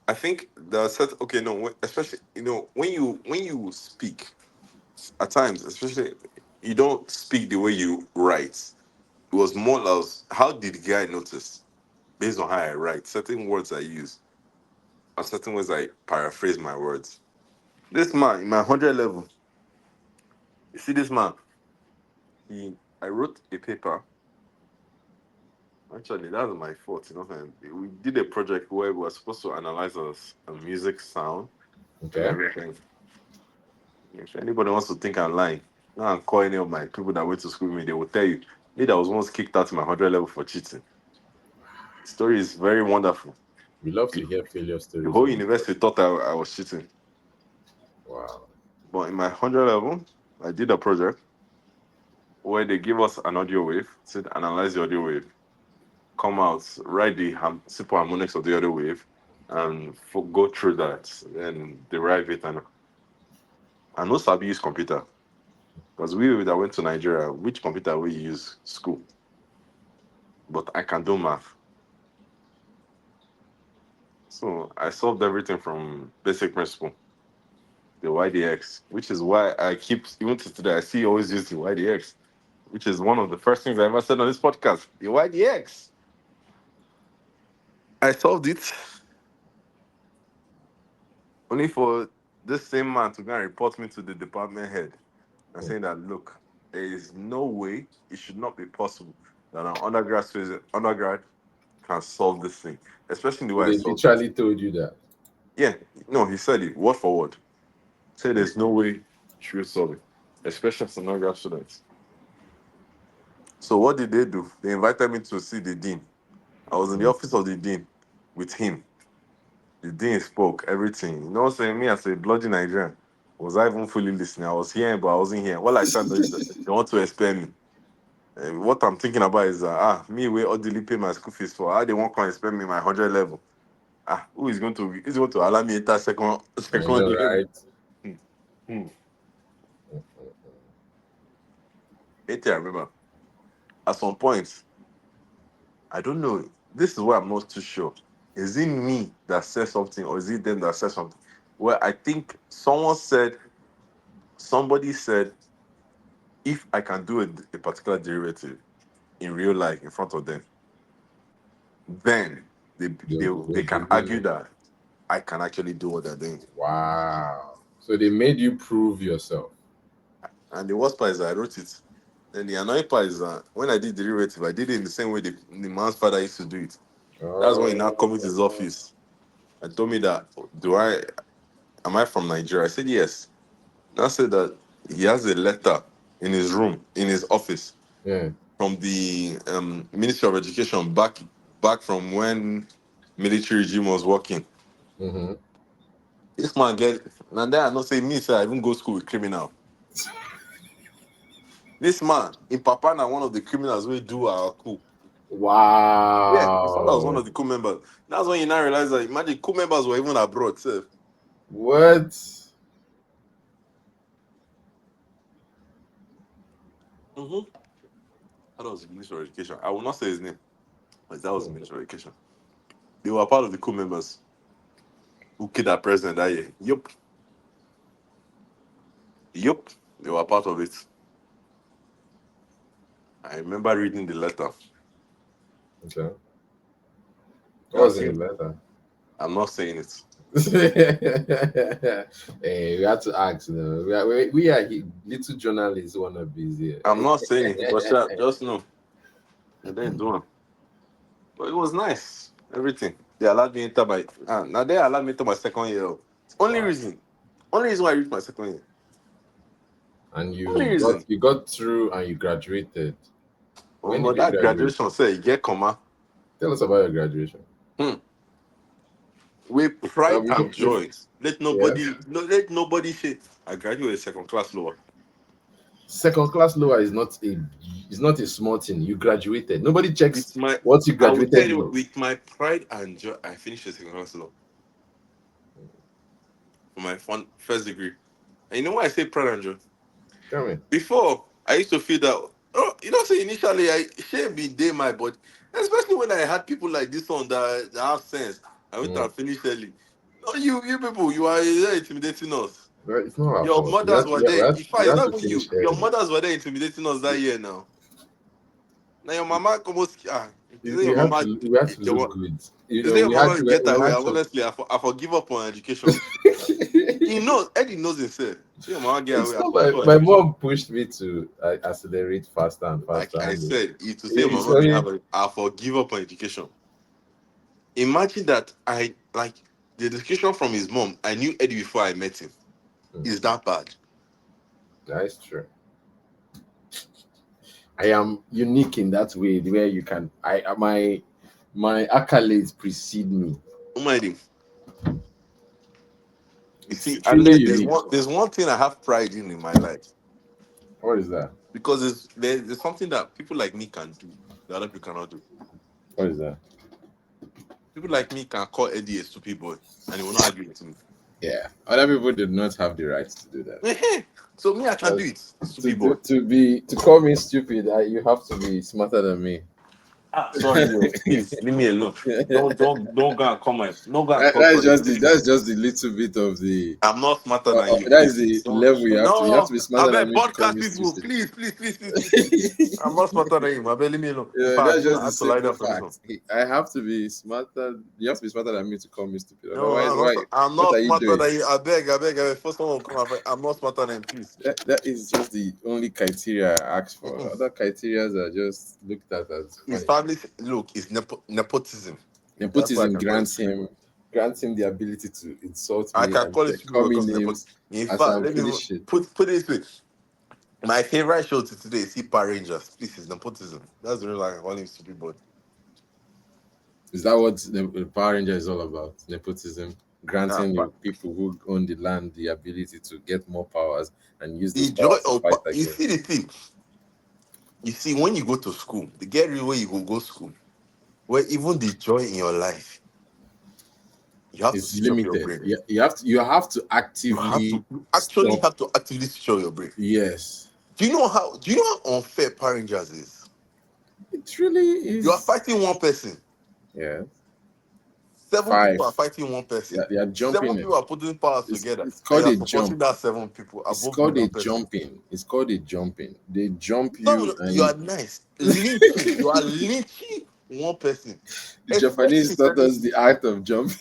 I think there are certain, okay, no, especially, when you speak, at times, especially, you don't speak the way you write. It was more like, how did the guy notice? Based on how I write, certain words I use, and certain ways I paraphrase my words. This man, in my 100 level, you see this man, I wrote a paper. Actually, that was my fault. We did a project where we were supposed to analyze a music sound and Okay. everything. If anybody wants to think I'm lying, now I'm calling any of my people that went to school with me, they will tell you, me that was once kicked out in my 100 level for cheating. The story is very wonderful. We love The, to hear failure the stories whole on this university podcast. thought I was cheating. Wow. But in my 100 level, I did a project where they give us an audio wave, said analyze the audio wave, come out, write the simple harmonics of the audio wave, and go through that, and derive it. And I know Sabi use computer, because we that went to Nigeria, which computer we use school, but I can do math. So I solved everything from basic principle, the YDX, which is why I keep, even to today, I see you always use the YDX, which is one of the first things I ever said on this podcast. The YDX. I solved it only for this same man to go and report me to the department head and saying that, look, there is no way, it should not be possible that an undergrad can solve this thing, especially the So way I they solved it. literally told you that. Yeah, no, he said it word for word. Said there's no way she will solve it, especially as an undergrad student. So what did they do? They invited me to see the dean. I was in the office of the dean with him. The dean spoke everything. Saying me as a bloody Nigerian, was I even fully listening? I was here, but I wasn't here. All I said is that they want to explain me. What I'm thinking about is me where orderly pay my school fees for. How they want to explain me my 100 level. Who's going to allow me enter second I second know, level? right? Hmm. Hmm. I remember at some point, I don't know. This is why I'm not too sure. Is it me that said something or is it them that said something? Well, I think somebody said, if I can do a particular derivative in real life in front of them, then they, they, They'll they can argue believe. that I can actually do what they're doing. Wow. So they made you prove yourself. And the worst part is I wrote it. And the annoying part is that when I did derivative, I did it in the same way the man's father used to do it. That's when he now come into his Oh. office and told me that, am I from Nigeria? I said yes. Now said that he has a letter in his room, in his office, Yeah. from the Ministry of Education back from when military regime was working. Mm-hmm. This man get, and then I not say me, say I even go school with criminal. This man in Papa now one of the criminals we do our coup. Yeah, his father was one Wow. of the coup members. That's when you now realize that imagine coup members were even abroad. Sef. What? Mm-hmm. That was the Ministry of Education. I will not say his name, but that was the Hmm. Ministry of Education. They were part of the coup members who killed our president that year. Yup. Yup. They were part of it. I remember reading the letter. Okay. What That was in thing, the letter? I'm not saying it. Hey, we had to ask. We are little journalists wannabes here. I'm not saying it, but just know. And then do it. But it was nice. Everything. They allowed me enter my now they allowed me to my second year. Only Wow. reason. Only reason why I reached my second year. And Only you got reason. you got through and you graduated. When did But you that graduate? graduation say you get comma. Tell us about your graduation. Hmm. With Uh, pride and before, before, joy. Let yeah. nobody let nobody say I graduated second class lower. Second class lower is not a small thing. You graduated. Nobody checks With my what you I will tell graduated you, with. with my pride and joy, I finished the second class lower for my first degree. And you know why I say pride and joy? Tell me. Before, I used to feel that Oh, you know, say initially I should be day my, but especially when I had people like this one that have sense. I went Mm. and finished early. No, you people, you are there intimidating us. But it's not our Your fault. mothers were there. In fact, We it's have not to even you. finish Your early. mothers were there intimidating us that year now. Now your mama almost you say We your have mama to we have to look your good. you say your We had mama will get we away. had And some. honestly, I for give up on education. He knows, Eddie knows himself. Say your mama get It's away, I not for give up my education. mom pushed me to accelerate faster and Like faster, I and said, you to say your it's mama get only away, I for give up on education. Imagine that I like the education from his mom. I knew Eddie before I met him. Is that bad? that's true. I am unique in that way, where you can my accolades precede me. Oh my dear. You It's see, and truly there's unique. one thing I have pride in my life What is that? because there's something that people like me can do that other people cannot do. What is that? People like me can call Eddie a stupid boy and he will not argue with me. Yeah, other people did not have the right to do that. So me, I can do Because it, stupid boy. to call me stupid, you have to be smarter than me. Sorry, yo, please leave me alone. Don't go and call my don't go and call That's colleague. just the little bit of the. I'm not smarter than you, That is please. the Don't, level you have no, to be I smarter than bet me to call podcast me people, stupid. please, please, please, please, please, please. I'm not smarter than you. I bet leave me alone. In fact, That's I just the have to lie simple down for this one. fact. I have to be smarter. You have to be smarter than me to call me stupid. No, Otherwise, why? I'm What are not you smarter doing? than you. I beg, I beg, I beg. First one will come. I'm not smarter than you, please. That is just the only criteria I ask for. Mm-mm. Other criteria are just looked at as His funny. family, look, it's nepotism. That's what I Nepotism can call it. grants him the ability to insult I me can and call it stupid call me because nepotism. names In as fact, I'm let me even foolish. put it this way. My favorite show to today is Power Rangers. Please, it's nepotism. That's the reason I call him stupid boy. Is that what the Power Ranger is all about? Nepotism, Ah, granting your but people who own the land the ability to get more powers and use those the joy powers to of fight you see against. the thing. You see, when you go to school, the get real way you go school, where even the joy in your life, you have to It's switch off your limited. brain. You have to actively You actually stop. have to actively switch off your brain. Yes, Do you know how unfair Power Rangers is? it really You are is. fighting one person. Yeah, 7 people five. are fighting one person. They are Seven jumping it. people are putting powers together, It's and you called are a supporting jump. that 7 people It's above the called a one person. jumping. It's called a jumping. They jump No, you no, you and are nice. Lynching. You are lynching one person. the Japanese Especially taught certain. us the art of jumping.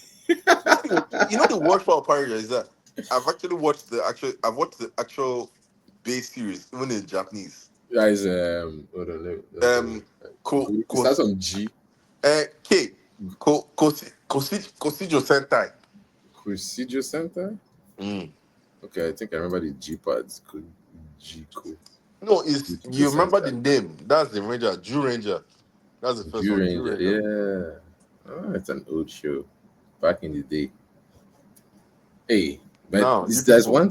You know the word for Power Rangers is that I've actually watched I've watched the actual base series, even in Japanese. Guys, hold on, let me. Ko It ko starts on G. K Kosijo Sentai. Presidio Center. Mm. Okay, I think I remember the G parts. Could G cool. No, it's Presidio you remember the Center. name. That's the Ranger, Jew Ranger. That's the first Jew one, Jew Ranger. Ranger. Yeah. Oh, it's an old show. Back in the day. Hey, but Now, you this there's people, one.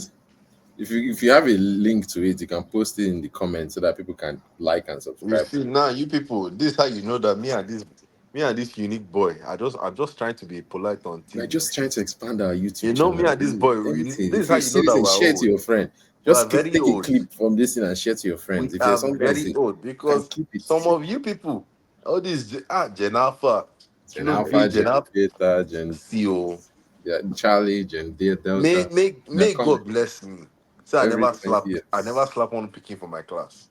If you have a link to it, you can post it in the comments so that people can like and you subscribe see to it. now, you people, this is how you know that me and this unique boy. I'm just trying to be polite on We're TV. just trying to expand our You YouTube know me channel. and this boy. Anything. This is If how you you see know this that and we're share it to old. your friend, We are just very take a old. clip from this thing and share to your We friends. If there's are something that's very it, old you can because keep it. some of you people, all these Gen Alpha, Gen you know, Alpha, Gen Gen Alpha, Beta, Gen CEO. yeah, Charlie, Gen Delta. They're May coming. God bless me. So Every 20 I never years. slap one picking for my class.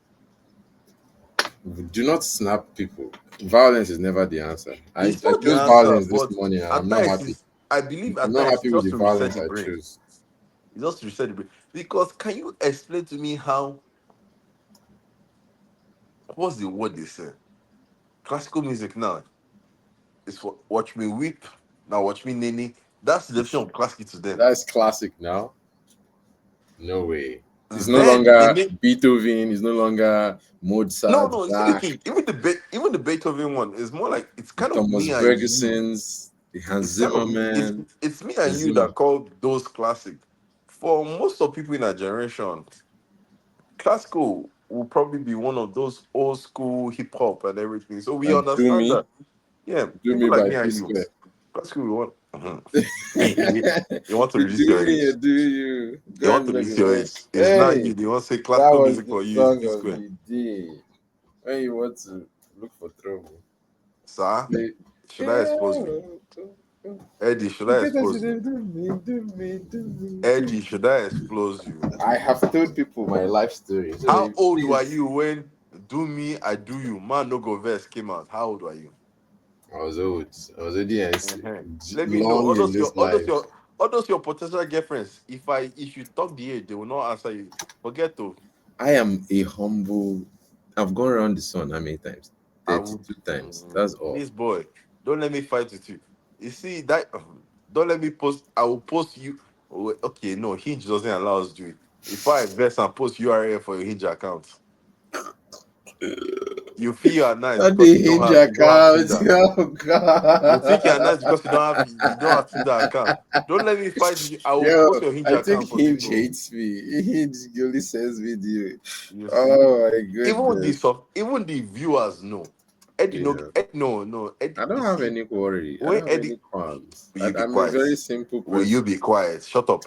Do not snap people. Violence is never the answer. It's I not the chose answer, violence this but morning and I'm at not times happy. I believe I'm at not times it's happy with just the to reset violence the I brain. chose. It's just to reset the brain. Because can you explain to me how what's the word they say? Classical music now is for watch me weep, now watch me nene. That's the definition of classical to them. That's classic now. No way. It's no Then they longer make Beethoven. It's no longer Mozart, no, see the Bach, thing, even the Beethoven one is more like it's the kind of Thomas me and you. Ferguson's, the Hans It's kind of Zimmerman, it's me and you Zimmer. that call those classic. For most of people in our generation, classical will probably be one of those old school hip hop and everything. So we And Do understand Me, that. Yeah, Do Me people like by me P and you, Square. classical, we want. Mhm. You want to You reduce do your me, age. or do you? You Go want and to look reduce at your that. age. It's not Hey, you. They want to say that classical was music the for you is song P of Square. the day. when you want to look for trouble. Sir, Play. should I expose you? Eddie, should I expose you? Eddie, should I expose you? I have told people my life story. So How old were please. you when Do Me, I Do You, Man No Go Verse came out? How old were you? I was old. I was already Uh-huh. Let me know. long in this life. All those your potential girlfriends. If you talk the age, they will not answer you. Forget to. I am a humble. I've gone around the sun how many times? I would 32 times. That's all. this boy. Don't let me fight with you. You see that don't let me post. I will post you. Oh, okay, no, Hinge doesn't allow us to do it. If I invest and post URL for your Hinge account, you feel you are nice That because the hinge you don't have account. Tinder. Oh You think you are God. nice because you don't have Tinder account. Don't let me fight you. I will Yo, post your Hinge I think account for Hinge people. hates me. Hinge only sends me the. You see, Oh my goodness. even the viewers know. Eddie no, Yeah. no. Eddie, I you don't have see, any worry. I when don't have any Eddie, qualms. will you be I'm a quiet? very simple Will you person. be quiet? Shut up.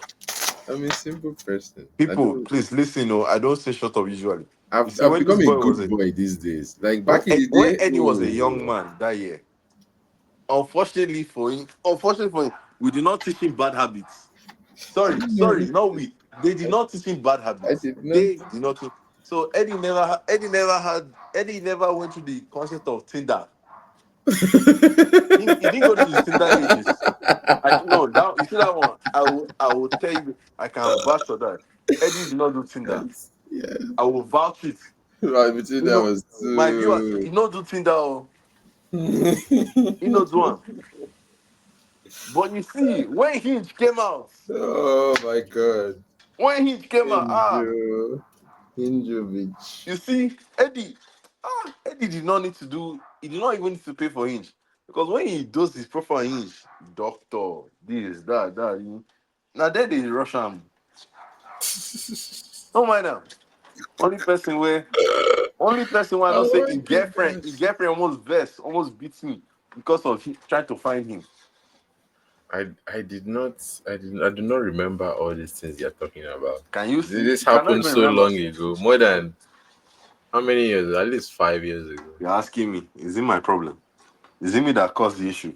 I'm a simple person. I People, don't. please listen. No, I don't say shut up usually. You see, I've when this become a boy was good boy these days. Like when back in the when day, Eddie was a young oh, man that year, unfortunately for him, we did not teach him bad habits. I Sorry, don't know sorry, not anything. we. They did not teach him bad I habits. did not. They did not. So Eddie never went to the concept of Tinder. He didn't go to the Tinder ages. I no that you see that one. I will tell you. I can vouch for that. Eddie did not do Tinder. Yes, yeah. I will vouch it. Right between that was My viewers, too. he not do Tinder. Oh, he not do one. But you see, when Hinge came out, Oh my god. when Hinge came out, Injo. Injovic. you see, Eddie did not need to do. He did not even need to pay for Hinge because when he does his profile on Hinge, doctor, this, that, now then they rush him. Don't mind them. Only person where I know Oh say my his goodness. girlfriend almost beats me because of he trying to find him. I did not I do not remember all these things you're talking about. Can you see? This You cannot happened even so remember. long ago. More than how many years? At least 5 years ago. You're asking me, is it my problem? Is it me that caused the issue?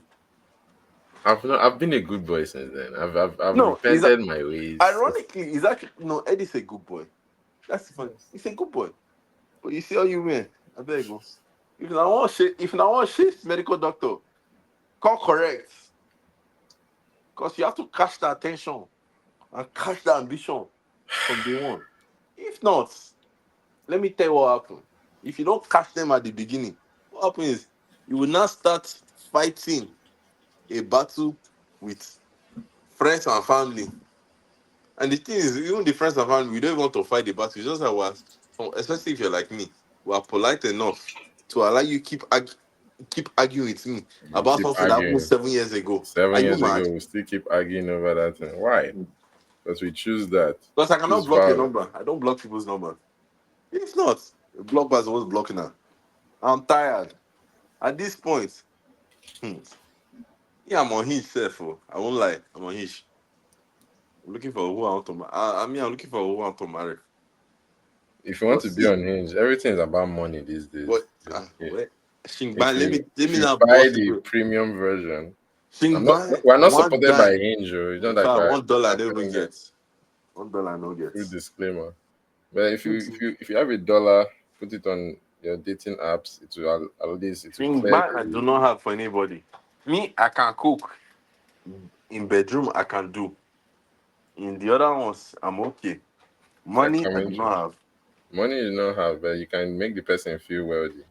I've been a good boy since then. I've No, repented my ways. ironically, he's actually no. Eddie's a good boy. That's funny. He's a good boy. But you see how you win. I beg you. If I want shit, medical doctor, call correct. Because you have to catch the attention and catch the ambition from day one. If not, let me tell you what happened. If you don't catch them at the beginning, what happens is you will now start fighting a battle with friends and family. And the thing is, even the friends and family, we don't want to fight the battle. It's just that especially if you're like me, we are polite enough to allow you keep arguing with me You about keep something that happened arguing. 7 years ago. Are 7 you years mad? ago, we still keep arguing over that thing. Why? Because we choose that. Because I cannot Choose block your violence. number. I don't block people's number. If not, the block was always blocking her. I'm tired. At this point, hmm, yeah, I'm on his self. Oh. I won't lie. I'm on his. I'm looking for who I want to marry. I'm looking for who I want to marry. If you want But to be see, on hinge, everything is about money these but days. Yeah. wait. Shingbai, If let if me you now buy boss the you. premium version, Shingbai, we're not one supported by dime. Hinge, it's not In like fact, we're $1 I don't even campaigning them. get. $1 I no get. Full disclaimer. But if you have $1, put it on your dating apps, it will at least it will clear Shingbai, I your do way. not have for anybody. Me, I can cook. In bedroom, I can do. In the other ones, I'm okay. Like Money, I do commentary. not have. Money you don't have, but you can make the person feel wealthy,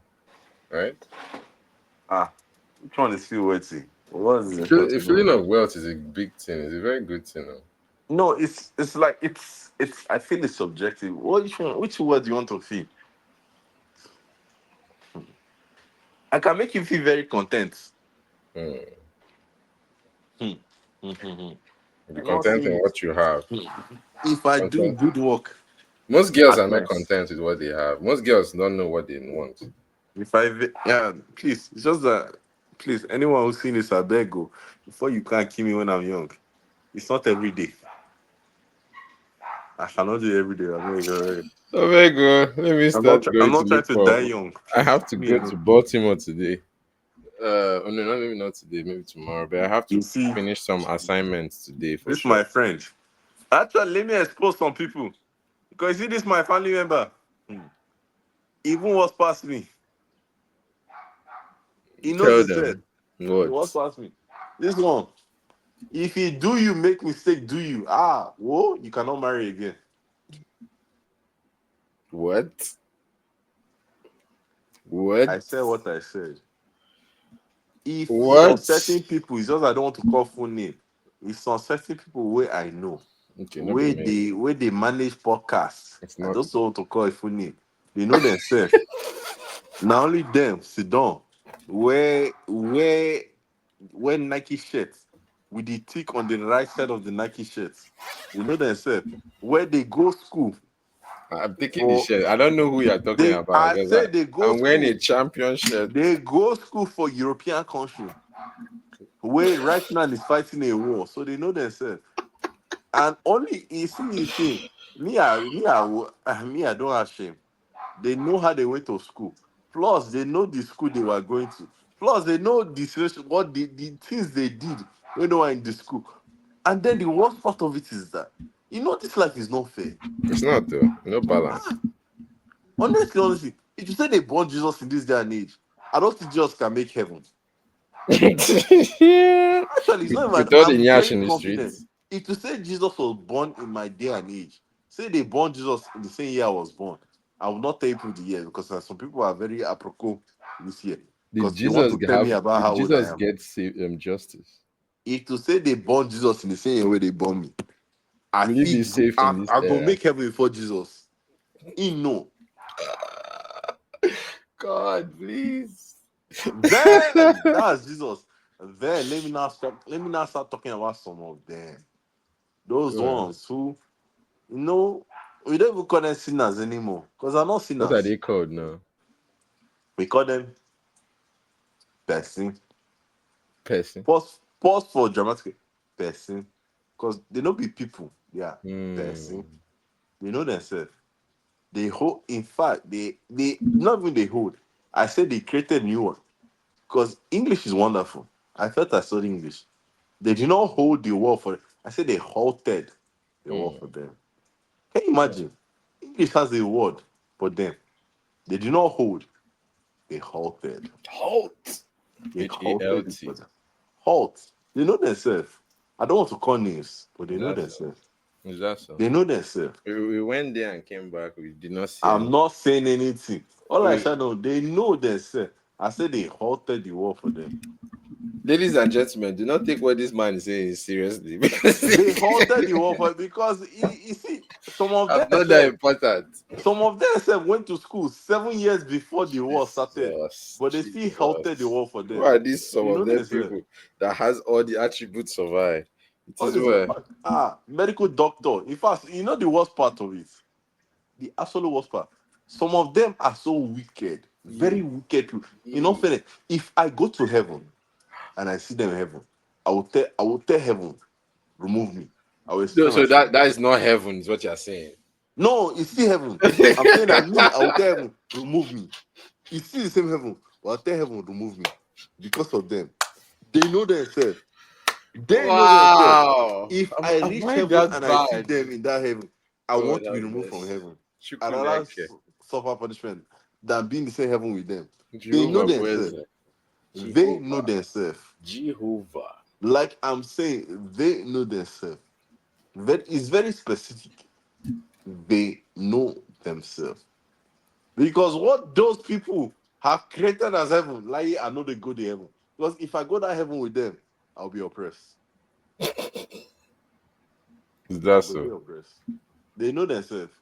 right? Ah, which one is feel wetty? What is the A important feeling one? of wealth is a big thing. It's a very good thing. Oh. No, it's like it's. I feel it's subjective. Which word do you want to feel? I can make you feel very content. Hmm. Hmm. Hmm, hmm, hmm. Be I'm not content in saying what you have. if I do Content. good work Most girls at are not times. content with what they have. Most girls don't know what they want. Yeah, please, it's just that, please, anyone who's seen this, I beg go before you can't kill me when I'm young. It's not every day. I cannot do it every day. Oh my God, let me start I'm going to not trying look to die for. young. I Please, have to me go alone. to Baltimore today. Oh no, not maybe not today, maybe tomorrow. But I have You to see, finish some assignments today for this is sure. my friend. Actually, let me expose some people. Because you see, this is my family member. Even was past me. He knows Tell himself. them He was what? past me. This one. If he do you make mistake, do you? Whoa, you cannot marry again. What? What? I said what I said. If some What? certain people, it's just I don't want to call full name. If some certain people where I know, Okay, not be me. where they manage podcasts, It's I not. just want to call a full name. They know themselves. Not only them, sit down. Where Nike shirts with the tick on the right side of the Nike shirts. They know themselves. Where they go school I'm taking the for shirt. I don't know who you're talking about I because say they go I'm wearing a school. champion shirt. They go school for European country. Where right now is fighting a war. So they know themselves. And only you see the thing. Me, I don't have shame. They know how they went to school. Plus, they know the school they were going to. Plus, they know the situation, what the things they did when they were in the school. And then the worst part of it is that this life is not fair. It's not though. No balance. Honestly, if you say they born Jesus in this day and age, I don't think Jesus can make heaven. Yeah. Actually, it's not With even. all the I'm nyash very in the confident. streets. If you say Jesus was born in my day and age, say they born Jesus in the same year I was born, I will not tell you the year because some people are very apropos this year Did because they want Jesus to tell me have? about Did how old I Jesus am. get justice? If to say they born Jesus in the same year where they born me, I Will he be feel go, safe in this I go era? make heaven before Jesus. He know. God, please. Then that's Jesus. Then let me now start talking about some of them. Those Well, ones who we don't even call them sinners anymore. Because they're not what are sinners. they called now? We call them person. Person. Pause for dramatic person. Because they don't be people. Yeah. Person. Hmm. They know themselves. They hold in fact, they not even they hold. I said they created new one. Because English is wonderful. I felt I studied English. They did not hold the word for it. I said they halted the word for Hmm. them. Can you imagine? English has a word for them. They did not hold. They halted. Halt. They halted it for HALT. them. Halt. They know themselves. I don't want to call names, but they Is know that so? themselves. Is that so? They know themselves. We went there and came back. We did not see I'm any. not saying anything. All I We, said, no, they know themselves. I said they halted the war for them. ladies and gentlemen, do not take what this man is saying seriously because They halted the war for because you see, I'm not that important. some of them said went to school 7 years before the war started, Jesus, but they still halted the Jesus. war for Who them. are these some They of know them themselves. people that has all the attributes of I? It All is this well. medical doctor. In fact, you know the worst part of it. The absolute worst part. Some of them are so wicked, very Ye- wicked. In all ye- fairness, if I go to heaven and I see them in heaven, I will tell heaven, remove me. I will No, explain so myself. that is not heaven, is what you're saying. No, it's still heaven. I'm saying that me, I will tell heaven, remove me. It's still the same heaven, but I'll tell heaven, remove me. Because of them. They know themselves. They know themselves. Wow. If I Am reach I heaven that and I see bad? them in that heaven, I God want to be have removed from mercy. heaven. I'd rather Chukwuneke. suffer punishment than be in the same heaven with them. They know Jehovah themselves. Kweze. They know Jehovah. themselves. Jehovah. Like I'm saying, they know themselves. It's very specific. They know themselves. Because what those people have created as heaven, like I know they go to heaven. Because if I go to heaven with them, I'll be oppressed. Is that I'll be very so? oppressed. They know themselves.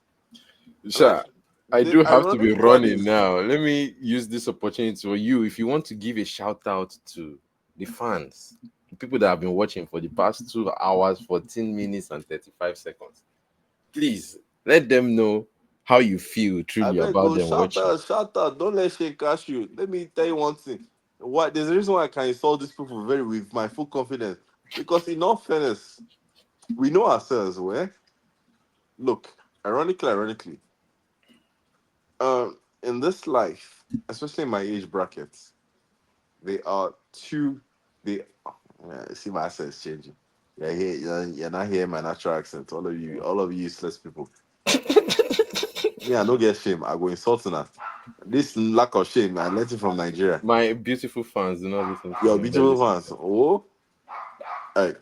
Like Sure. I do have to be ironic part running is now. Let me use this opportunity for you. If you want to give a shout out to the fans, the people that have been watching for the past 2 hours, 14 minutes, and 35 seconds, please let them know how you feel I truly better about go them watching. shout out. Don't let shit catch you. Let me tell you one thing. Why there's a reason why I can insult these people very with my full confidence. Because in all fairness, we know ourselves, where Look, ironically, in this life, especially in my age brackets, they are two. They see my accent is changing. You're not hearing my natural accent. All of you useless people. Me, I don't get shame. I go insult now. This lack of shame, I learned it from Nigeria. My beautiful fans do not listen to Your me. They beautiful listen fans. Oh, hey.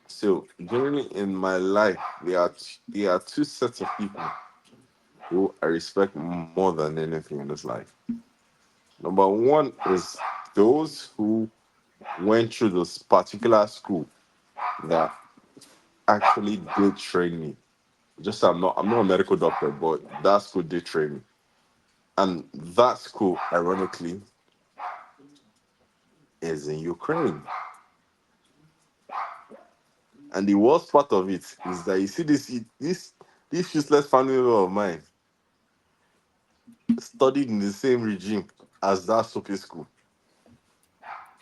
So generally in my life, there are two sets of people who I respect more than anything in this life. Number one is those who went through this particular school that actually did train me. Just I'm not a medical doctor, but that school did train me. And that school, ironically, is in Ukraine. And the worst part of it is that you see this useless family member of mine studied in the same regime as that stupid school.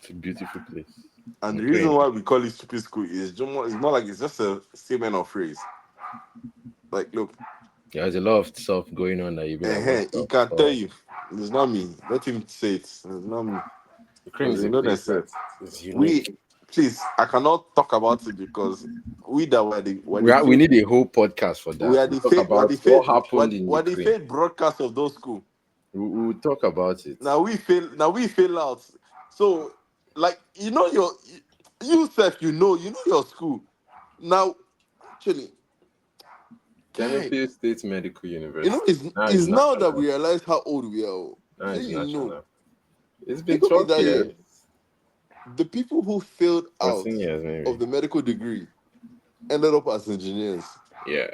it's a beautiful place. And the reason Ukraine. why we call it stupid school is it's more like it's just a statement of phrase. Like, look, There's a lot of stuff going on that you be like, what he the can tell fuck? you it's not me. Let him say it. It's not me. Ukraine Because is they a know place that themselves. is We unique. please, I cannot talk about it because we that were the We faith need a whole podcast for we that. are We'll the talk faith we are about the what faith happened in we are the Ukraine. faith broadcast of those schools. We'll talk about it. Now we fail out. So like you self, you know your school. Now actually, guy, Genevieve State Medical University. it's, Now it's it's now that national. we realize how old we are. Oh. Now Say it's you know. national. It's been Think of it 12 that years, year. The people who failed out 14 years of maybe. the medical degree ended up as engineers. Yeah.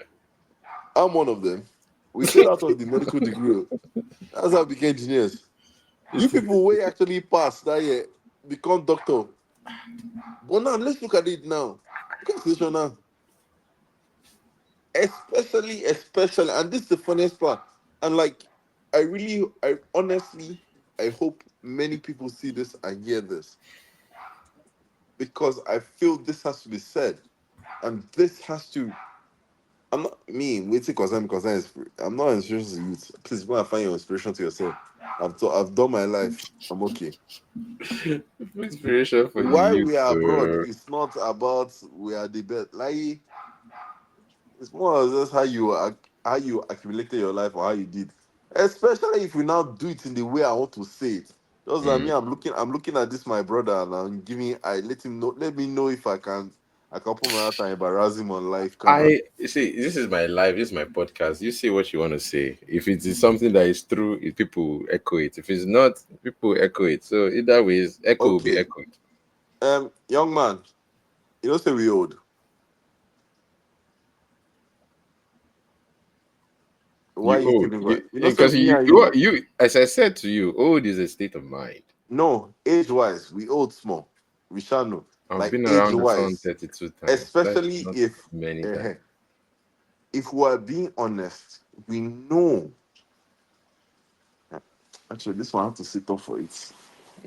I'm one of them. We failed out of the medical degree. Oh. That's how we became engineers. You It's people will actually pass that year, become doctor. But now let's look at it now. Look at the situation now. Especially, and this is the funniest part. And like, I honestly, I hope many people see this and hear this because I feel this has to be said, and this has to. I'm not me waiting because I'm not an inspiration to youth. Please go and find your inspiration to yourself. I've done my life. I'm okay. inspiration for the Why youth. we are abroad, it's not about we are the best. Like it's more or less how you accumulated your life or how you did. Especially if we now do it in the way I want to say it. Just like Mm. me, I'm looking at this my brother and I'm giving I let me know if I can put my out and embarrass him on live camera. I see. This is my life. This is my podcast. You say what you want to say. If it is something that is true, people echo it. If it's not, people echo it. So either ways, echo will be Okay. echoed. Young man, you don't say we old. Why You you old. keeping You quiet? You don't say because me and you. you. As I said to you, old is a state of mind. No, age wise, we old small. We shall know. I've Like been age around the sun wise, 32 times. That's especially not if many times. uh, if we are being honest, we know. Actually, this one I have to sit up for it.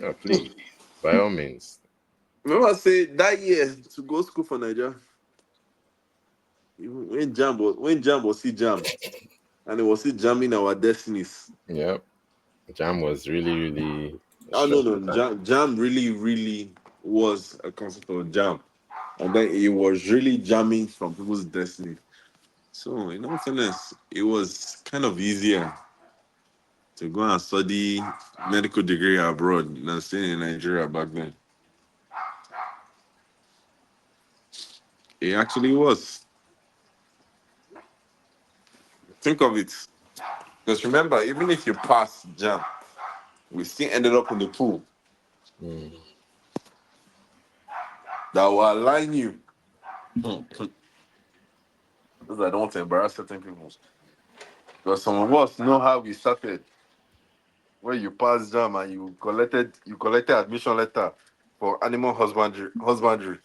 Yeah, please, by all means. Remember, I say that year to go school for Nigeria. When Jam was see Jam, and it was see jamming our destinies. Yeah, jam was really a Oh no, stressful no, time. Jam really was a concept of Jam, and then it was really jamming from people's destiny. So, in all fairness, it was kind of easier to go and study medical degree abroad than staying in Nigeria back then. It actually was. Think of it. Because remember, even if you pass jam, we still ended up in the pool Mm. that will align you. Because I don't want to embarrass certain people. Because some of us know how we started. When you passed jam and you collected admission letter for animal husbandry.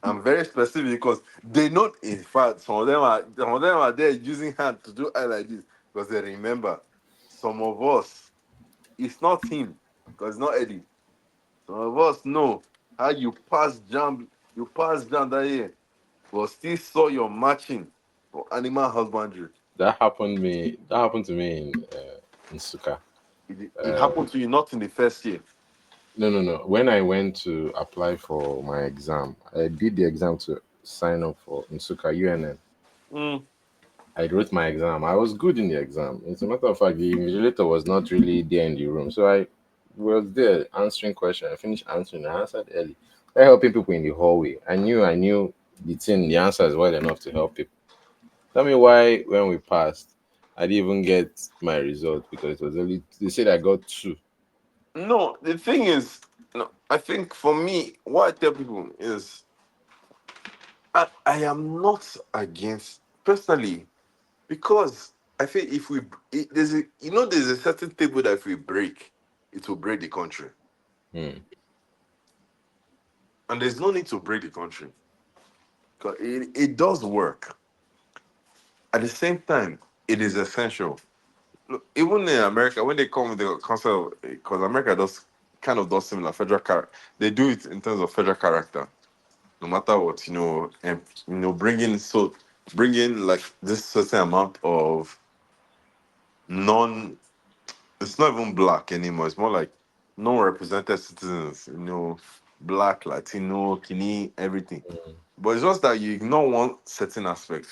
I'm very specific because they know. In fact, some of them are there using hand to do eye like this because they remember. Some of us, it's not him because it's not Eddie. Some of us know how you pass jam that year, but still saw your matching Animal husbandry. That happened me. That happened to me in Suka. It happened to you not in the first year. No. When I went to apply for my exam, I did the exam to sign up for Nsuka UNN. Mm. I wrote my exam. I was good in the exam. As a matter of fact, the invigilator was not really there in the room. So I was there answering questions. I finished answering. I answered early. I helping people in the hallway. I knew the answers well enough to help people. Tell me why when we passed, I didn't even get my result because it was only they said I got two. No, the thing is, no, I think for me, what I tell people is I am not against personally because I think if we there's a there's a certain table that if we break, it will break the country, Hmm. and there's no need to break the country because it does work. At the same time, it is essential. Look, even in America, when they come with the concept, because America does kind of does similar federal character, they do it in terms of federal character. No matter what, and bringing like this certain amount of non. It's not even black anymore. It's more like non-represented citizens. Black, Latino, Kini, everything. But it's just that you ignore one certain aspect,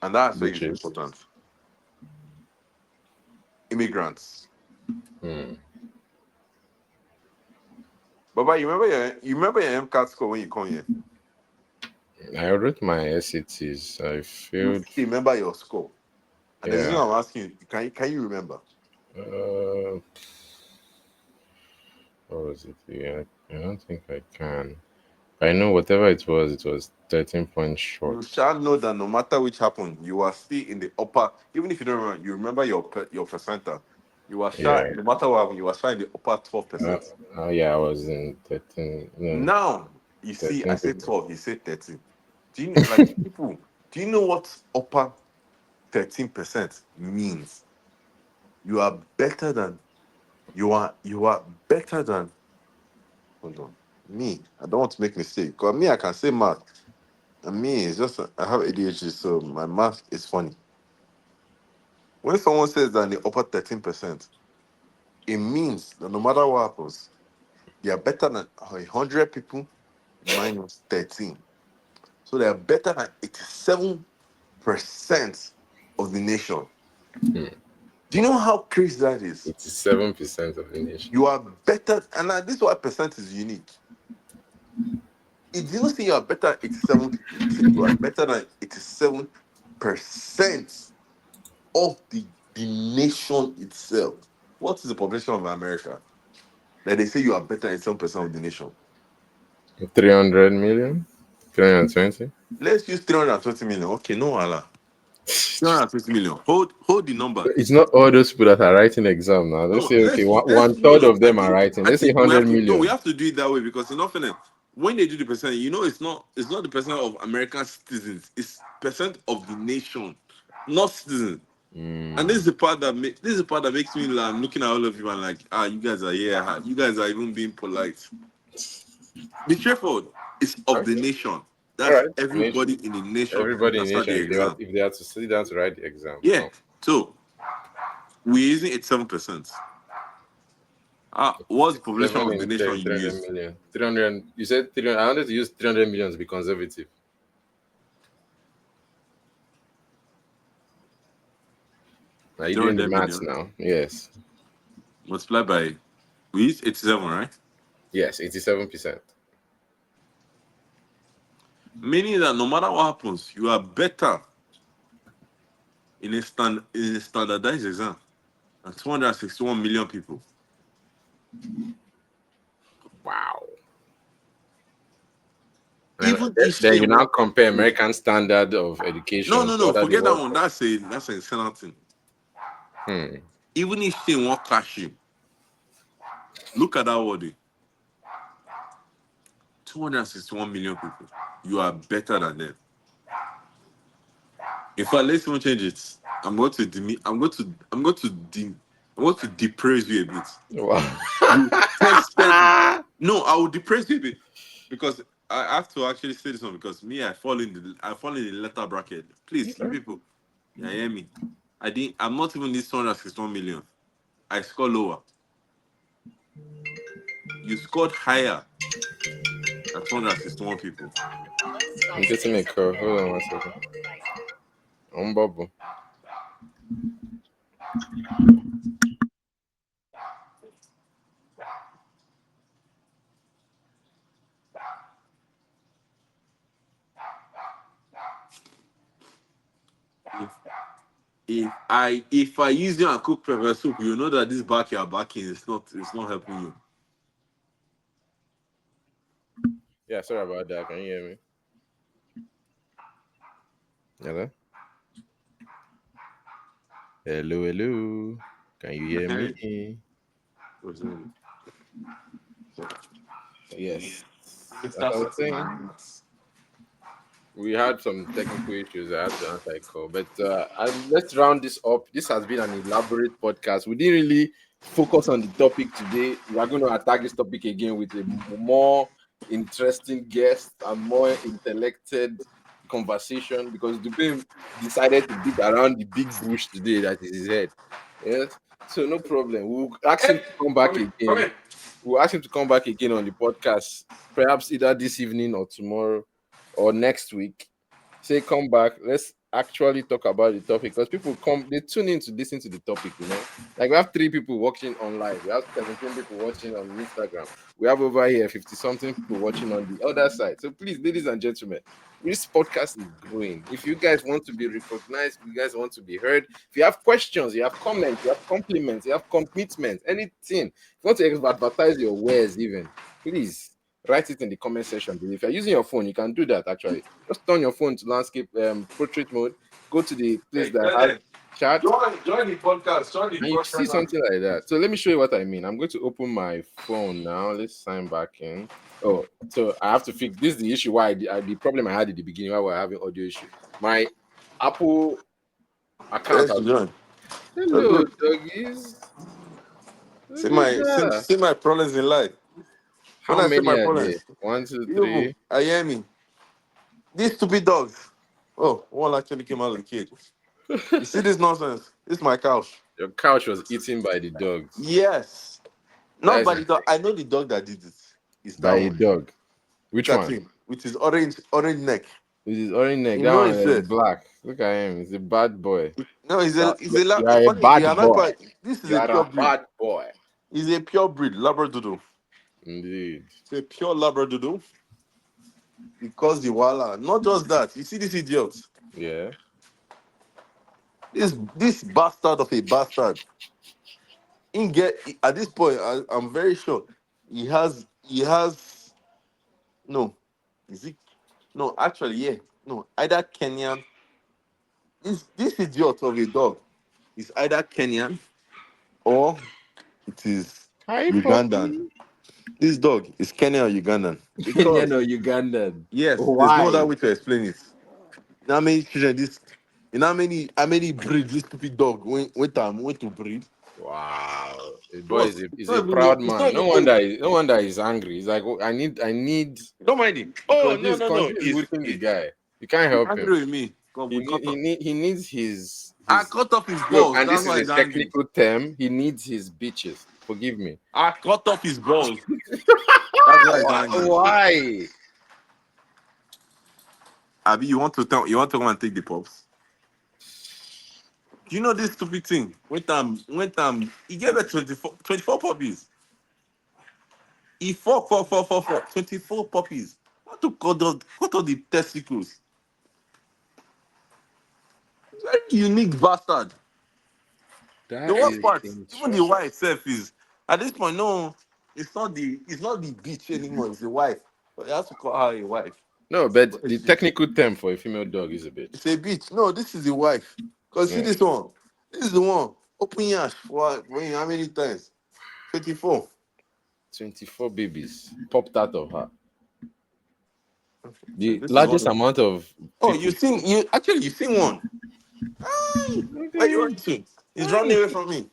and that aspect Which is is important. Immigrants. hmm. Baba, you remember your MCAT score when you come here? I wrote my SATs. I You failed. still remember your score. And the reason Yeah. I'm asking you, can you remember? Uh, what was it? Yeah. I don't think I can. I know whatever it was 13 points You short. shall know that no matter which happened, you are still in the upper. Even if you don't remember, you remember your percentile. You are shy. Yeah. No matter what happened, you are shy in the upper Uh, 12%. yeah, I was in 13. No, Now you see, I 13 said people. 12. You said 13. Do you like people? Do you know what upper 13% means? You are better than you are better than. Hold on, me. I don't want to make mistake. Because me, I can say math. And me, it's just I have ADHD, so my math is funny. When someone says that in the upper 13%, it means that no matter what happens, they are better than 100 people minus 13. So they are better than 87% of the nation. Hmm. Do you know how crazy that is? 87% of the nation. You are better, and this is why percent is unique. It did not say you are better than 87 people. It said you are better than 87% of the nation itself. What is the population of America? That they say you are better than 7% of the nation. 300 million? 320? Let's use 320 million. Okay, no Allah. 320 million. Hold the number. It's not all those people that are writing exam now. Let's No, say, okay, one no, third no. of I them are think writing. I Let's say think we 100 have to no, we million. have to do it that way because in often when they do the percent, it's not the percent of American citizens, it's percent of the nation, not citizens. And Hmm. this is the part that makes me like, I'm looking at all of you and like, you guys are here, you guys are even being polite. Be straightforward. It's of the Okay. nation. All That's right. Nation. everybody in the nation. Everybody in That's how nation, the exam. if they had to sit down to write the exam. Yeah. Oh. So we're using 87%. What's the population 7 of the in nation 10, you 300 use? million. 300. You said 300. I wanted to use 300 million to be conservative. Are you doing the 300 maths million now? Yes. multiplied by we use 87, right? Yes, 87%. Meaning that no matter what happens, you are better in a standardized exam than 261 million people. Wow. And Even if then say you now what? compare American standard of No, education no, to no. other Forget that developed one. countries. That's an external thing. Hmm. Even if say won't catch you, look at that word. 261 million people. You are better than them. In fact, let's even change it. I'm going to depraise you a bit. Wow. You tested. No, I will depraise you a bit because I have to actually say this one because me, I fall in the letter bracket. Please, you Okay. people, you hear me? I'm not even this 261 million. I score lower. You scored higher than 261 people. I'm getting a call. Hold on one second. I'm bubble. If I use you and cook pepper soup, you know that this back you're backing it's not helping you. Yeah, sorry about that. Can you hear me? Hello? Hello, hello. Can you hear me? Yes. As I was saying, we had some technical issues. I had to answer a call, but let's round this up. This has been an elaborate podcast. We didn't really focus on the topic today. We are going to attack this topic again with a more interesting guest and more intellected conversation because Dubem decided to beat around the big bush today that is his head. Yes, so no problem. We'll ask him to come back Come again. in. We'll ask him to come back again on the podcast, perhaps either this evening or tomorrow or next week. Say come back. Let's actually talk about the topic because people they tune in to listen to the topic, Like we have 3 people watching on live, we have 17 people watching on Instagram, we have over here 50 something people watching on the other side. So please, ladies and gentlemen, this podcast is growing. If you guys want to be recognized, if you guys want to be heard, if you have questions, you have comments, you have compliments, you have commitments, anything, if you want to advertise your wares, even, please write it in the comment section below. If you're using your phone, you can do that actually. Just turn your phone to landscape portrait mode, go to the place Hey, that has Brennan, chat, join the podcast. Join the and you see podcast. something like that. So let me show you what I mean. I'm going to open my phone now. Let's sign back in. Oh, so I have to fix this. Is the issue why the problem I had at the beginning why we're having audio issue. My Apple account Yes, has. join. That's Hello, good. doggies. See Look at my see, that. see my problems in life. When How I say many my are there? problems, 1, 2, you 3. I hear me. These stupid dogs. Oh, one actually came out of the cage. You see this nonsense? This is my couch. Your couch was eaten by the dogs. Yes. That Not is by the dog. I know the dog that did it. It's by that a one. dog. Look Which at one? him with his orange neck. With his orange neck. You That know one is himself. black. Look at him. He's a bad boy. No, You he's a you are a funny. He bad are not boy. quite. This is You a are pure a breed. bad boy. He's a pure breed, Labradoodle. Indeed. It's a pure Labradoodle. Because the wala. Not just that. You see this idiot. Yeah. This bastard of a bastard. At this point, I'm very sure he has no. Is it no? Actually, yeah. No, either Kenyan. This idiot of a dog is either Kenyan or it is Hi, Ugandan. Poppy. This dog is Kenyan or Ugandan Kenyan because or Ugandan? yes, there's no other Why? way to explain it. You know how many children this? You know how many breeds this stupid dog went to breed? Wow. The boy Plus, is it's a not even proud it's man. not No even wonder no wonder he's angry. He's like, oh, I need don't mind him. because Oh no this no no! country is whipping the guy. You can't He's help him. angry with me. Come, we cut off. He needs I his cut off his look, balls. and That's this is why a he's angry. technical term. He needs his bitches. Forgive me. I cut off his balls. That's why he's angry. Why? Abi, you want to come and take the pops? Do you know this stupid thing? When he gave it 24 puppies. He four, 24 puppies. What to cut all the testicles? Very unique bastard. The That worst is part, even the interesting. wife itself is at this point, no, it's not the bitch anymore, it's the wife. But you have to call her a wife. No, but What is the she? technical term for a female dog is a bitch. It's a bitch. No, this is the wife. Because see Yeah. this one. This is the one. Open yash for how many times? 24. 24 babies popped out of her. So The this is largest one. amount of Oh, people. you've seen one. Ah, where you Okay. running to? He's running Hi. away from me.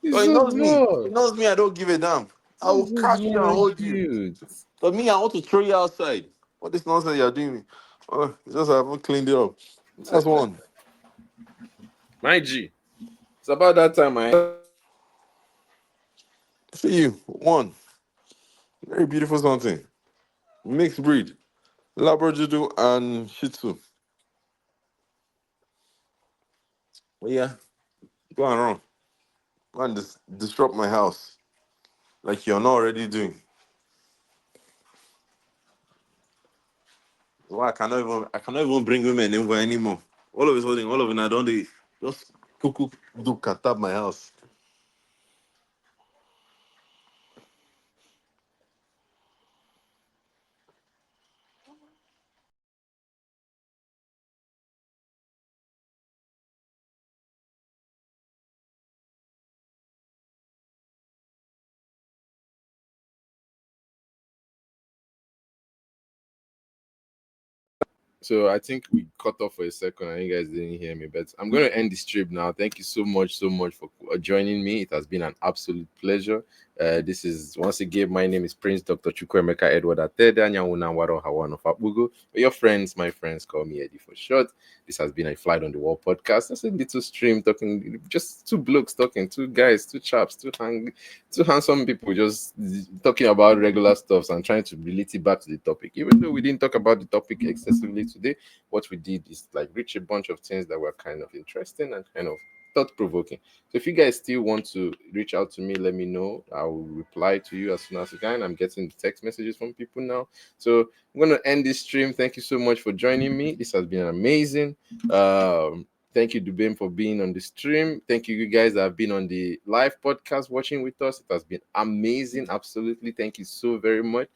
It's Oh, he so knows me. small. He knows me. I don't give a damn. I will This is catch you and more hold you. cute. For me, I want to throw you outside. What this nonsense you're doing? Oh, it's just I haven't cleaned it up. So, That's one. my G. It's about that time I See you. One. Very beautiful something. Mixed breed. Labradoodle and Shih Tzu. But yeah, go and run. Go and disrupt my house. Like you're not already doing. Well, I cannot even bring women in for anymore. All of a sudden, all of it I don't do just cuckoo do katab my house. So I think we cut off for a second and you guys didn't hear me, but I'm going to end this trip now. Thank you so much for joining me. It has been an absolute pleasure. This is once again, my name is Prince Dr. Chukwemeka Edward Attah-Edeh, Anyawuna Waro Hawan of Abugo. Your friends, my friends, call me Eddy for short. This has been a Flight on the Wall podcast. That's a little stream talking, just two blokes talking, two guys, two chaps, two handsome people just talking about regular stuff and trying to relate it back to the topic. Even though we didn't talk about the topic excessively today, what we did is like reach a bunch of things that were kind of interesting and kind of thought provoking. So if you guys still want to reach out to me, let me know. I will reply to you as soon as I can. I'm getting text messages from people now. So I'm going to end this stream. Thank you so much for joining me. This has been amazing. Thank you, Dubem, for being on the stream. Thank you, you guys that have been on the live podcast watching with us. It has been amazing. Absolutely. Thank you so very much.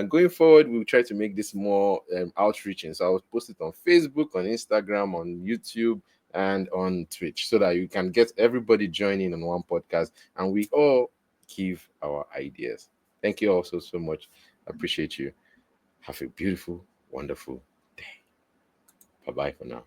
Going forward, we'll try to make this more outreaching. So I'll post it on Facebook, on Instagram, on YouTube, and on Twitch so that you can get everybody joining on one podcast and we all give our ideas. Thank you also so much. I appreciate you. Have a beautiful, wonderful day. Bye bye for now.